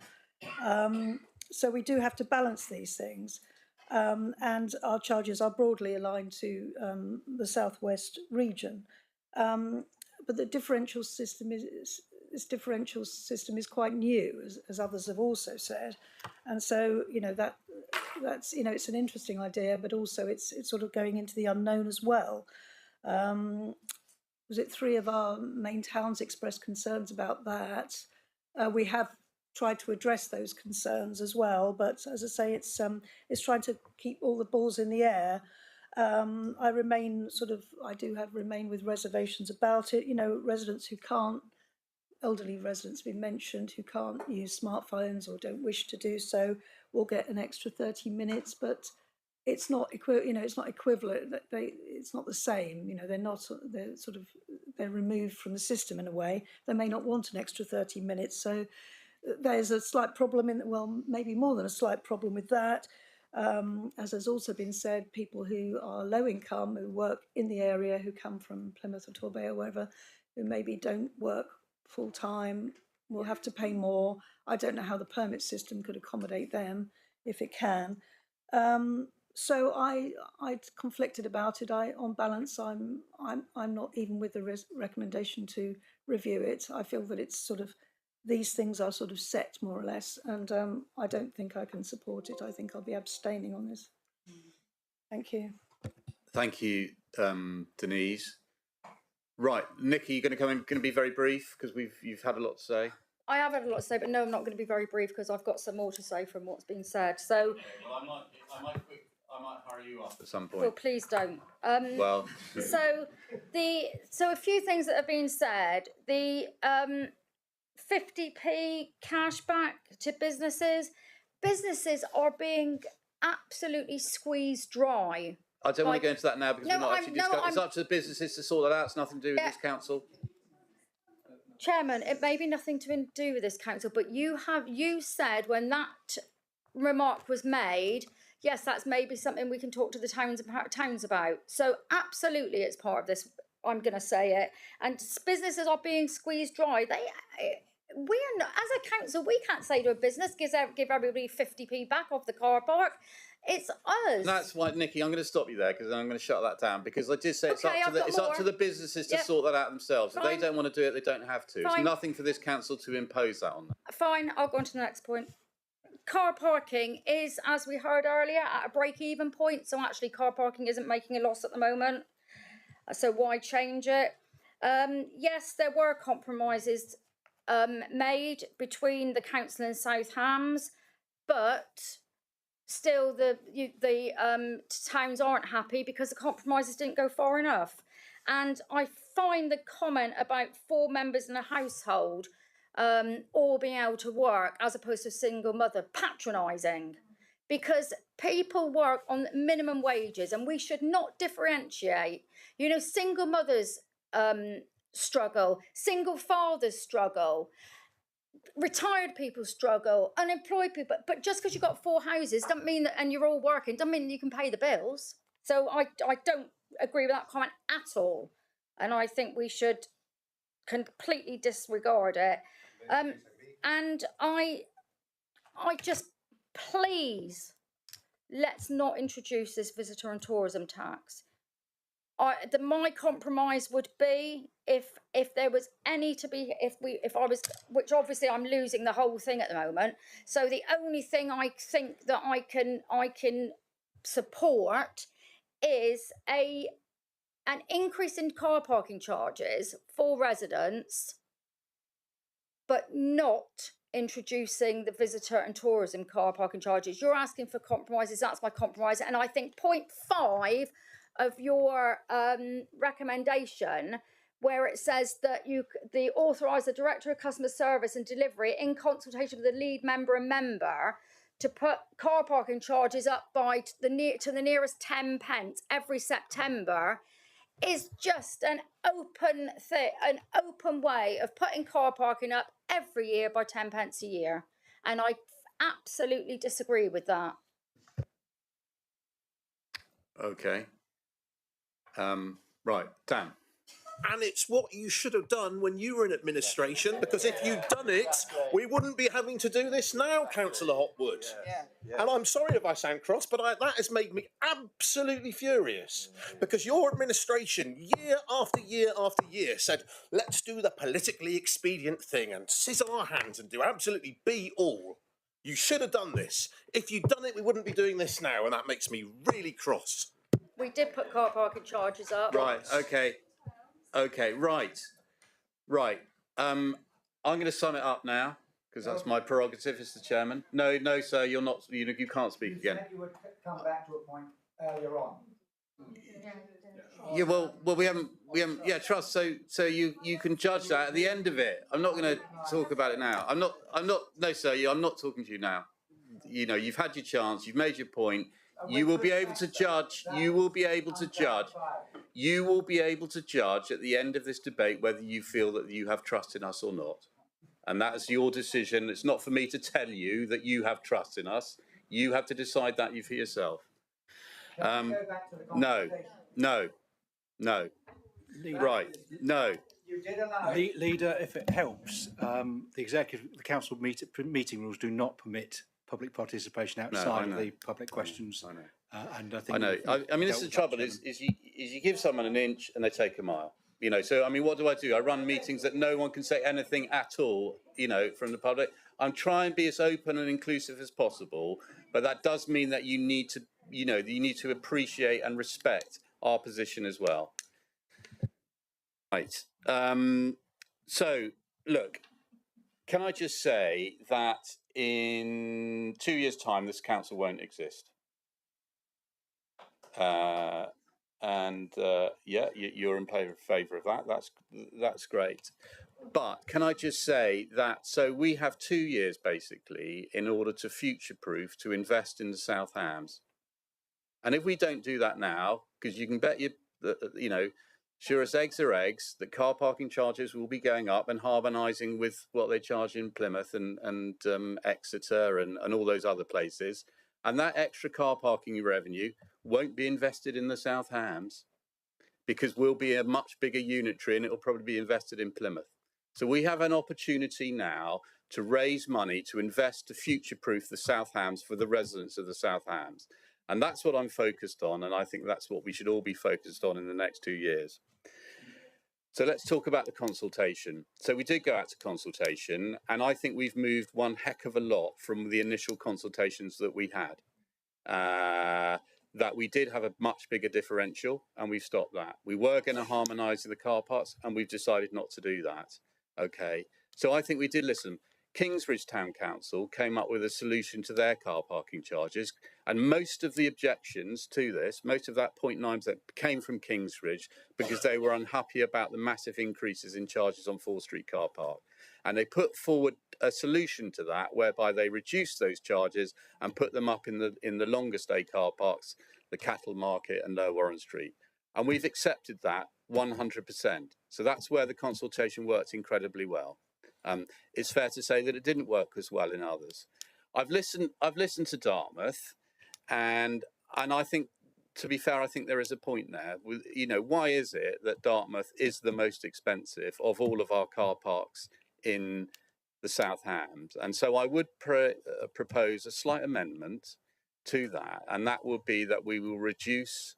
[SPEAKER 19] So we do have to balance these things. And our charges are broadly aligned to the southwest region, but the differential system is quite new, as others have also said, and so that's it's an interesting idea, but also it's sort of going into the unknown as well. Was it 3 of our main towns expressed concerns about that? We have tried to address those concerns as well, but as I say, it's trying to keep all the balls in the air. I do remain with reservations about it. Residents who can't, elderly residents been mentioned, who can't use smartphones or don't wish to do so, will get an extra 30 minutes, but it's not it's not equivalent. It's not the same. They're removed from the system in a way. They may not want an extra 30 minutes, so there's a slight problem maybe more than a slight problem with that. As has also been said, people who are low income, who work in the area, who come from Plymouth or Torbay or wherever, who maybe don't work full time, will have to pay more. I don't know how the permit system could accommodate them, if it can. So I'm conflicted about it. On balance, I'm not even with the recommendation to review it. I feel that it's sort of, these things are sort of set more or less, and I don't think I can support it. I think I'll be abstaining on this. Thank you.
[SPEAKER 1] Thank you, Denise. Right, Nikki, you're going to be very brief because you've had a lot to say.
[SPEAKER 11] I have had a lot to say, but no, I'm not going to be very brief because I've got some more to say from what's been said. So,
[SPEAKER 1] well, I might hurry you up at some point.
[SPEAKER 11] Well, please don't.
[SPEAKER 1] Well,
[SPEAKER 11] so a few things that have been said. The 50p cash back to businesses. Businesses are being absolutely squeezed dry.
[SPEAKER 1] I don't want to go into that now because we're not actually discussing. It's up to the businesses to sort that out. It's nothing to do with this council.
[SPEAKER 11] Chairman, it may be nothing to do with this council, but you said when that remark was made, yes, that's maybe something we can talk to the towns about. So absolutely, it's part of this. I'm going to say it. And businesses are being squeezed dry. We're not, as a council, we can't say to a business, give everybody 50p back off the car park. It's us.
[SPEAKER 1] That's why, Nikki, I'm going to stop you there because I'm going to shut that down because I did say it's
[SPEAKER 11] Okay,
[SPEAKER 1] up to
[SPEAKER 11] I've
[SPEAKER 1] the
[SPEAKER 11] got
[SPEAKER 1] it's up to
[SPEAKER 11] more.
[SPEAKER 1] the businesses to
[SPEAKER 11] Yep.
[SPEAKER 1] sort that out themselves. If they
[SPEAKER 11] Fine.
[SPEAKER 1] don't want to do it, they don't have to. It's
[SPEAKER 11] Fine.
[SPEAKER 1] nothing for this council to impose that on them.
[SPEAKER 11] Fine, I'll go on to the next point. Car parking is, as we heard earlier, at a break-even point. So actually, car parking isn't making a loss at the moment. So why change it? Yes, there were compromises made between the council and South Hams, but still the towns aren't happy because the compromises didn't go far enough. And I find the comment about 4 members in a household all being able to work as opposed to a single mother patronising, because people work on minimum wages and we should not differentiate. You know, single mothers struggle, single fathers struggle, retired people struggle, unemployed people. But just because you've got 4 houses doesn't mean that, and you're all working, doesn't mean you can pay the bills. So I don't agree with that comment at all, and I think we should completely disregard it. And I just, please, let's not introduce this visitor and tourism tax. My compromise would be if there was any to be, if I was, which obviously I'm losing the whole thing at the moment. So the only thing I think that I can support is an increase in car parking charges for residents, but not introducing the visitor and tourism car parking charges. You're asking for compromises. That's my compromise, and I think point 5 of your recommendation, where it says that the authorise the Director of Customer Service and Delivery in consultation with the lead member and member to put car parking charges up by to the nearest 10 pence every September, is just an open way of putting car parking up every year by 10 pence a year, and I absolutely disagree with that.
[SPEAKER 1] Okay. Right, Dan.
[SPEAKER 2] And it's what you should have done when you were in administration, because if you'd done it, we wouldn't be having to do this now, Councillor Hopwood. And I'm sorry if I sound cross, but that has made me absolutely furious, because your administration, year after year after year, said, let's do the politically expedient thing and sizzle our hands and do absolutely be all. You should have done this. If you'd done it, we wouldn't be doing this now, and that makes me really cross.
[SPEAKER 11] We did put car parking charges up.
[SPEAKER 1] Right, okay. Okay, right. I'm going to sum it up now because that's my prerogative as the chairman. No, sir, you're not. You can't speak again.
[SPEAKER 10] You would come back to a point earlier on.
[SPEAKER 1] Yeah, well, we haven't. Yeah, trust. So you can judge that at the end of it. I'm not going to talk about it now. I'm not. No, sir, I'm not talking to you now. You know, you've had your chance. You've made your point. You will be able to judge. You will be able to judge. You will be able to judge at the end of this debate whether you feel that you have trust in us or not. And that is your decision. It's not for me to tell you that you have trust in us. You have to decide that for yourself. No. Right. No.
[SPEAKER 15] Leader, if it helps, the council meeting rules do not permit public participation outside of the public questions. I know. And I think
[SPEAKER 1] I know. I mean, this is the trouble: is you give someone an inch and they take a mile. You know. So I mean, what do? I run meetings that no one can say anything at all. You know, from the public. I'm trying to be as open and inclusive as possible, but that does mean that you need to, you need to appreciate and respect our position as well. Right. So look, can I just say that in 2 years' time, this council won't exist. Yeah, you're in favour of that. That's great. But can I just say that, so we have 2 years basically in order to future-proof, to invest in the South Hams. And if we don't do that now, because you can bet sure as eggs are eggs, that car parking charges will be going up and harmonising with what they charge in Plymouth and Exeter and all those other places. And that extra car parking revenue won't be invested in the South Hams because we'll be a much bigger unitary and it'll probably be invested in Plymouth. So we have an opportunity now to raise money to invest to future-proof the South Hams for the residents of the South Hams. And that's what I'm focused on, and I think that's what we should all be focused on in the next 2 years. So let's talk about the consultation. So we did go out to consultation, and I think we've moved one heck of a lot from the initial consultations that we had. That we did have a much bigger differential, and we've stopped that. We were going to harmonise the car parks, and we've decided not to do that. Okay, so I think we did listen. Kingsbridge Town Council came up with a solution to their car parking charges, and most of the objections to this, most of that 0.9% came from Kingsbridge because they were unhappy about the massive increases in charges on Fore Street car park. And they put forward a solution to that whereby they reduced those charges and put them up in the longer stay car parks, the Cattle Market and Lower Warren Street. And we've accepted that 100%. So that's where the consultation worked incredibly well. It's fair to say that it didn't work as well in others. I've listened to Dartmouth, and I think, to be fair, I think there is a point there. You know, why is it that Dartmouth is the most expensive of all of our car parks in the South Hams? And so I would propose a slight amendment to that, and that would be that we will reduce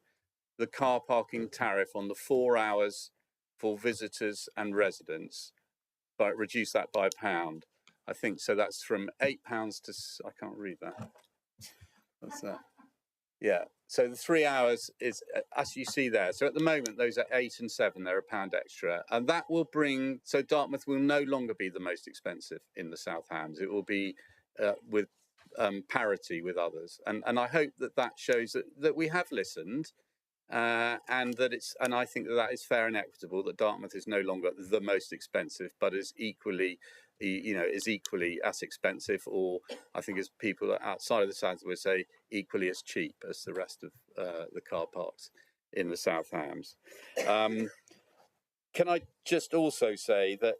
[SPEAKER 1] the car parking tariff on the 4 hours for visitors and residents, but reduce that by £1. I think so. That's from £8 to, I can't read that. What's that? Yeah. So the 3 hours is, as you see there. So at the moment, those are 8 and 7. They're £1 extra, and that will bring. So Dartmouth will no longer be the most expensive in the South Hams. It will be with parity with others, and I hope that shows that we have listened. And that it's, and I think that is fair and equitable, that Dartmouth is no longer the most expensive, but is equally, is equally as expensive, or I think as people outside of the South would say, equally as cheap as the rest of the car parks in the South Hams. Can I just also say that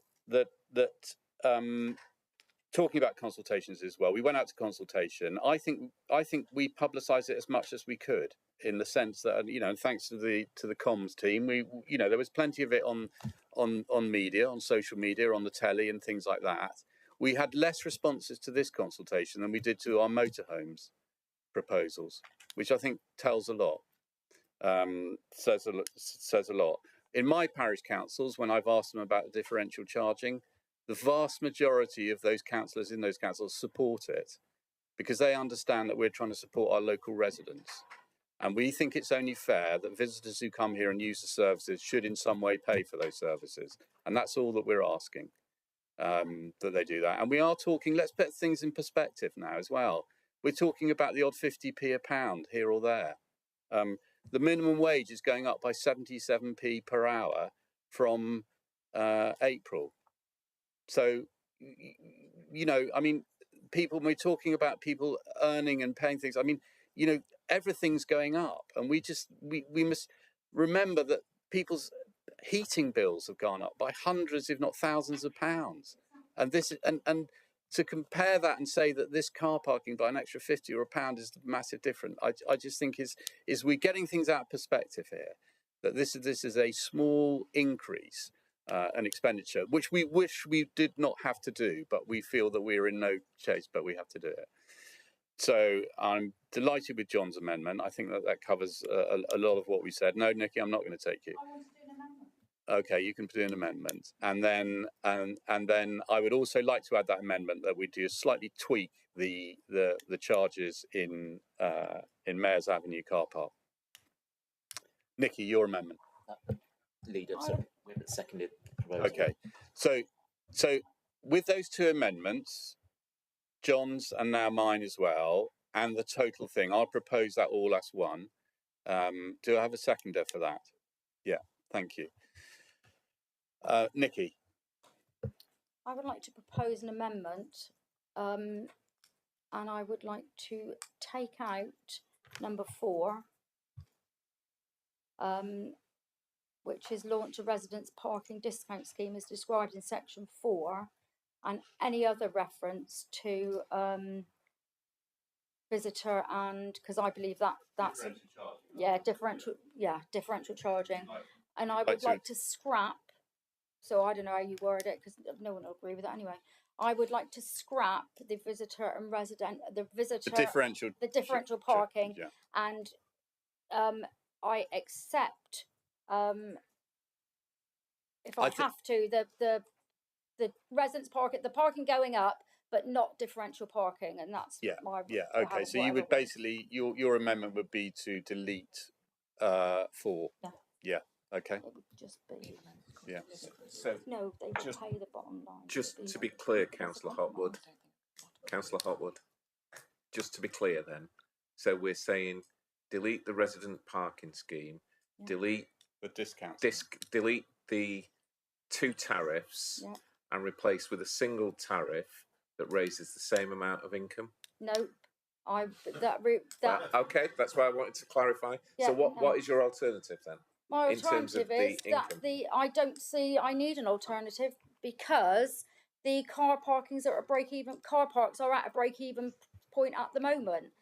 [SPEAKER 1] talking about consultations as well, we went out to consultation. I think we publicised it as much as we could, in the sense that, thanks to the comms team, there was plenty of it on media, on social media, on the telly and things like that. We had less responses to this consultation than we did to our motorhomes proposals, which I think tells a lot. Says a lot. In my parish councils, when I've asked them about the differential charging, the vast majority of those councillors in those councils support it, because they understand that we're trying to support our local residents. And we think it's only fair that visitors who come here and use the services should in some way pay for those services. And that's all that we're asking, that they do that. And we are talking, let's put things in perspective now as well. We're talking about the odd 50p a pound here or there. The minimum wage is going up by 77p per hour from April. So, people, we're talking about people earning and paying things. Everything's going up, and we must remember that people's heating bills have gone up by hundreds, if not thousands of pounds. And this, and to compare that and say that this car parking by an extra 50 or a pound is massive different, I just think is we're getting things out of perspective here. That this is a small increase, an expenditure, which we wish we did not have to do, but we feel that we're in no chase, but we have to do it. So I'm delighted with John's amendment. I think that covers a lot of what we said. No, Nikki, I'm not going to take you.
[SPEAKER 8] I want to do an amendment.
[SPEAKER 1] Okay, you can do an amendment, and then I would also like to add that amendment that we do slightly tweak the charges in Mayors Avenue car park. Nikki, your amendment.
[SPEAKER 3] Leader, so we haven't seconded the proposal.
[SPEAKER 1] Okay, so with those two amendments, John's and now mine as well, and the total thing, I'll propose that all as one. Do I have a seconder for that? Yeah, thank you. Nikki.
[SPEAKER 11] I would like to propose an amendment, and I would like to take out number 4, which is launch a residents parking discount scheme as described in section 4, and any other reference to visitor, and because I believe that's differential charging, and I would like to scrap. So I don't know how you word it, because no one will agree with that anyway. I would like to scrap the visitor and resident, the differential parking,
[SPEAKER 1] yeah.
[SPEAKER 11] and I accept, if I have to, the residents the parking going up, but not differential parking, and that's my
[SPEAKER 1] Okay, so you would basically your amendment would be to delete 4. Yeah. Okay.
[SPEAKER 11] It would just be.
[SPEAKER 1] Yeah.
[SPEAKER 16] So
[SPEAKER 11] No, they would
[SPEAKER 16] just-
[SPEAKER 11] pay the bottom line.
[SPEAKER 16] Just to be clear, Councillor Hotwood, just to be clear then, so we're saying delete the resident parking scheme, delete
[SPEAKER 1] the discount,
[SPEAKER 16] delete the 2 tariffs, and replace with a single tariff that raises the same amount of income.
[SPEAKER 11] Nope.
[SPEAKER 16] Okay, that's why I wanted to clarify. So what is your alternative then?
[SPEAKER 11] My
[SPEAKER 16] in terms of
[SPEAKER 11] alternative
[SPEAKER 16] the
[SPEAKER 11] is that I don't see I need an alternative, because the car parkings are at a break-even. Car parks are at a break-even point at the moment.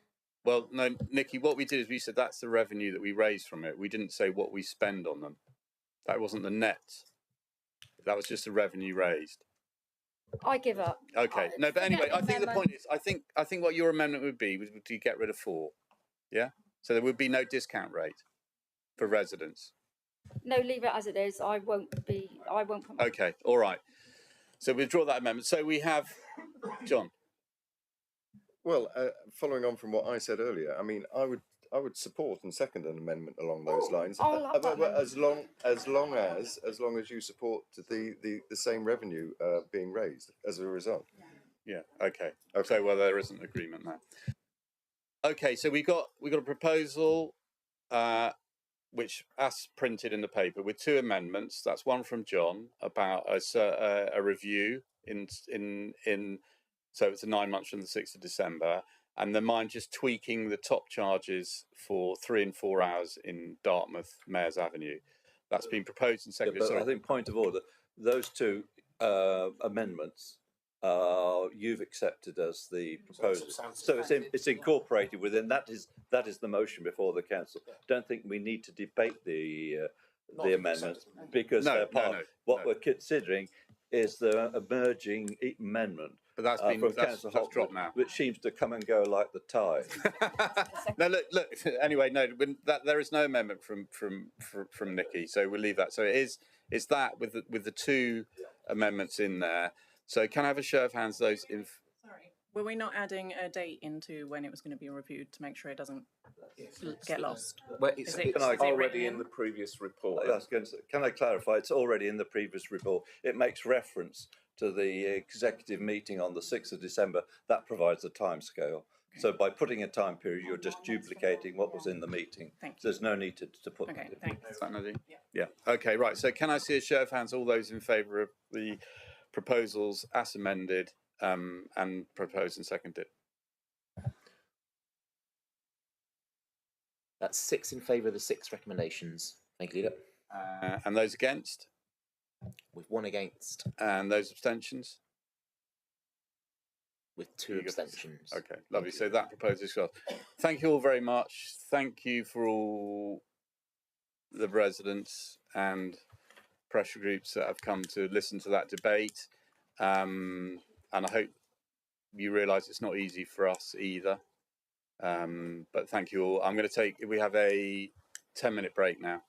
[SPEAKER 1] Well, no, Nikki, what we did is we said that's the revenue that we raised from it. We didn't say what we spend on them. That wasn't the net. That was just the revenue raised.
[SPEAKER 11] I give up.
[SPEAKER 1] Okay. No, but anyway, I think the point is, I think what your amendment would be was to get rid of 4. Yeah. So there would be no discount rate for residents.
[SPEAKER 11] No, leave it as it is. I won't put my...
[SPEAKER 1] Okay. All right. So withdraw that amendment. So we have John.
[SPEAKER 21] Well, following on from what I said earlier, I mean, I would support and second an amendment along those lines, as long as you support the same revenue being raised as a result.
[SPEAKER 1] Yeah. Okay. So well, there isn't agreement now. Okay. So we got a proposal, which as printed in the paper, with 2 amendments. That's one from John about a review so it's a 9 months from the 6th of December, and then mine just tweaking the top charges for 3 and 4 hours in Dartmouth Mayors Avenue. That's been proposed and seconded.
[SPEAKER 4] Yeah, but I think, point of order, those 2 amendments you've accepted as the proposal, so it's incorporated within. That is the motion before the council. Don't think we need to debate the amendments, because they're part. What we're considering is the emerging amendment.
[SPEAKER 1] But that's been
[SPEAKER 4] from
[SPEAKER 1] that's dropped now,
[SPEAKER 4] which seems to come and go like the tide.
[SPEAKER 1] No, look. Anyway, no, there is no amendment from Nikki, so we'll leave that. So it's that with the 2 amendments in there. So can I have a show of hands? Those in.
[SPEAKER 12] Sorry, were we not adding a date into when it was going to be reviewed to make sure it doesn't get lost?
[SPEAKER 16] Well, it's already in the previous report.
[SPEAKER 4] Can I clarify? It's already in the previous report. It makes reference to the executive meeting on the 6th of December. That provides a timescale. So by putting a time period, you're just duplicating what was in the meeting. So there's no need to put.
[SPEAKER 12] Okay, thanks.
[SPEAKER 1] Is that Nadine? Yeah. Okay. Right. So can I see a show of hands? All those in favour of the proposals as amended and proposed and seconded.
[SPEAKER 3] That's 6 in favour of the 6 recommendations. Thank you, Leader.
[SPEAKER 1] And those against?
[SPEAKER 3] With 1 against.
[SPEAKER 1] And those abstentions?
[SPEAKER 3] With 2 abstentions.
[SPEAKER 1] Okay, lovely. So that proposal is passed. Thank you all very much. Thank you for all the residents and pressure groups that have come to listen to that debate. And I hope you realise it's not easy for us either. But thank you all. We have a 10-minute break now.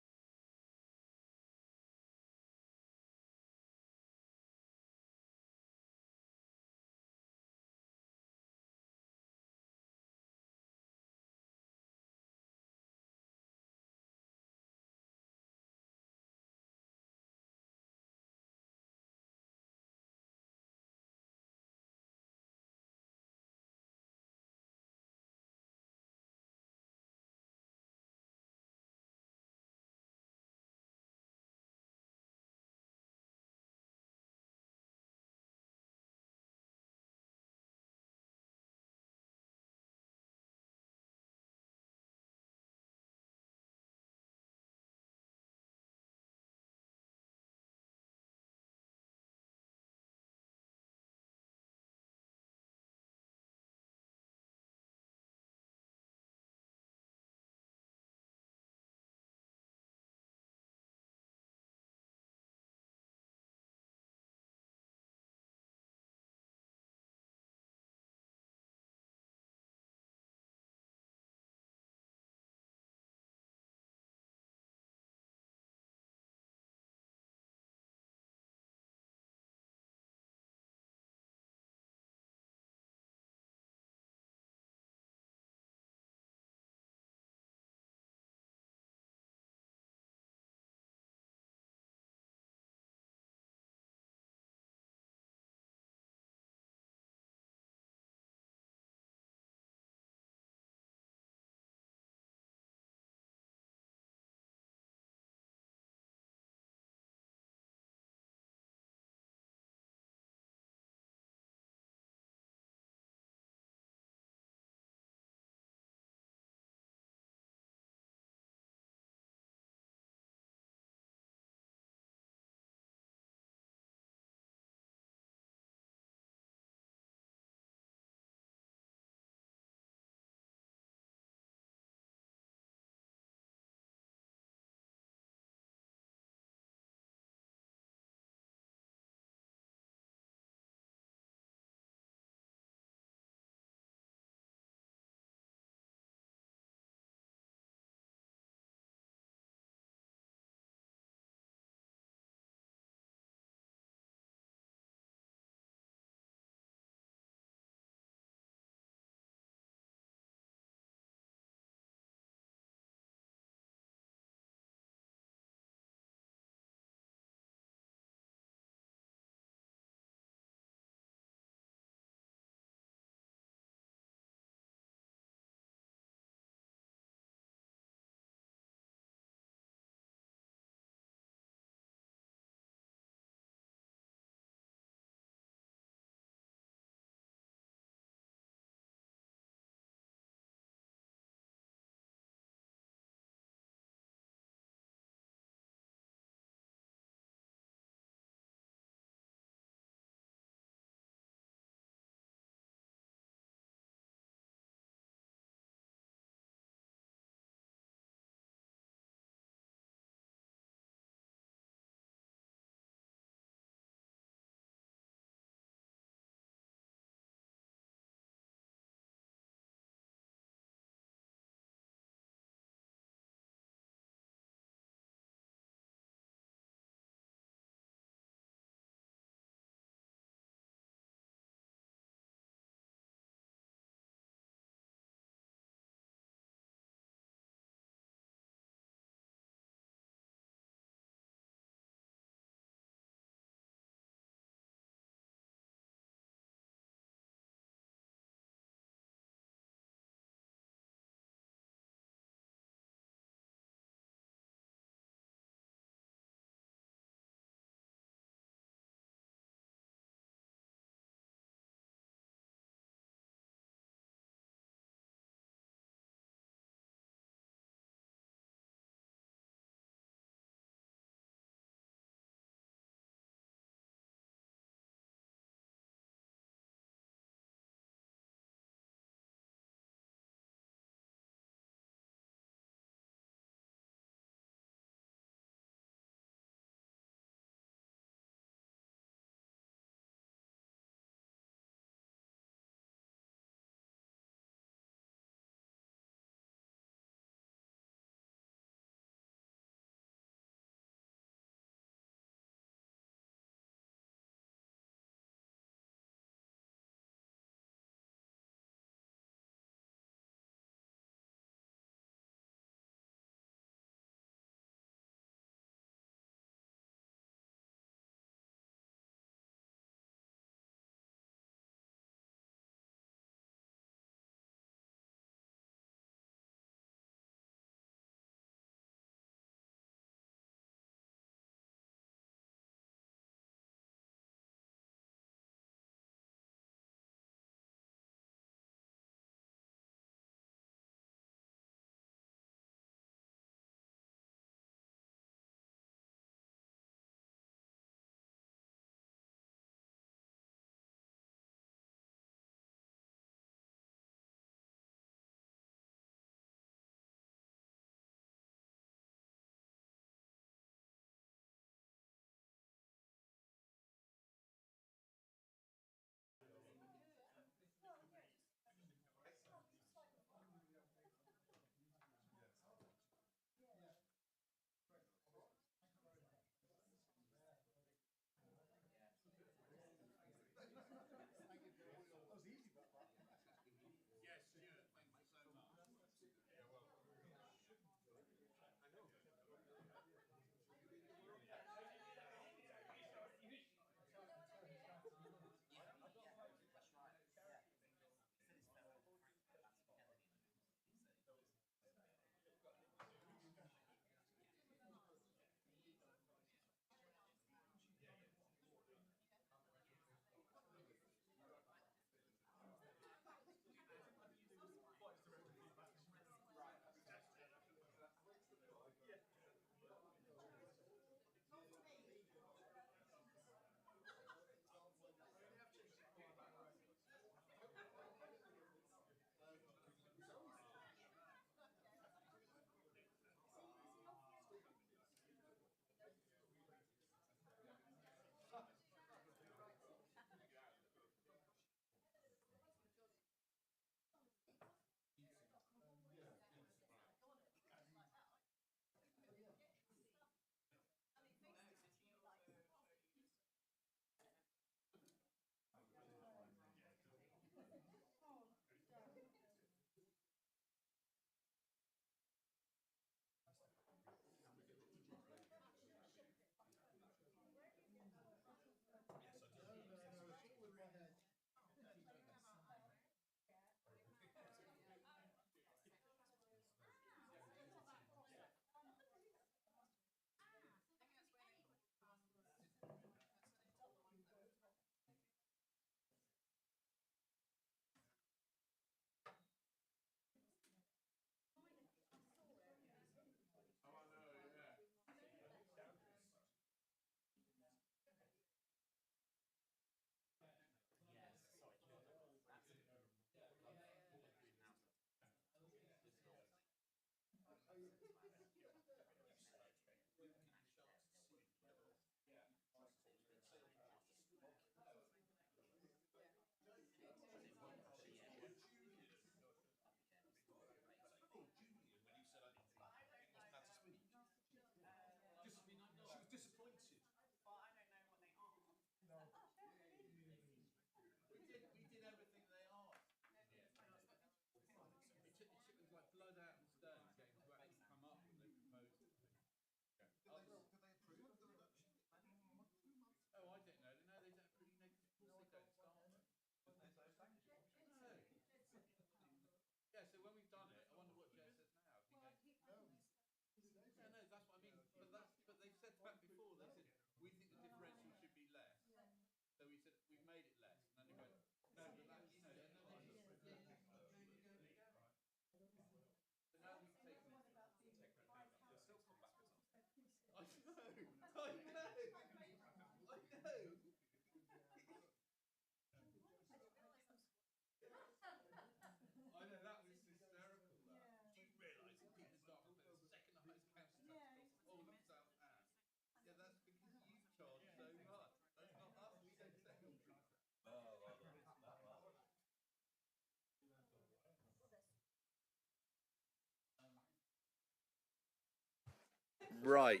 [SPEAKER 1] Right.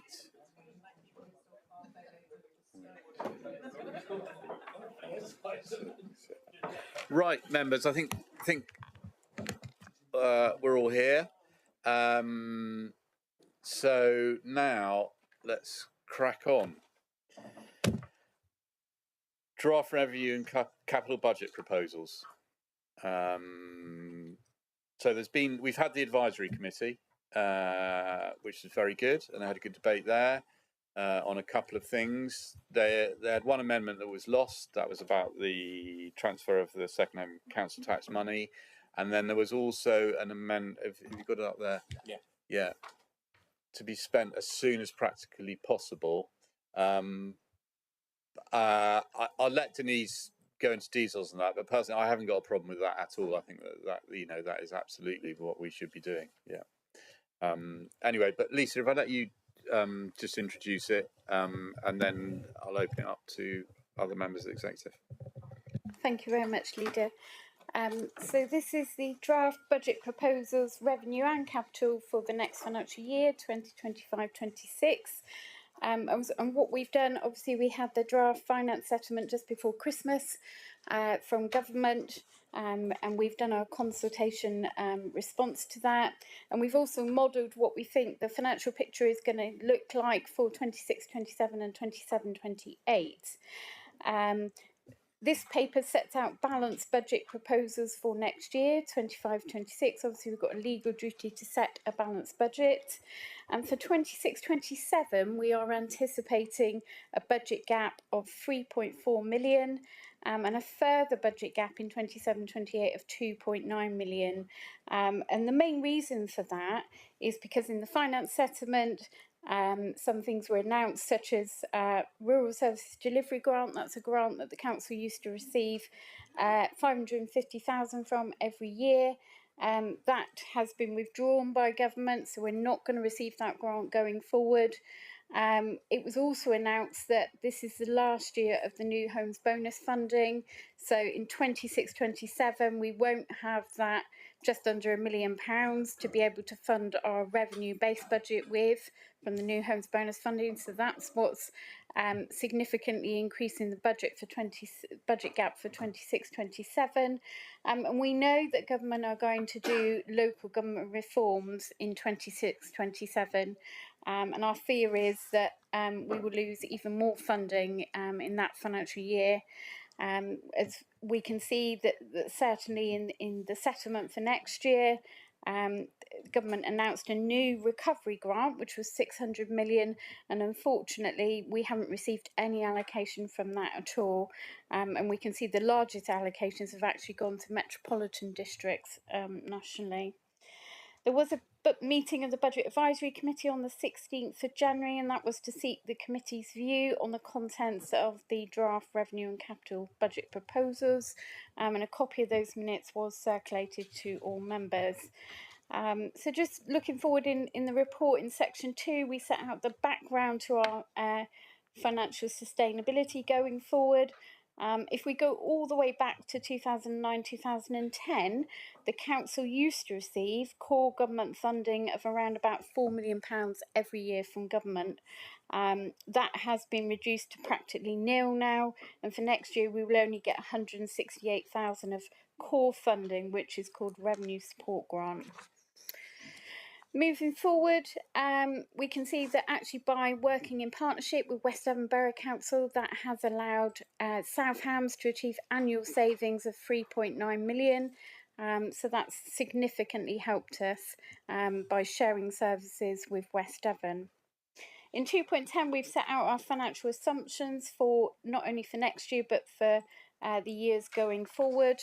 [SPEAKER 1] Right, members. I think we're all here. So now let's crack on. Draft review and capital budget proposals. So we've had the advisory committee, which is very good, and I had a good debate there on a couple of things. They had one amendment that was lost. That was about the transfer of the second-home council tax money, and then there was also an amendment. Have you got it up there?
[SPEAKER 3] Yeah.
[SPEAKER 1] Yeah. To be spent as soon as practically possible. I'll let Denise go into details on that, but personally, I haven't got a problem with that at all. I think that is absolutely what we should be doing. Yeah. Anyway, but Lisa, if I let you just introduce it, and then I'll open it up to other members of the executive.
[SPEAKER 14] Thank you very much, Leader. So this is the draft budget proposals, revenue and capital for the next financial year, 2025-26. And what we've done, obviously, we had the draft finance settlement just before Christmas from government, and we've done our consultation response to that. And we've also modelled what we think the financial picture is going to look like for 26-27 and 27-28. This paper sets out balanced budget proposals for next year, 25-26. Obviously, we've got a legal duty to set a balanced budget. And for 26-27, we are anticipating a budget gap of 3.4 million and a further budget gap in 27-28 of 2.9 million. And the main reason for that is because in the finance settlement, some things were announced, such as Rural Services Delivery Grant. That's a grant that the council used to receive 550,000 from every year. That has been withdrawn by government, so we're not going to receive that grant going forward. It was also announced that this is the last year of the New Homes Bonus funding. So in 26-27, we won't have that just under £1 million to be able to fund our revenue-based budget with from the New Homes Bonus funding. So that's what's significantly increasing the budget gap for 26-27. And we know that government are going to do local government reforms in 26-27. And our fear is that we will lose even more funding in that financial year. As we can see that certainly in the settlement for next year, government announced a new recovery grant, which was 600 million, and unfortunately we haven't received any allocation from that at all. And we can see the largest allocations have actually gone to metropolitan districts nationally. There was a meeting of the Budget Advisory Committee on the 16th of January, and that was to seek the committee's view on the contents of the draft revenue and capital budget proposals, and a copy of those minutes was circulated to all members. So just looking forward in the report in section 2, we set out the background to our financial sustainability going forward. If we go all the way back to 2009-2010, the council used to receive core government funding of around about £4 million every year from government. That has been reduced to practically nil now, and for next year we will only get 168,000 of core funding, which is called Revenue Support Grant. Moving forward, we can see that actually by working in partnership with West Devon Borough Council, that has allowed South Hams to achieve annual savings of 3.9 million. So that's significantly helped us by sharing services with West Devon. In 2.10, we've set out our financial assumptions for not only for next year, but for the years going forward.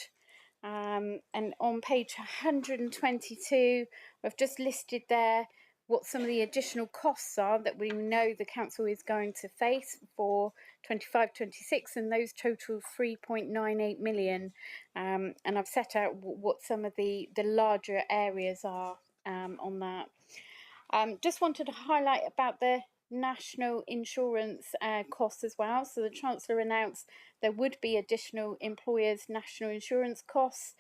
[SPEAKER 14] And on page 122, we've just listed there what some of the additional costs are that we know the council is going to face for 25-26, and those total 3.98 million. And I've set out what some of the larger areas are on that. Just wanted to highlight about the national insurance costs as well. So the Chancellor announced there would be additional employers' national insurance costs.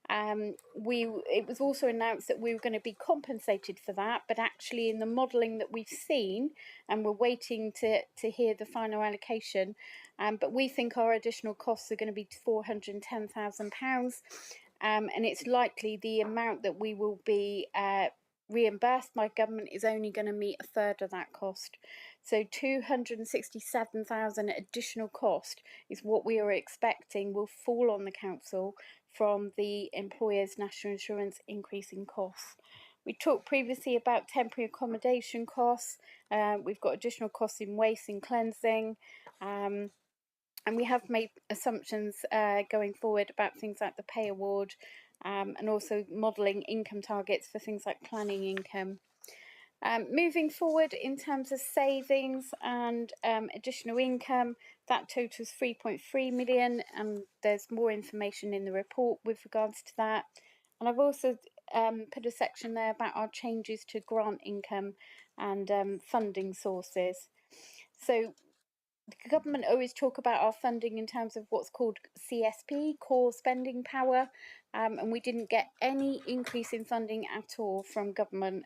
[SPEAKER 14] It was also announced that we were going to be compensated for that, but actually in the modelling that we've seen, and we're waiting to hear the final allocation, but we think our additional costs are going to be £410,000, and it's likely the amount that we will be reimbursed by government is only going to meet a third of that cost. So 267,000 additional cost is what we are expecting will fall on the council from the employer's national insurance increase in costs. We talked previously about temporary accommodation costs. We've got additional costs in waste and cleansing. And we have made assumptions going forward about things like the pay award and also modelling income targets for things like planning income. Moving forward in terms of savings and additional income, that totals 3.3 million, and there's more information in the report with regards to that. And I've also put a section there about our changes to grant income and funding sources. So the government always talk about our funding in terms of what's called CSP, core spending power, and we didn't get any increase in funding at all from government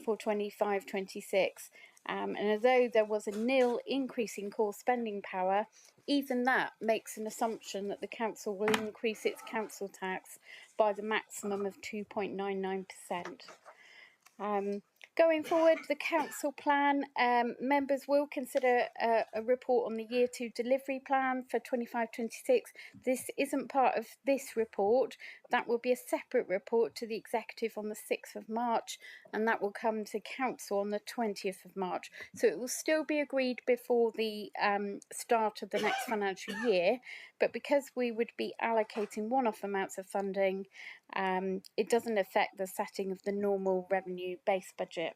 [SPEAKER 14] for 25-26. And although there was a nil increase in core spending power, even that makes an assumption that the council will increase its council tax by the maximum of 2.99%. Going forward, the council plan, members will consider a report on the year 2 delivery plan for 25-26. This isn't part of this report. That will be a separate report to the executive on the 6th of March, and that will come to council on the 20th of March. So it will still be agreed before the start of the next financial year, but because we would be allocating one-off amounts of funding, it doesn't affect the setting of the normal revenue base budget.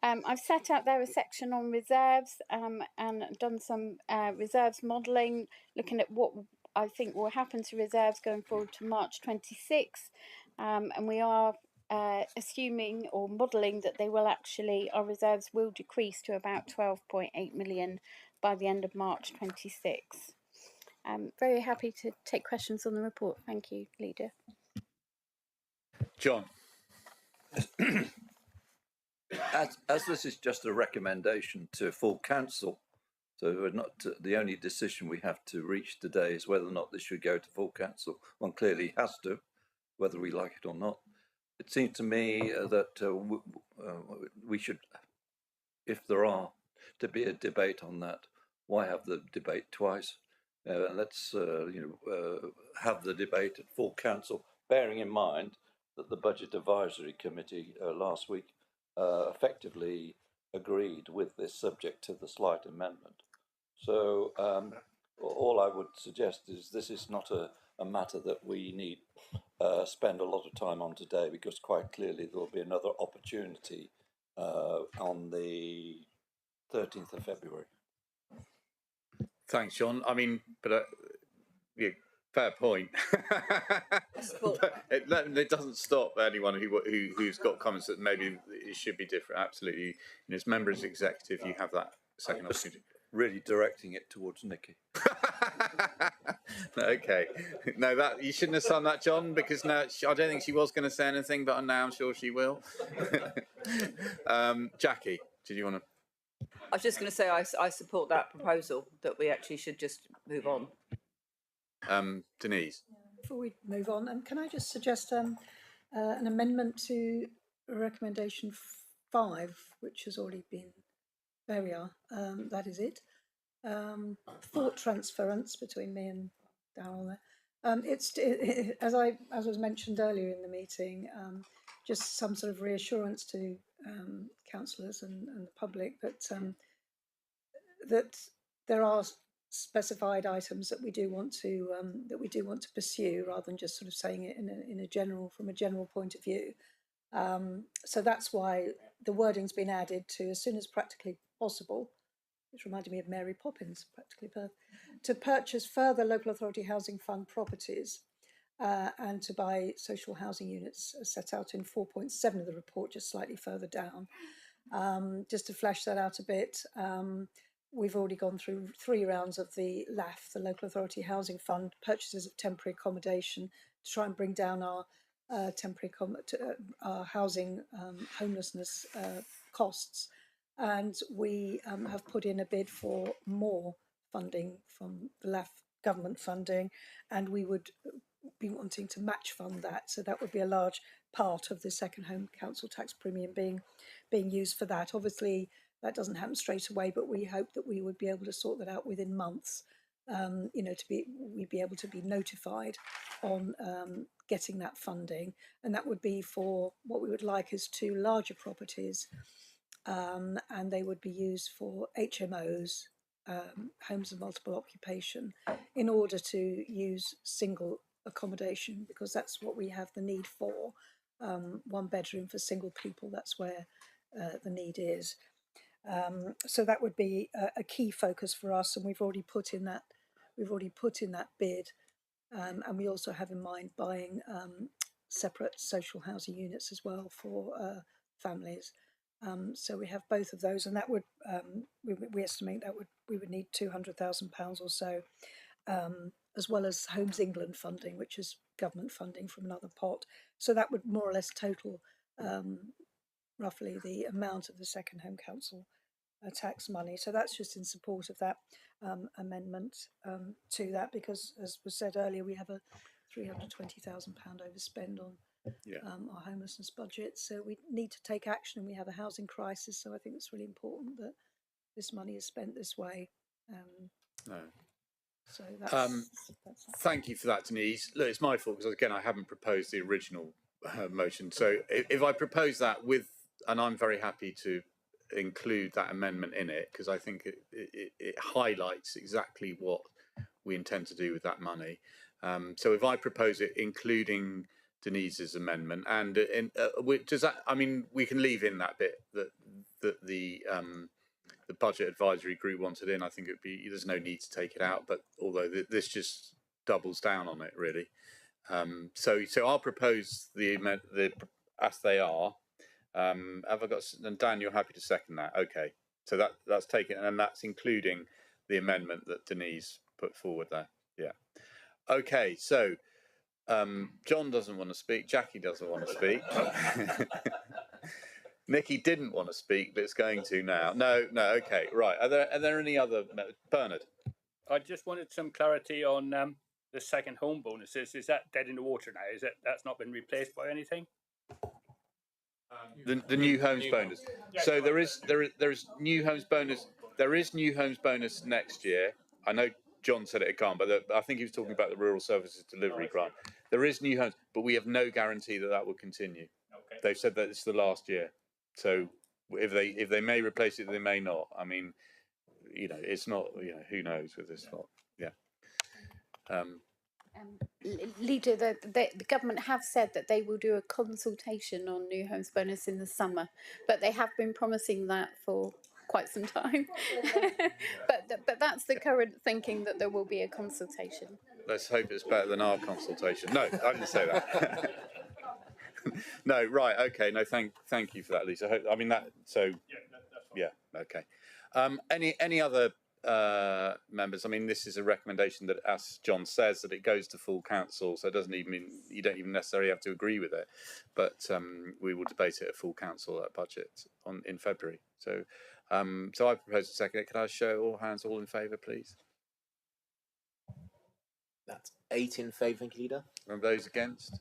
[SPEAKER 14] I've set out there a section on reserves and done some reserves modelling, looking at what I think will happen to reserves going forward to March 26, and we are assuming or modelling that they will actually, our reserves will decrease to about 12.8 million by the end of March 26. I'm very happy to take questions on the report. Thank you, Leader.
[SPEAKER 1] John.
[SPEAKER 4] As this is just a recommendation to full council, so we're not the only decision we have to reach today is whether or not this should go to full council. One clearly has to, whether we like it or not. It seems to me that we should, if there are to be a debate on that, why have the debate twice? Let's have the debate at full council, bearing in mind that the Budget Advisory Committee last week effectively agreed with this subject to the slight amendment. So all I would suggest is this is not a matter that we need spend a lot of time on today, because quite clearly there will be another opportunity on the 13th of February.
[SPEAKER 1] Thanks, John. I mean, but yeah, fair point. But it doesn't stop anyone who's got comments that maybe it should be different. Absolutely, as members of the executive, you have that second opportunity.
[SPEAKER 4] Really directing it towards Nikki.
[SPEAKER 1] Okay, no, that you shouldn't have done that, John, because now I don't think she was going to say anything, but now I'm sure she will. Jackie, did you want to?
[SPEAKER 13] I was just going to say I support that proposal, that we actually should just move on.
[SPEAKER 1] Denise.
[SPEAKER 19] Before we move on, can I just suggest an amendment to recommendation 5, which has already been, there we are, that is it. Thought transference between me and Darryl there. As was mentioned earlier in the meeting, just some sort of reassurance to councillors and the public that there are specified items that we do want to pursue, rather than just sort of saying it from a general point of view. So that's why the wording's been added to as soon as practically possible, which reminded me of Mary Poppins, to purchase further local authority housing fund properties and to buy social housing units, as set out in 4.7 of the report, just slightly further down. Just to flesh that out a bit, we've already gone through 3 rounds of the LAF, the Local Authority Housing Fund, purchases of temporary accommodation to try and bring down our our housing homelessness costs. And we have put in a bid for more funding from the LAF government funding, and we would be wanting to match fund that. So that would be a large part of the second home council tax premium being used for that. Obviously, that doesn't happen straight away, but we hope that we would be able to sort that out within months. You know, we'd be able to be notified on getting that funding, and that would be for what we would like is 2 larger properties, and they would be used for HMOs, homes of multiple occupation, in order to use single accommodation, because that's what we have the need for. 1 bedroom for single people, that's where the need is. So that would be a key focus for us, and we've already put in that bid, and we also have in mind buying separate social housing units as well for families. So we have both of those, and that would we estimate that we would need £200,000 or so, as well as Homes England funding, which is government funding from another pot. So that would more or less total roughly the amount of the second home council tax money. So that's just in support of that amendment to that, because as was said earlier, we have a £320,000 overspend on our homelessness budget. So we need to take action, and we have a housing crisis. So I think it's really important that this money is spent this way.
[SPEAKER 1] No.
[SPEAKER 19] So that's
[SPEAKER 1] thank you for that, Denise. Look, it's my fault because again I haven't proposed the original motion. So if I propose that and I'm very happy to include that amendment in it, because I think it highlights exactly what we intend to do with that money. So if I propose it, including Denise's amendment, and does that? I mean, we can leave in that bit that the budget advisory group wanted in. I think there's no need to take it out, but although this just doubles down on it really. So I'll propose the as they are. Have I got? And Dan, you're happy to second that? Okay. So that's taken, and that's including the amendment that Denise put forward there. Yeah. Okay. So John doesn't want to speak. Jackie doesn't want to speak. Nikki didn't want to speak, but it's going to now. No. Okay. Right. Are there any other? Bernard.
[SPEAKER 17] I just wanted some clarity on the second home bonuses. Is that dead in the water now? Is that's not been replaced by anything?
[SPEAKER 1] The new homes bonus. So there is new homes bonus. There is new homes bonus next year. I know John said it can't, but I think he was talking about the rural services delivery grant. There is new homes, but we have no guarantee that will continue. Okay. They've said that it's the last year. So if they may replace it, they may not. I mean, it's not. Who knows with this lot? Yeah.
[SPEAKER 14] Leader, the government have said that they will do a consultation on new homes bonus in the summer, but they have been promising that for quite some time. but that's the current thinking, that there will be a consultation.
[SPEAKER 1] Let's hope it's better than our consultation. No, I didn't say that. No, right, okay. No, thank you for that, Lisa. I mean that. So yeah, okay. Any other members? I mean, this is a recommendation that, as John says, that it goes to full council, so it doesn't even mean you don't even necessarily have to agree with it, but we will debate it at full council at budget in February. So I propose a second. Can I show all hands all in favour, please?
[SPEAKER 3] That's 8 in favour, thank you, Leader.
[SPEAKER 1] And those against?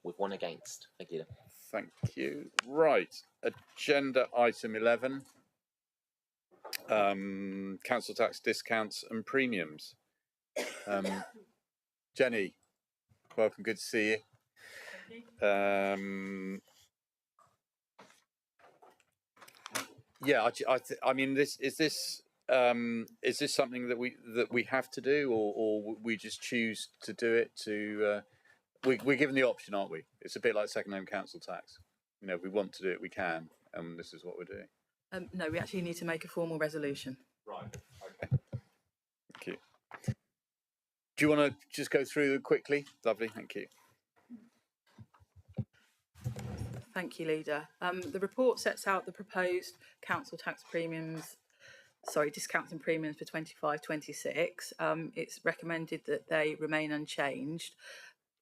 [SPEAKER 3] With 1 against, thank you, Leader.
[SPEAKER 1] Thank you. Right, agenda item 11. Council tax discounts and premiums. Jenny, welcome. Good to see you. Yeah, I mean, is this something that we have to do, or we just choose to do it? We're given the option, aren't we? It's a bit like second home council tax. If we want to do it, we can, and this is what we're doing.
[SPEAKER 20] No, we actually need to make a formal resolution.
[SPEAKER 1] Right. Okay. Thank you. Do you want to just go through quickly? Lovely. Thank you.
[SPEAKER 12] Thank you, Leader. The report sets out the proposed council tax premiums
[SPEAKER 20] discounts and premiums for 25-26. It's recommended that they remain unchanged.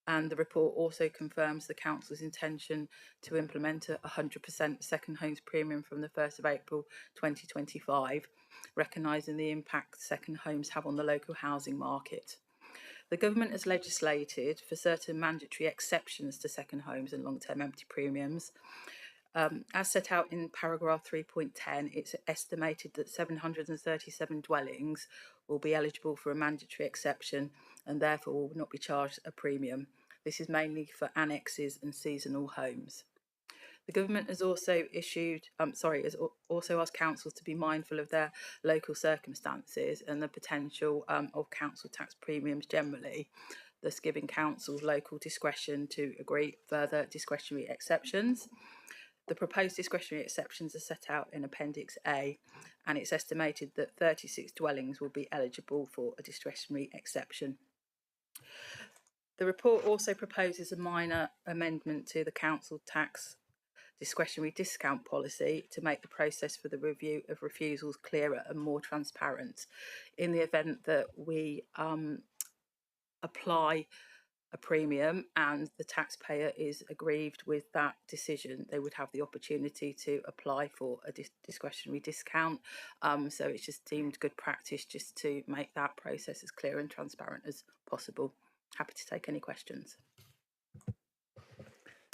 [SPEAKER 20] And the report also confirms the council's intention to implement a 100% second homes premium from the 1st of April 2025, recognising the impact second homes have on the local housing market. The government has legislated for certain mandatory exceptions to second homes and long-term empty premiums. As set out in paragraph 3.10, it's estimated that 737 dwellings will be eligible for a mandatory exception and therefore will not be charged a premium. This is mainly for annexes and seasonal homes. The government has also also asked councils to be mindful of their local circumstances and the potential of council tax premiums generally, thus giving councils local discretion to agree further discretionary exceptions. The proposed discretionary exceptions are set out in Appendix A, and it's estimated that 36 dwellings will be eligible for a discretionary exception. The report also proposes a minor amendment to the council tax discretionary discount policy to make the process for the review of refusals clearer and more transparent. In the event that we apply a premium and the taxpayer is aggrieved with that decision, they would have the opportunity to apply for a discretionary discount. So it's just deemed good practice just to make that process as clear and transparent as possible. Happy to take any questions.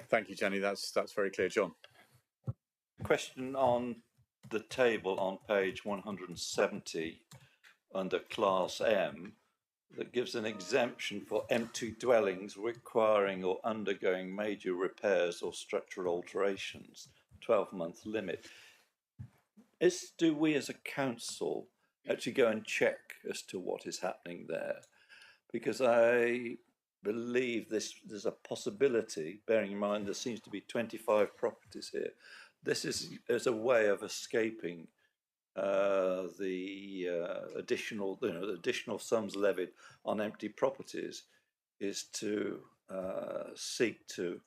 [SPEAKER 1] Thank you, Jenny. That's very clear. John.
[SPEAKER 4] Question on the table on page 170 under Class M that gives an exemption for empty dwellings requiring or undergoing major repairs or structural alterations, 12-month limit. Do we as a council actually go and check as to what is happening there? Because I believe there's a possibility, bearing in mind there seems to be 25 properties here. This is as a way of escaping the additional sums levied on empty properties, is to seek to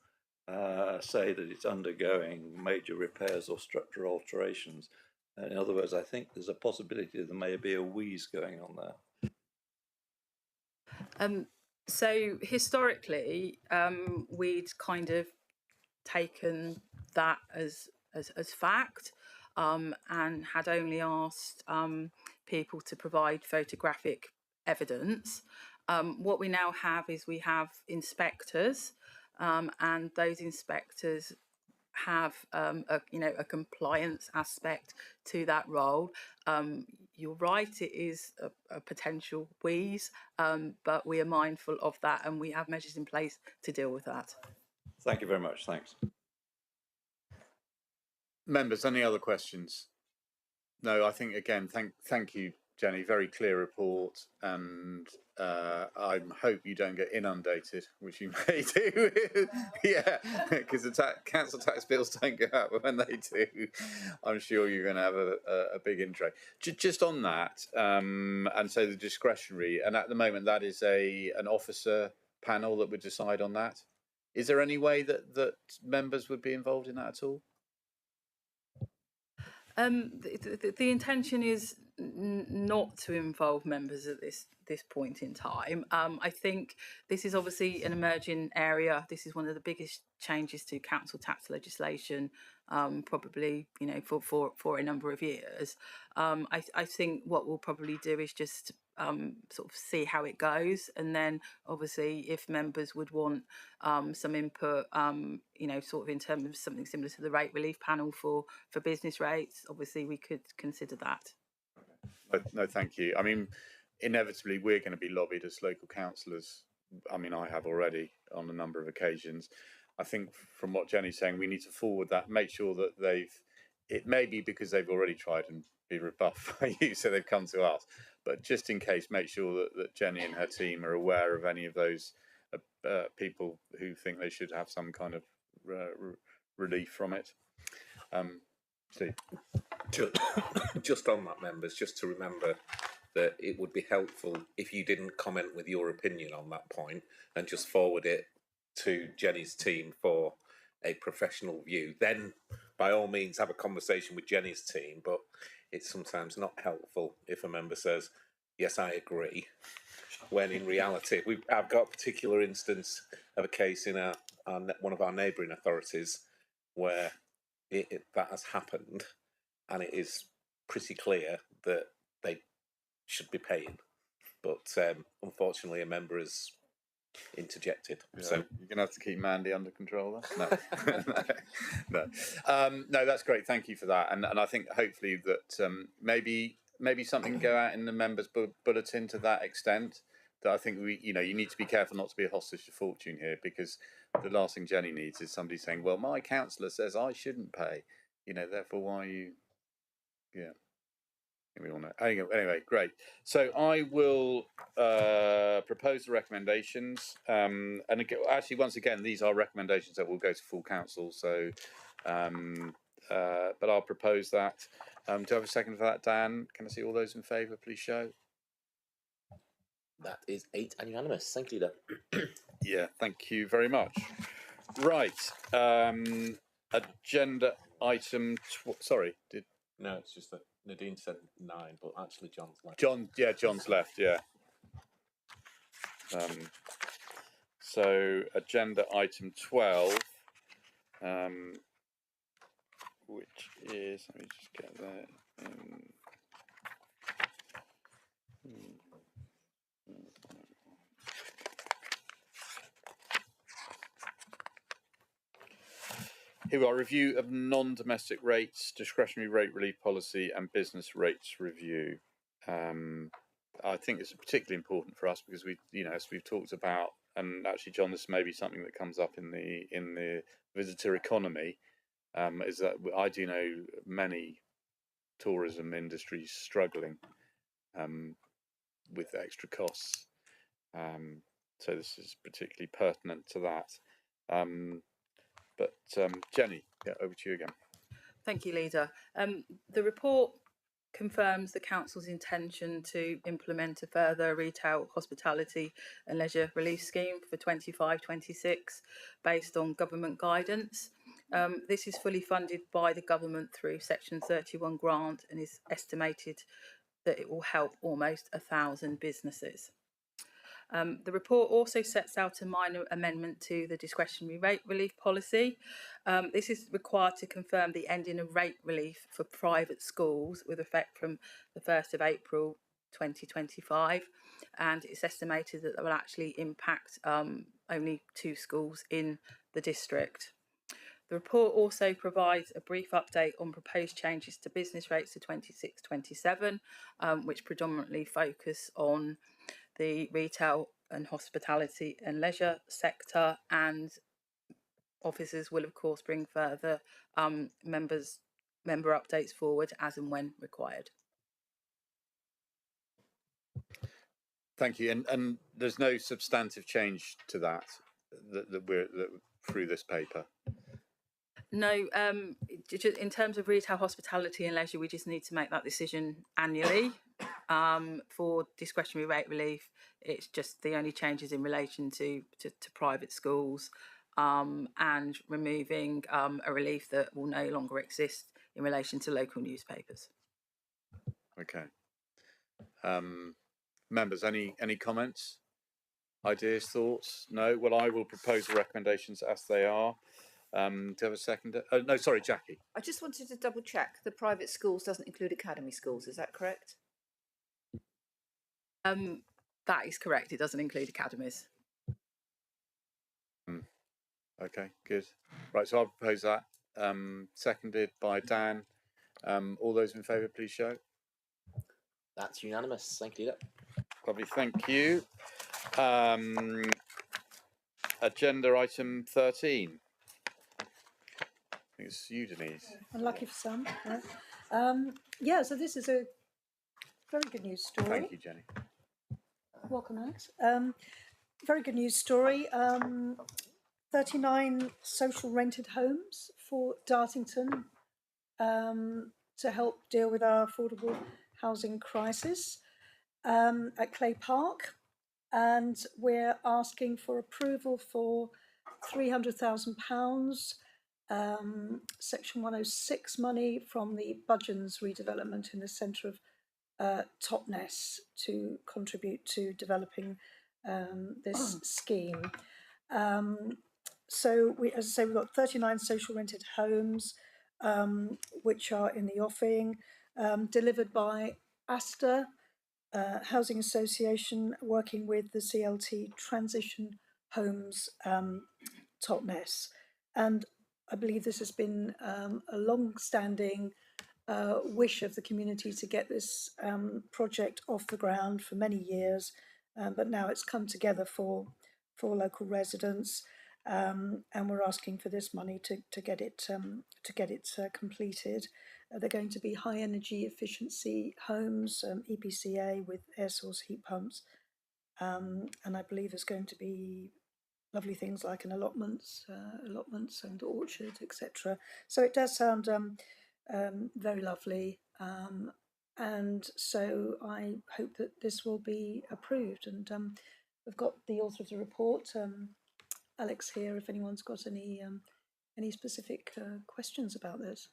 [SPEAKER 4] say that it's undergoing major repairs or structural alterations. In other words, I think there's a possibility there may be a wheeze going on there.
[SPEAKER 20] So historically, we'd kind of taken that as fact, and had only asked people to provide photographic evidence. What we now have is we have inspectors, and those inspectors have a compliance aspect to that role. You're right, it is a potential wheeze, but we are mindful of that and we have measures in place to deal with that.
[SPEAKER 4] Thank you very much. Thanks.
[SPEAKER 1] Members, any other questions? No, I think again, thank you, Jenny. Very clear report, and I hope you don't get inundated, which you may do. Yeah, because the council tax bills don't go out, but when they do, I'm sure you're going to have a big intro. Just on that, and so the discretionary, and at the moment that is an officer panel that would decide on that. Is there any way that members would be involved in that at all?
[SPEAKER 20] The intention is not to involve members at this point in time. I think this is obviously an emerging area. This is one of the biggest changes to council tax legislation, probably for a number of years. I think what we'll probably do is just sort of see how it goes, and then obviously if members would want some input, sort of in terms of something similar to the rate relief panel for business rates, obviously we could consider that.
[SPEAKER 1] No, thank you. I mean, inevitably we're going to be lobbied as local councillors. I mean, I have already on a number of occasions. I think from what Jenny's saying, we need to forward that, make sure that it may be because they've already tried and be rebuffed by you, so they've come to us. But just in case, make sure that Jenny and her team are aware of any of those people who think they should have some kind of relief from it. Steve.
[SPEAKER 16] Just on that, members, just to remember that it would be helpful if you didn't comment with your opinion on that point and just forward it to Jenny's team for a professional view. Then, by all means, have a conversation with Jenny's team. But it's sometimes not helpful if a member says, yes, I agree, when in reality, I've got a particular instance of a case in one of our neighbouring authorities where that has happened, and it is pretty clear that they should be paying. But unfortunately, a member has interjected.
[SPEAKER 1] Yeah,
[SPEAKER 16] So
[SPEAKER 1] you're going to have to keep Mandy under control there. No, no, that's great. Thank you for that. And I think hopefully that maybe something can go out in the members' bulletin to that extent. That I think you need to be careful not to be a hostage to fortune here, because the last thing Jenny needs is somebody saying, "Well, my councillor says I shouldn't pay. Therefore, why are you?" Yeah. We all know. Anyway, great. So I will propose the recommendations, and actually, once again, these are recommendations that will go to full council. So, but I'll propose that. Do I have a second for that, Dan? Can I see all those in favour? Please show.
[SPEAKER 3] That is 8 and unanimous. Thank you, Leader.
[SPEAKER 1] Yeah, thank you very much. Right, agenda item.
[SPEAKER 16] no, it's just that Nadine said 9, but actually John's left.
[SPEAKER 1] John's left. Yeah. So agenda item 12, which is, let me just get that. Here we are, review of non-domestic rates, discretionary rate relief policy and business rates review. I think it's particularly important for us because as we've talked about, and actually, John, this may be something that comes up in the visitor economy, is that I do know many tourism industries struggling with extra costs. So this is particularly pertinent to that. But Jenny, over to you again.
[SPEAKER 20] Thank you, Leader. The report confirms the Council's intention to implement a further retail, hospitality and leisure relief scheme for 25-26 based on government guidance. This is fully funded by the government through Section 31 grant and is estimated that it will help almost 1,000 businesses. The report also sets out a minor amendment to the discretionary rate relief policy. This is required to confirm the ending of rate relief for private schools with effect from the 1st of April 2025, and it's estimated that will actually impact only 2 schools in the district. The report also provides a brief update on proposed changes to business rates for 26-27, which predominantly focus on the retail and hospitality and leisure sector, and officers will of course bring further member updates forward as and when required.
[SPEAKER 1] Thank you. And there's no substantive change to that we're through this paper.
[SPEAKER 20] No, in terms of retail, hospitality and leisure, we just need to make that decision annually. For discretionary rate relief, it's just the only changes in relation to private schools, and removing a relief that will no longer exist in relation to local newspapers.
[SPEAKER 1] Okay. Members, any comments, ideas, thoughts? No? Well, I will propose the recommendations as they are. Do you have a second? No, sorry, Jackie.
[SPEAKER 13] I just wanted to double check. The private schools doesn't include academy schools, is that correct?
[SPEAKER 20] That is correct. It doesn't include academies.
[SPEAKER 1] Okay, good. Right, so I'll propose that. Seconded by Dan. All those in favour, please show.
[SPEAKER 3] That's unanimous. Thank you.
[SPEAKER 1] Lovely, thank you. Agenda item 13. I think it's you, Denise.
[SPEAKER 19] Unlucky for some. Right? Yeah, so this is a very good news story.
[SPEAKER 1] Thank you, Jenny.
[SPEAKER 19] Welcome, Alex. Very good news story. 39 social rented homes for Dartington to help deal with our affordable housing crisis at Clay Park. And we're asking for approval for £300,000 Section 106 money from the Budgeons redevelopment in the centre of Totnes to contribute to developing this scheme. So we, as I say, we've got 39 social rented homes, which are in the offing, delivered by Asta Housing Association, working with the CLT Transition Homes Totnes. And I believe this has been a long-standing wish of the community to get this project off the ground for many years, but now it's come together for local residents, and we're asking for this money to get it completed. They're going to be high energy efficiency homes, EPCA with air source heat pumps, and I believe there's going to be lovely things like an allotments and orchard, etc. So it does sound very lovely, and so I hope that this will be approved. And we've got the author of the report, Alex, here. If anyone's got any specific questions about this.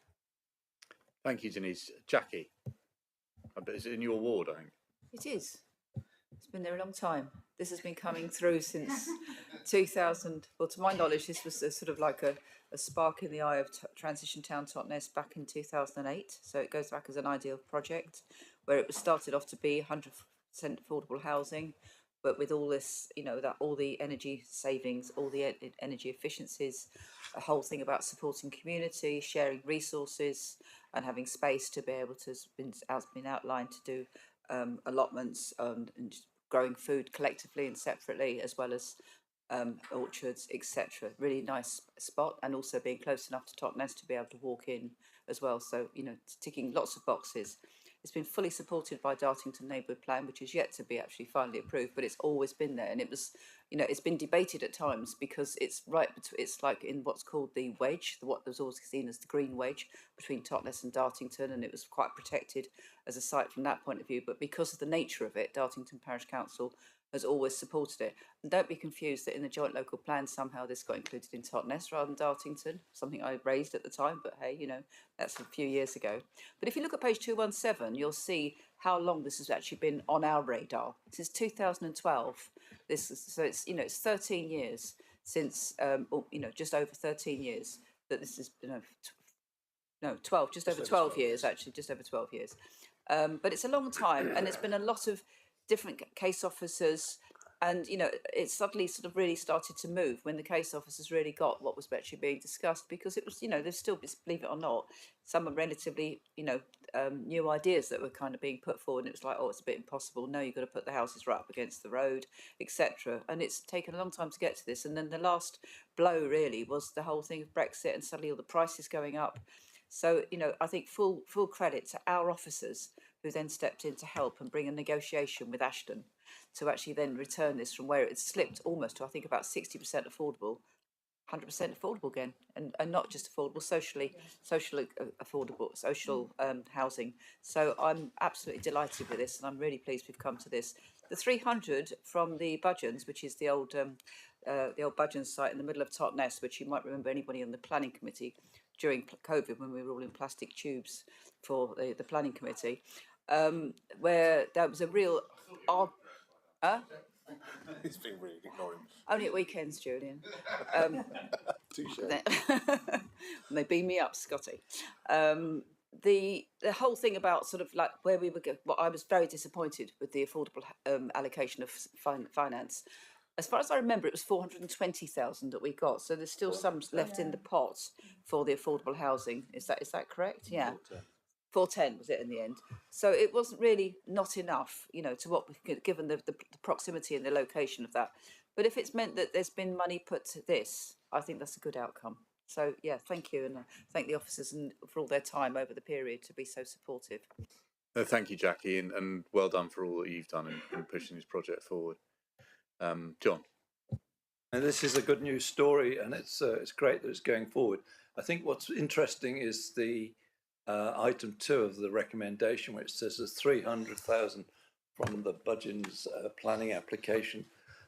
[SPEAKER 1] Thank you, Denise. Jackie, I bet it's in your ward, I think.
[SPEAKER 13] It is. It's been there a long time. This has been coming through since 2000. Well, to my knowledge, this was sort of like a spark in the eye of Transition Town Totnes back in 2008. So it goes back as an ideal project where it was started off to be 100% affordable housing, but with all this, you know, that all the energy savings, all the energy efficiencies, a whole thing about supporting community, sharing resources, and having space to be able to, as been outlined, to do allotments and growing food collectively and separately, as well as orchards, etc. Really nice spot, and also being close enough to Totnes to be able to walk in as well. So, you know, ticking lots of boxes. It's been fully supported by Dartington Neighbourhood Plan, which is yet to be actually finally approved, but it's always been there. And it was, you know, it's been debated at times because it's right between, it's like in what's called the wedge, what was always seen as the green wedge between Totnes and Dartington, and it was quite protected as a site from that point of view. But because of the nature of it, Dartington Parish Council has always supported it. And don't be confused that in the joint local plan somehow this got included in Totnes rather than Dartington, something I raised at the time, but hey, you know, that's a few years ago. But if you look at page 217, you'll see how long this has actually been on our radar. Since 2012, this is, so it's, you know, it's 13 years since, or, you know, just over 13 years that this is, you know, no, 12, just over 12 years, actually, just over 12 years. But it's a long time, and it's been a lot of different case officers, and you know, it suddenly sort of really started to move when the case officers really got what was actually being discussed, because it was, you know, there's still, believe it or not, some are relatively, you know, new ideas that were kind of being put forward, and it was like, oh, it's a bit impossible, no, you've got to put the houses right up against the road, etc. And it's taken a long time to get to this, and then the last blow really was the whole thing of Brexit and suddenly all the prices going up. So, you know, I think full credit to our officers who then stepped in to help and bring a negotiation with Ashton to actually then return this from where it slipped almost to, I think, about 60% affordable, 100% affordable again, and not just affordable, socially affordable, social housing. So I'm absolutely delighted with this, and I'm really pleased we've come to this. The 300 from the Budgeons, which is the old Budgeons site in the middle of Totnes, which you might remember, anybody on the planning committee, during COVID when we were all in plastic tubes for the planning committee, where there was a real...
[SPEAKER 2] He's been really ignoring.
[SPEAKER 13] Only at weekends, Julian.
[SPEAKER 2] Touché.
[SPEAKER 13] They beam me up, Scotty. The whole thing about sort of like where we were going, well, I was very disappointed with the affordable allocation of finance. As far as I remember, it was 420,000 that we got. So there's still some left in the pot for the affordable housing. Is that correct? Yeah. 410 was it in the end. So it wasn't really not enough, you know, to what we could, given the proximity and the location of that. But if it's meant that there's been money put to this, I think that's a good outcome. So yeah, thank you, and thank the officers and for all their time over the period to be so supportive.
[SPEAKER 1] No, thank you, Jackie, and well done for all that you've done in pushing this project forward. John.
[SPEAKER 4] And this is a good news story, and it's great that it's going forward. I think what's interesting is the item 2 of the recommendation, which says there's 300,000 from the Budgeons planning application.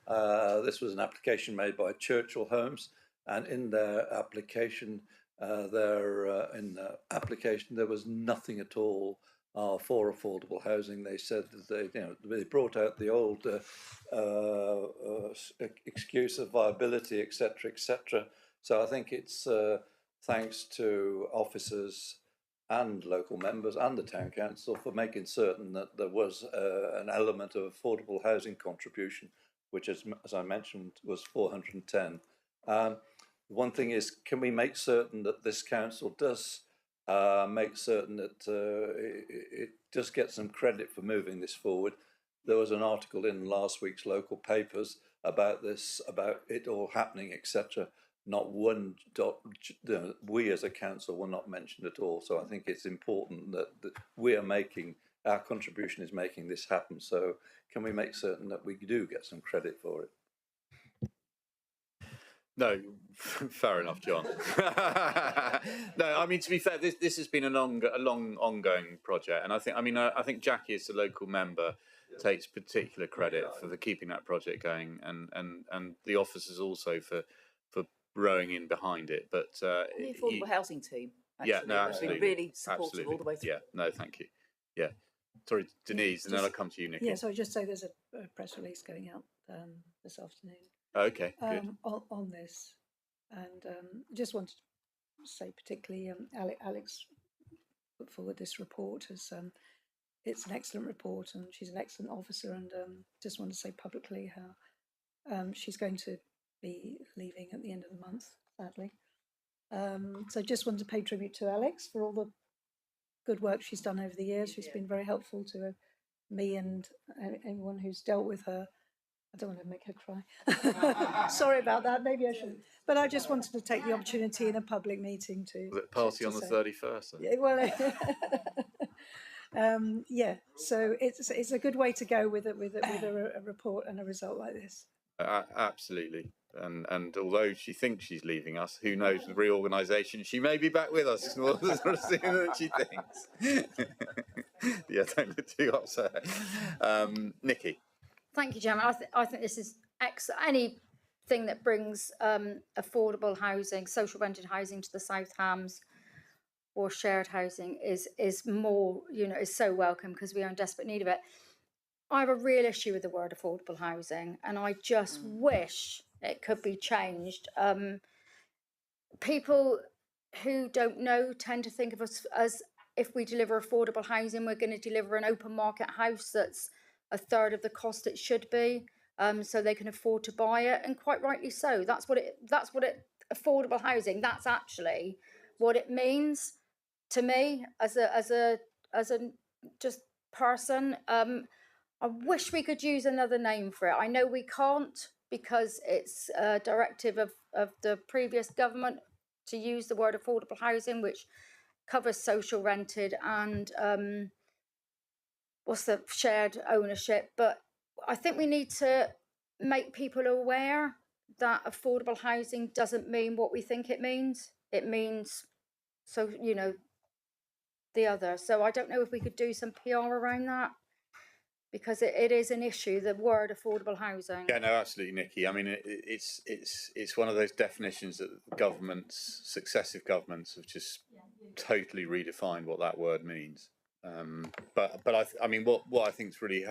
[SPEAKER 4] This was an application made by Churchill Homes, and in their application in the application there was nothing at all for affordable housing. They said that they brought out the old excuse of viability, etc., etc. So I think it's thanks to officers and local members and the town council for making certain that there was an element of affordable housing contribution, which, as I mentioned, was 410. One thing is, can we make certain that this council does make certain that it does get some credit for moving this forward? There was an article in last week's local papers about this, about it all happening, etc. Not one dot, we as a council were not mentioned at all. So I think it's important that we are making, our contribution is making this happen. So can we make certain that we do get some credit for it?
[SPEAKER 1] No, fair enough, John. No, I mean, to be fair, this has been a long ongoing project, and I think Jackie, as the local member, takes particular credit for keeping that project going, and the officers also for rowing in behind it. But
[SPEAKER 13] the affordable housing team. Actually,
[SPEAKER 1] yeah, no, absolutely,
[SPEAKER 13] really supportive
[SPEAKER 1] absolutely.
[SPEAKER 13] all the way through.
[SPEAKER 1] Yeah, no, thank you. Yeah, sorry, Denise, and then I'll come to you, Nikki.
[SPEAKER 19] Yeah, so I just say there's a press release going out this afternoon.
[SPEAKER 1] Okay, good.
[SPEAKER 19] On this, and just wanted to say particularly Alex put forward this report as it's an excellent report, and she's an excellent officer, and just want to say publicly how she's going to be leaving at the end of the month, sadly. So just wanted to pay tribute to Alex for all the good work she's done over the years. She's been very helpful to me and anyone who's dealt with her. I don't want to make her cry. Sorry about that. Maybe I shouldn't. But I just wanted to take the opportunity in a public meeting to.
[SPEAKER 1] Was it party on the 31st?
[SPEAKER 19] Yeah, well, yeah. So it's a good way to go with a report and a result like this.
[SPEAKER 1] Absolutely. And although she thinks she's leaving us, who knows, with reorganisation, she may be back with us. We'll sort of see what she thinks. Yeah, don't get too upset. Nikki.
[SPEAKER 11] Thank you, Chairman. I think this is excellent. Anything that brings affordable housing, social rented housing to the South Hams or shared housing is more, is so welcome, because we are in desperate need of it. I have a real issue with the word affordable housing, and I just wish it could be changed. People who don't know tend to think of us as, if we deliver affordable housing, we're going to deliver an open market house that's a third of the cost it should be, so they can afford to buy it, and quite rightly so. That's what affordable housing. That's actually what it means to me as a just person. I wish we could use another name for it. I know we can't, because it's a directive of the previous government to use the word affordable housing, which covers social rented and what's the shared ownership. But I think we need to make people aware that affordable housing doesn't mean what we think it means. It means, so, the other. So I don't know if we could do some PR around that, because it is an issue, the word affordable housing.
[SPEAKER 1] Yeah, no, absolutely, Nikki. I mean, it's one of those definitions that successive governments have just totally redefined what that word means. But I mean, what I think is really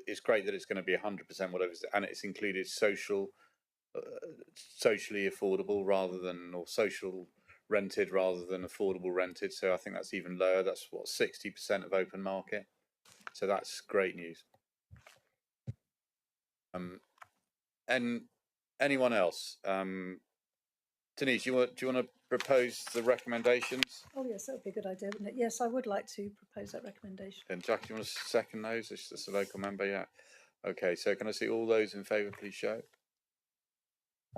[SPEAKER 1] it's great that it's going to be 100% whatever, and it's included socially affordable rather than, or social rented rather than affordable rented. So I think that's even lower. That's 60% of open market. So that's great news. And anyone else? Denise, do you want to propose the recommendations?
[SPEAKER 19] Oh yes, that would be a good idea, wouldn't it? Yes, I would like to propose that recommendation.
[SPEAKER 1] And Jack, do you want to second those? It's just a local member, yeah. Okay, so can I see all those in favour, please show?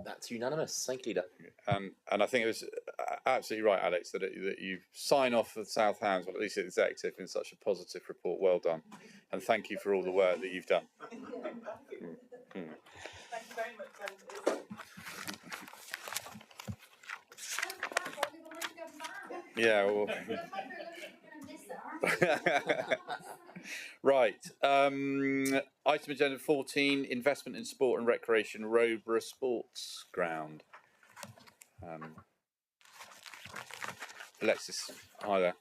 [SPEAKER 3] That's unanimous. Thank you, Leader.
[SPEAKER 1] And I think it was absolutely right, Alex, that you sign off with South Hams, or at least the executive, in such a positive report. Well done, and thank you for all the work that you've done.
[SPEAKER 13] Thank you very much.
[SPEAKER 1] Yeah. Well, right. Item agenda 14: investment in sport and recreation, Roborough Sports Ground. Alexis, hi there.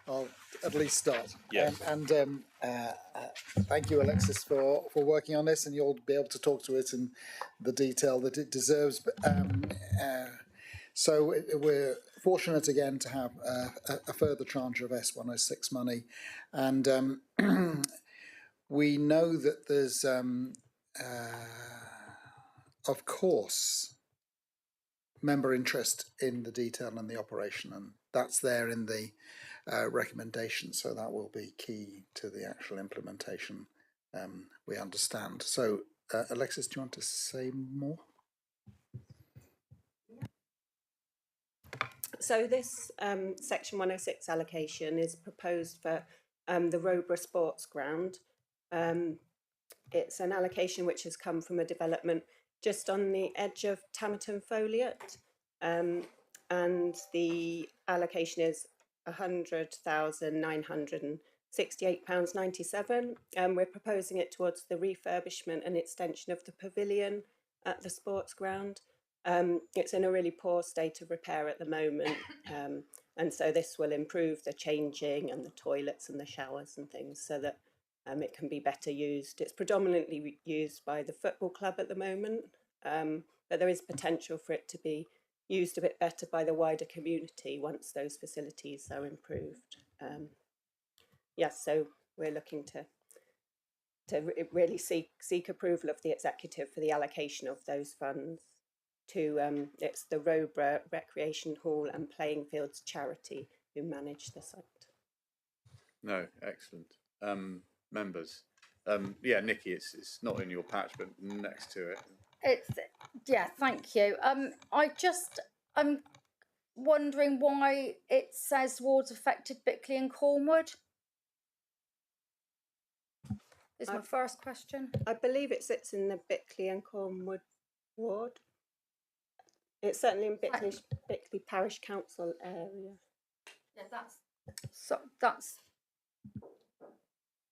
[SPEAKER 7] I'll at least start.
[SPEAKER 1] Yeah.
[SPEAKER 7] Thank you, Alexis, for working on this, and you'll be able to talk to it in the detail that it deserves. So we're fortunate again to have a further tranche of S106 money, and we know that there's, of course, member interest in the detail and the operation, and that's there in the recommendation, so that will be key to the actual implementation, we understand. So, Alexis, do you want to say more?
[SPEAKER 18] So this Section 106 allocation is proposed for the Roborough Sports Ground. It's an allocation which has come from a development just on the edge of Tamerton Foliot, and the allocation is £100,968.97. We're proposing it towards the refurbishment and extension of the pavilion at the sports ground. It's in a really poor state of repair at the moment, and so this will improve the changing and the toilets and the showers and things so that it can be better used. It's predominantly used by the football club at the moment, but there is potential for it to be used a bit better by the wider community once those facilities are improved. Yes, so we're looking to really seek approval of the executive for the allocation of those funds to it's the Roborough Recreation Hall and Playing Fields charity who manage the site.
[SPEAKER 1] No, excellent. Members, yeah, Nikki, it's not in your patch, but next to it.
[SPEAKER 11] Yeah, thank you. I'm wondering why it says wards affected Bickley and Cornwood. Is my first question.
[SPEAKER 18] I believe it sits in the Bickley and Cornwood ward. It's certainly in Bickley Parish Council area.
[SPEAKER 11] Yeah,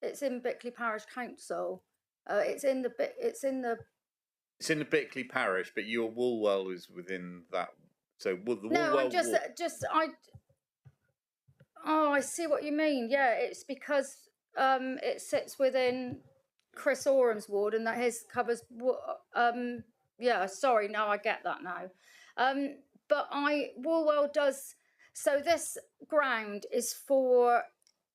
[SPEAKER 11] it's in Bickley Parish Council. It's in the
[SPEAKER 1] Bickley Parish, but your Woolwell is within that. So the Woolwell.
[SPEAKER 11] No, I see what you mean. Yeah, it's because it sits within Chris Oram's ward, and that his covers. Yeah, sorry, now I get that now. But Woolwell does. So this ground is for,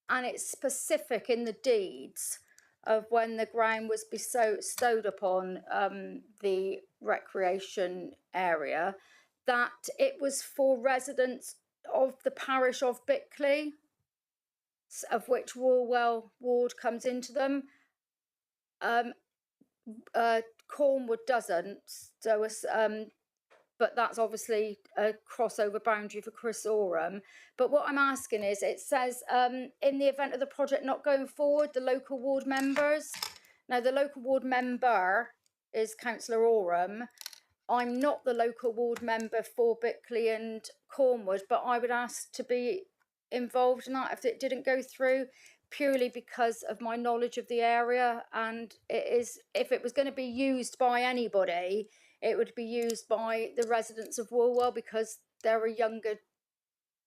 [SPEAKER 11] and it's specific in the deeds of when the ground was bestowed upon the recreation area, that it was for residents of the parish of Bickley, of which Woolwell ward comes into them. Cornwood doesn't, so but that's obviously a crossover boundary for Chris Oram. But what I'm asking is, it says in the event of the project not going forward, the local ward members. Now, the local ward member is Councillor Oram. I'm not the local ward member for Bickley and Cornwood, but I would ask to be involved in that if it didn't go through, purely because of my knowledge of the area. And it is, if it was going to be used by anybody, it would be used by the residents of Woolwell, because there are younger,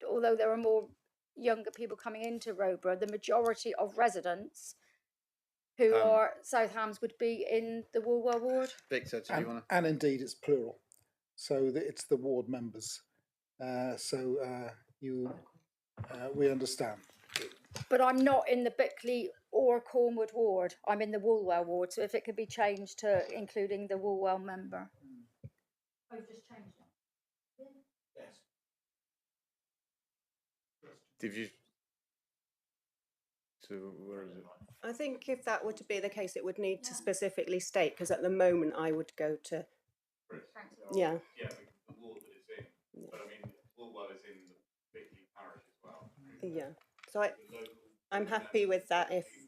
[SPEAKER 11] although there are more younger people coming into Roborough, the majority of residents who are South Hams would be in the Woolwell ward.
[SPEAKER 1] Victor, do you want to?
[SPEAKER 7] And indeed, it's plural, so it's the ward members. We understand.
[SPEAKER 11] But I'm not in the Bickley or Cornwood ward. I'm in the Woolwell ward. So if it could be changed to including the Woolwell member. Oh, you've just changed it.
[SPEAKER 1] Yes. Did you? So where is it?
[SPEAKER 18] I think if that were to be the case, it would need to specifically state, because at the moment I would go to. Yeah.
[SPEAKER 1] Yeah, the ward that it's in. But I mean, Woolwell is in the Bickley parish as well.
[SPEAKER 18] Yeah. So I'm happy with that if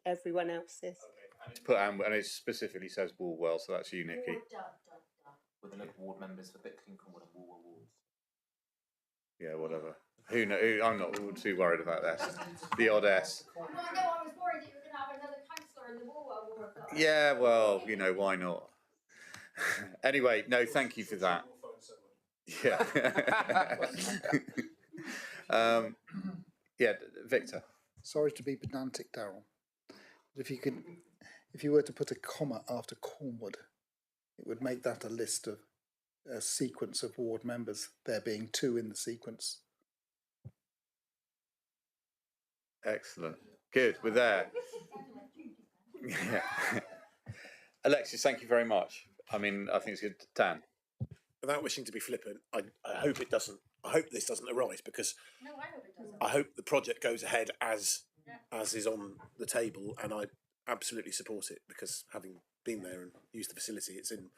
[SPEAKER 18] everyone else is.
[SPEAKER 1] And it's put and it specifically says Woolwell, so that's you, Nikki.
[SPEAKER 3] With the local ward members for Bickley and Cornwood and Woolwell wards.
[SPEAKER 1] Yeah, whatever. Who knows? I'm not too worried about that. The odd S.
[SPEAKER 11] No, I was worried that you were going to have another councillor in the Woolwell ward.
[SPEAKER 1] Yeah, well, why not? Anyway, no, thank you for that. Yeah. Yeah, Victor.
[SPEAKER 7] Sorry to be pedantic, Darryl. But if you were to put a comma after Cornwood, it would make that a list of a sequence of ward members, there being 2 in the sequence.
[SPEAKER 1] Excellent. Good. We're there. Yeah. Alexis, thank you very much. I mean, I think it's good. Dan.
[SPEAKER 2] Without wishing to be flippant, I hope it doesn't. I hope this doesn't arise because I hope the project goes ahead as is on the table, and I absolutely support it because having been there and used the facility, it's in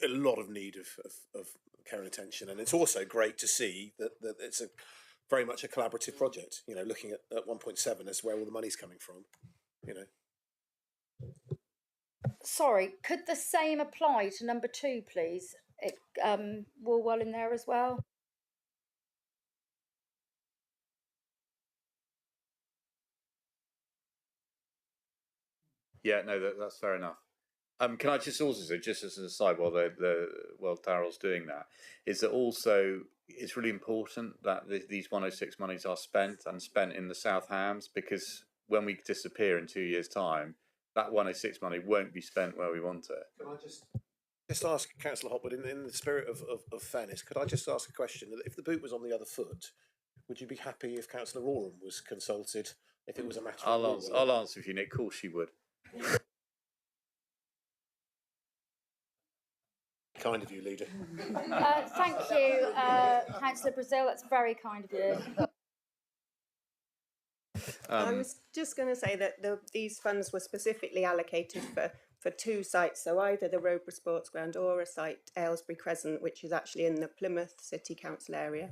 [SPEAKER 2] a lot of need of care and attention, and it's also great to see that it's a very much a collaborative project. You know, looking at 1.7 as where all the money's coming from. You know.
[SPEAKER 11] Sorry, could the same apply to number 2, please? Woolwell in there as well.
[SPEAKER 1] Yeah, no, that's fair enough. Can I just also say, just as an aside, while Darryl's doing that, is that also it's really important that these 106 monies are spent in the South Hams, because when we disappear in 2 years' time, that 106 money won't be spent where we want it.
[SPEAKER 2] Can I just ask Councillor Hopwood, in the spirit of fairness, could I just ask a question? If the boot was on the other foot, would you be happy if Councillor Oram was consulted if it was a matter of
[SPEAKER 1] I'll answer for you, Nick. Of course she would.
[SPEAKER 2] Kind of you, Leader.
[SPEAKER 11] Thank you, Councillor Brazil. That's very kind of you.
[SPEAKER 18] I was just going to say that these funds were specifically allocated for 2 sites, so either the Roborough Sports Ground or a site, Aylesbury Crescent, which is actually in the Plymouth City Council area.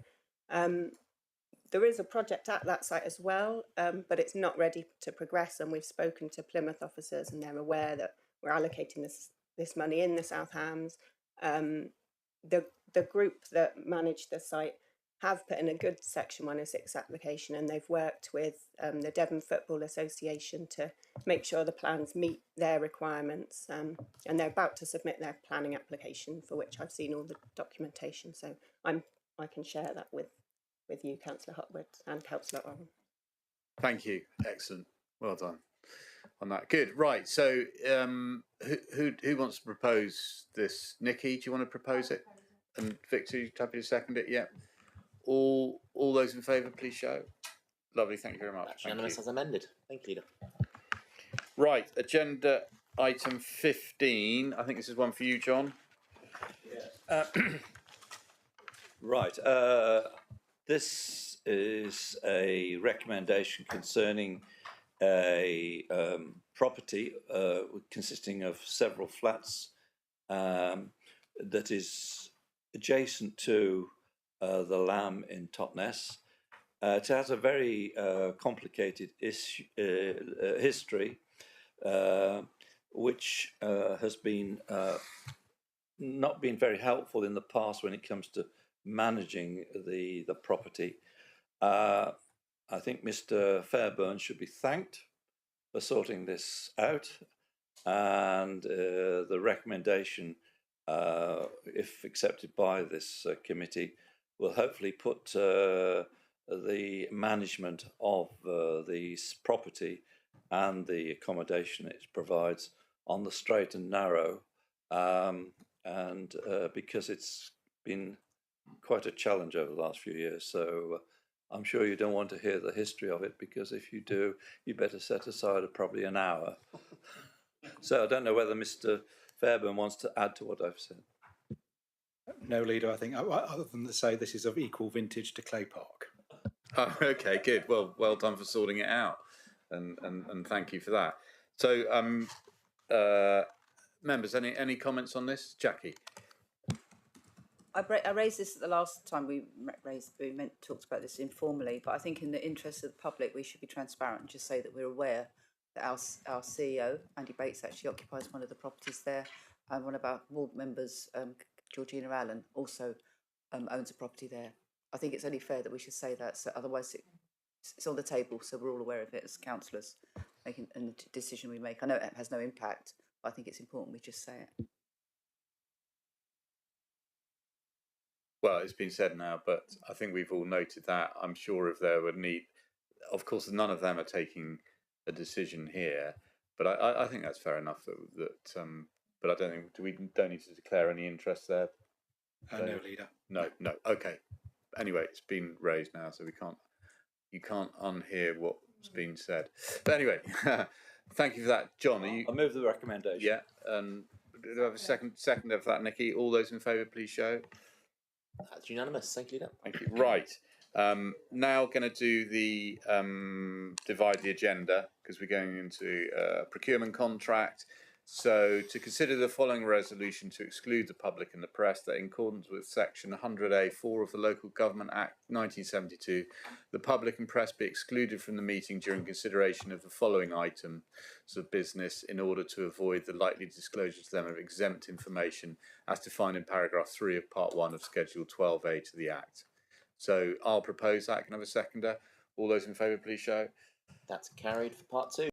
[SPEAKER 18] There is a project at that site as well, but it's not ready to progress, and we've spoken to Plymouth officers and they're aware that we're allocating this money in the South Hams. The group that managed the site have put in a good Section 106 application, and they've worked with the Devon Football Association to make sure the plans meet their requirements, and they're about to submit their planning application, for which I've seen all the documentation, so I can share that with you, Councillor Hopwood and Councillor Oram.
[SPEAKER 1] Thank you. Excellent. Well done on that. Good. Right. So, who wants to propose this? Nikki, do you want to propose it? And Victor, you happy to second it? Yeah. All those in favour, please show. Lovely. Thank you very much.
[SPEAKER 3] That's unanimous as amended. Thank you, Leader.
[SPEAKER 1] Right. Agenda item 15. I think this is one for you, John.
[SPEAKER 4] Right. This is a recommendation concerning a property consisting of several flats that is adjacent to the Lamb in Totnes. It has a very complicated history, which has been not been very helpful in the past when it comes to managing the property. I think Mr. Fairburn should be thanked for sorting this out, and the recommendation, if accepted by this committee, will hopefully put the management of this property and the accommodation it provides on the straight and narrow, and because it's been quite a challenge over the last few years, so I'm sure you don't want to hear the history of it, because if you do, you better set aside probably an hour. So I don't know whether Mr. Fairburn wants to add to what I've said.
[SPEAKER 15] No, Leader, I think, other than to say this is of equal vintage to Clay Park.
[SPEAKER 1] Oh, okay, good. Well done for sorting it out, and thank you for that. So, members, any comments on this? Jackie?
[SPEAKER 13] I raised this at the last time we talked about this informally, but I think in the interest of the public, we should be transparent and just say that we're aware that our CEO, Andy Bates, actually occupies one of the properties there, and one of our board members, Georgina Allen, also owns a property there. I think it's only fair that we should say that, so otherwise it's on the table, so we're all aware of it as councillors making a decision we make. I know it has no impact, but I think it's important we just say it.
[SPEAKER 1] Well, it's been said now, but I think we've all noted that. I'm sure if there were need, of course, none of them are taking a decision here, but I think that's fair enough. But I don't think we don't need to declare any interest there.
[SPEAKER 15] No, Leader.
[SPEAKER 1] No. Okay. Anyway, it's been raised now, so you can't unhear what's been said. But anyway, thank you for that, John.
[SPEAKER 4] I move the recommendation.
[SPEAKER 1] Yeah. Do I have a second of that, Nikki? All those in favour, please show.
[SPEAKER 3] That's unanimous. Thank you, Leader.
[SPEAKER 1] Thank you. Right. Now going to do the divide the agenda because we're going into procurement contract. So to consider the following resolution to exclude the public and the press, that in accordance with section 100A(4) of the Local Government Act 1972, the public and press be excluded from the meeting during consideration of the following items of business in order to avoid the likely disclosure to them of exempt information as defined in paragraph 3 of part 1 of schedule 12A to the Act. So I'll propose that. Can I have a seconder? All those in favour, please show.
[SPEAKER 3] That's carried for part 2.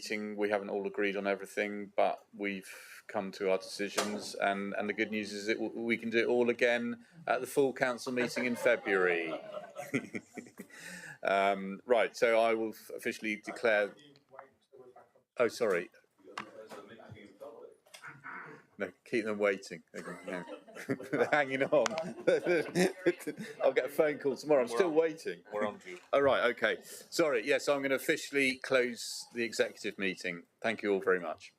[SPEAKER 1] meeting, we haven't all agreed on everything, but we've come to our decisions, and the good news is that we can do it all again at the full council meeting in February. Right, so I will officially declare. Oh, sorry. No, keep them waiting. They're hanging on. I'll get a phone call tomorrow. I'm still waiting.
[SPEAKER 16] We're on to you.
[SPEAKER 1] Oh, right, okay. Sorry, yes, I'm going to officially close the executive meeting. Thank you all very much.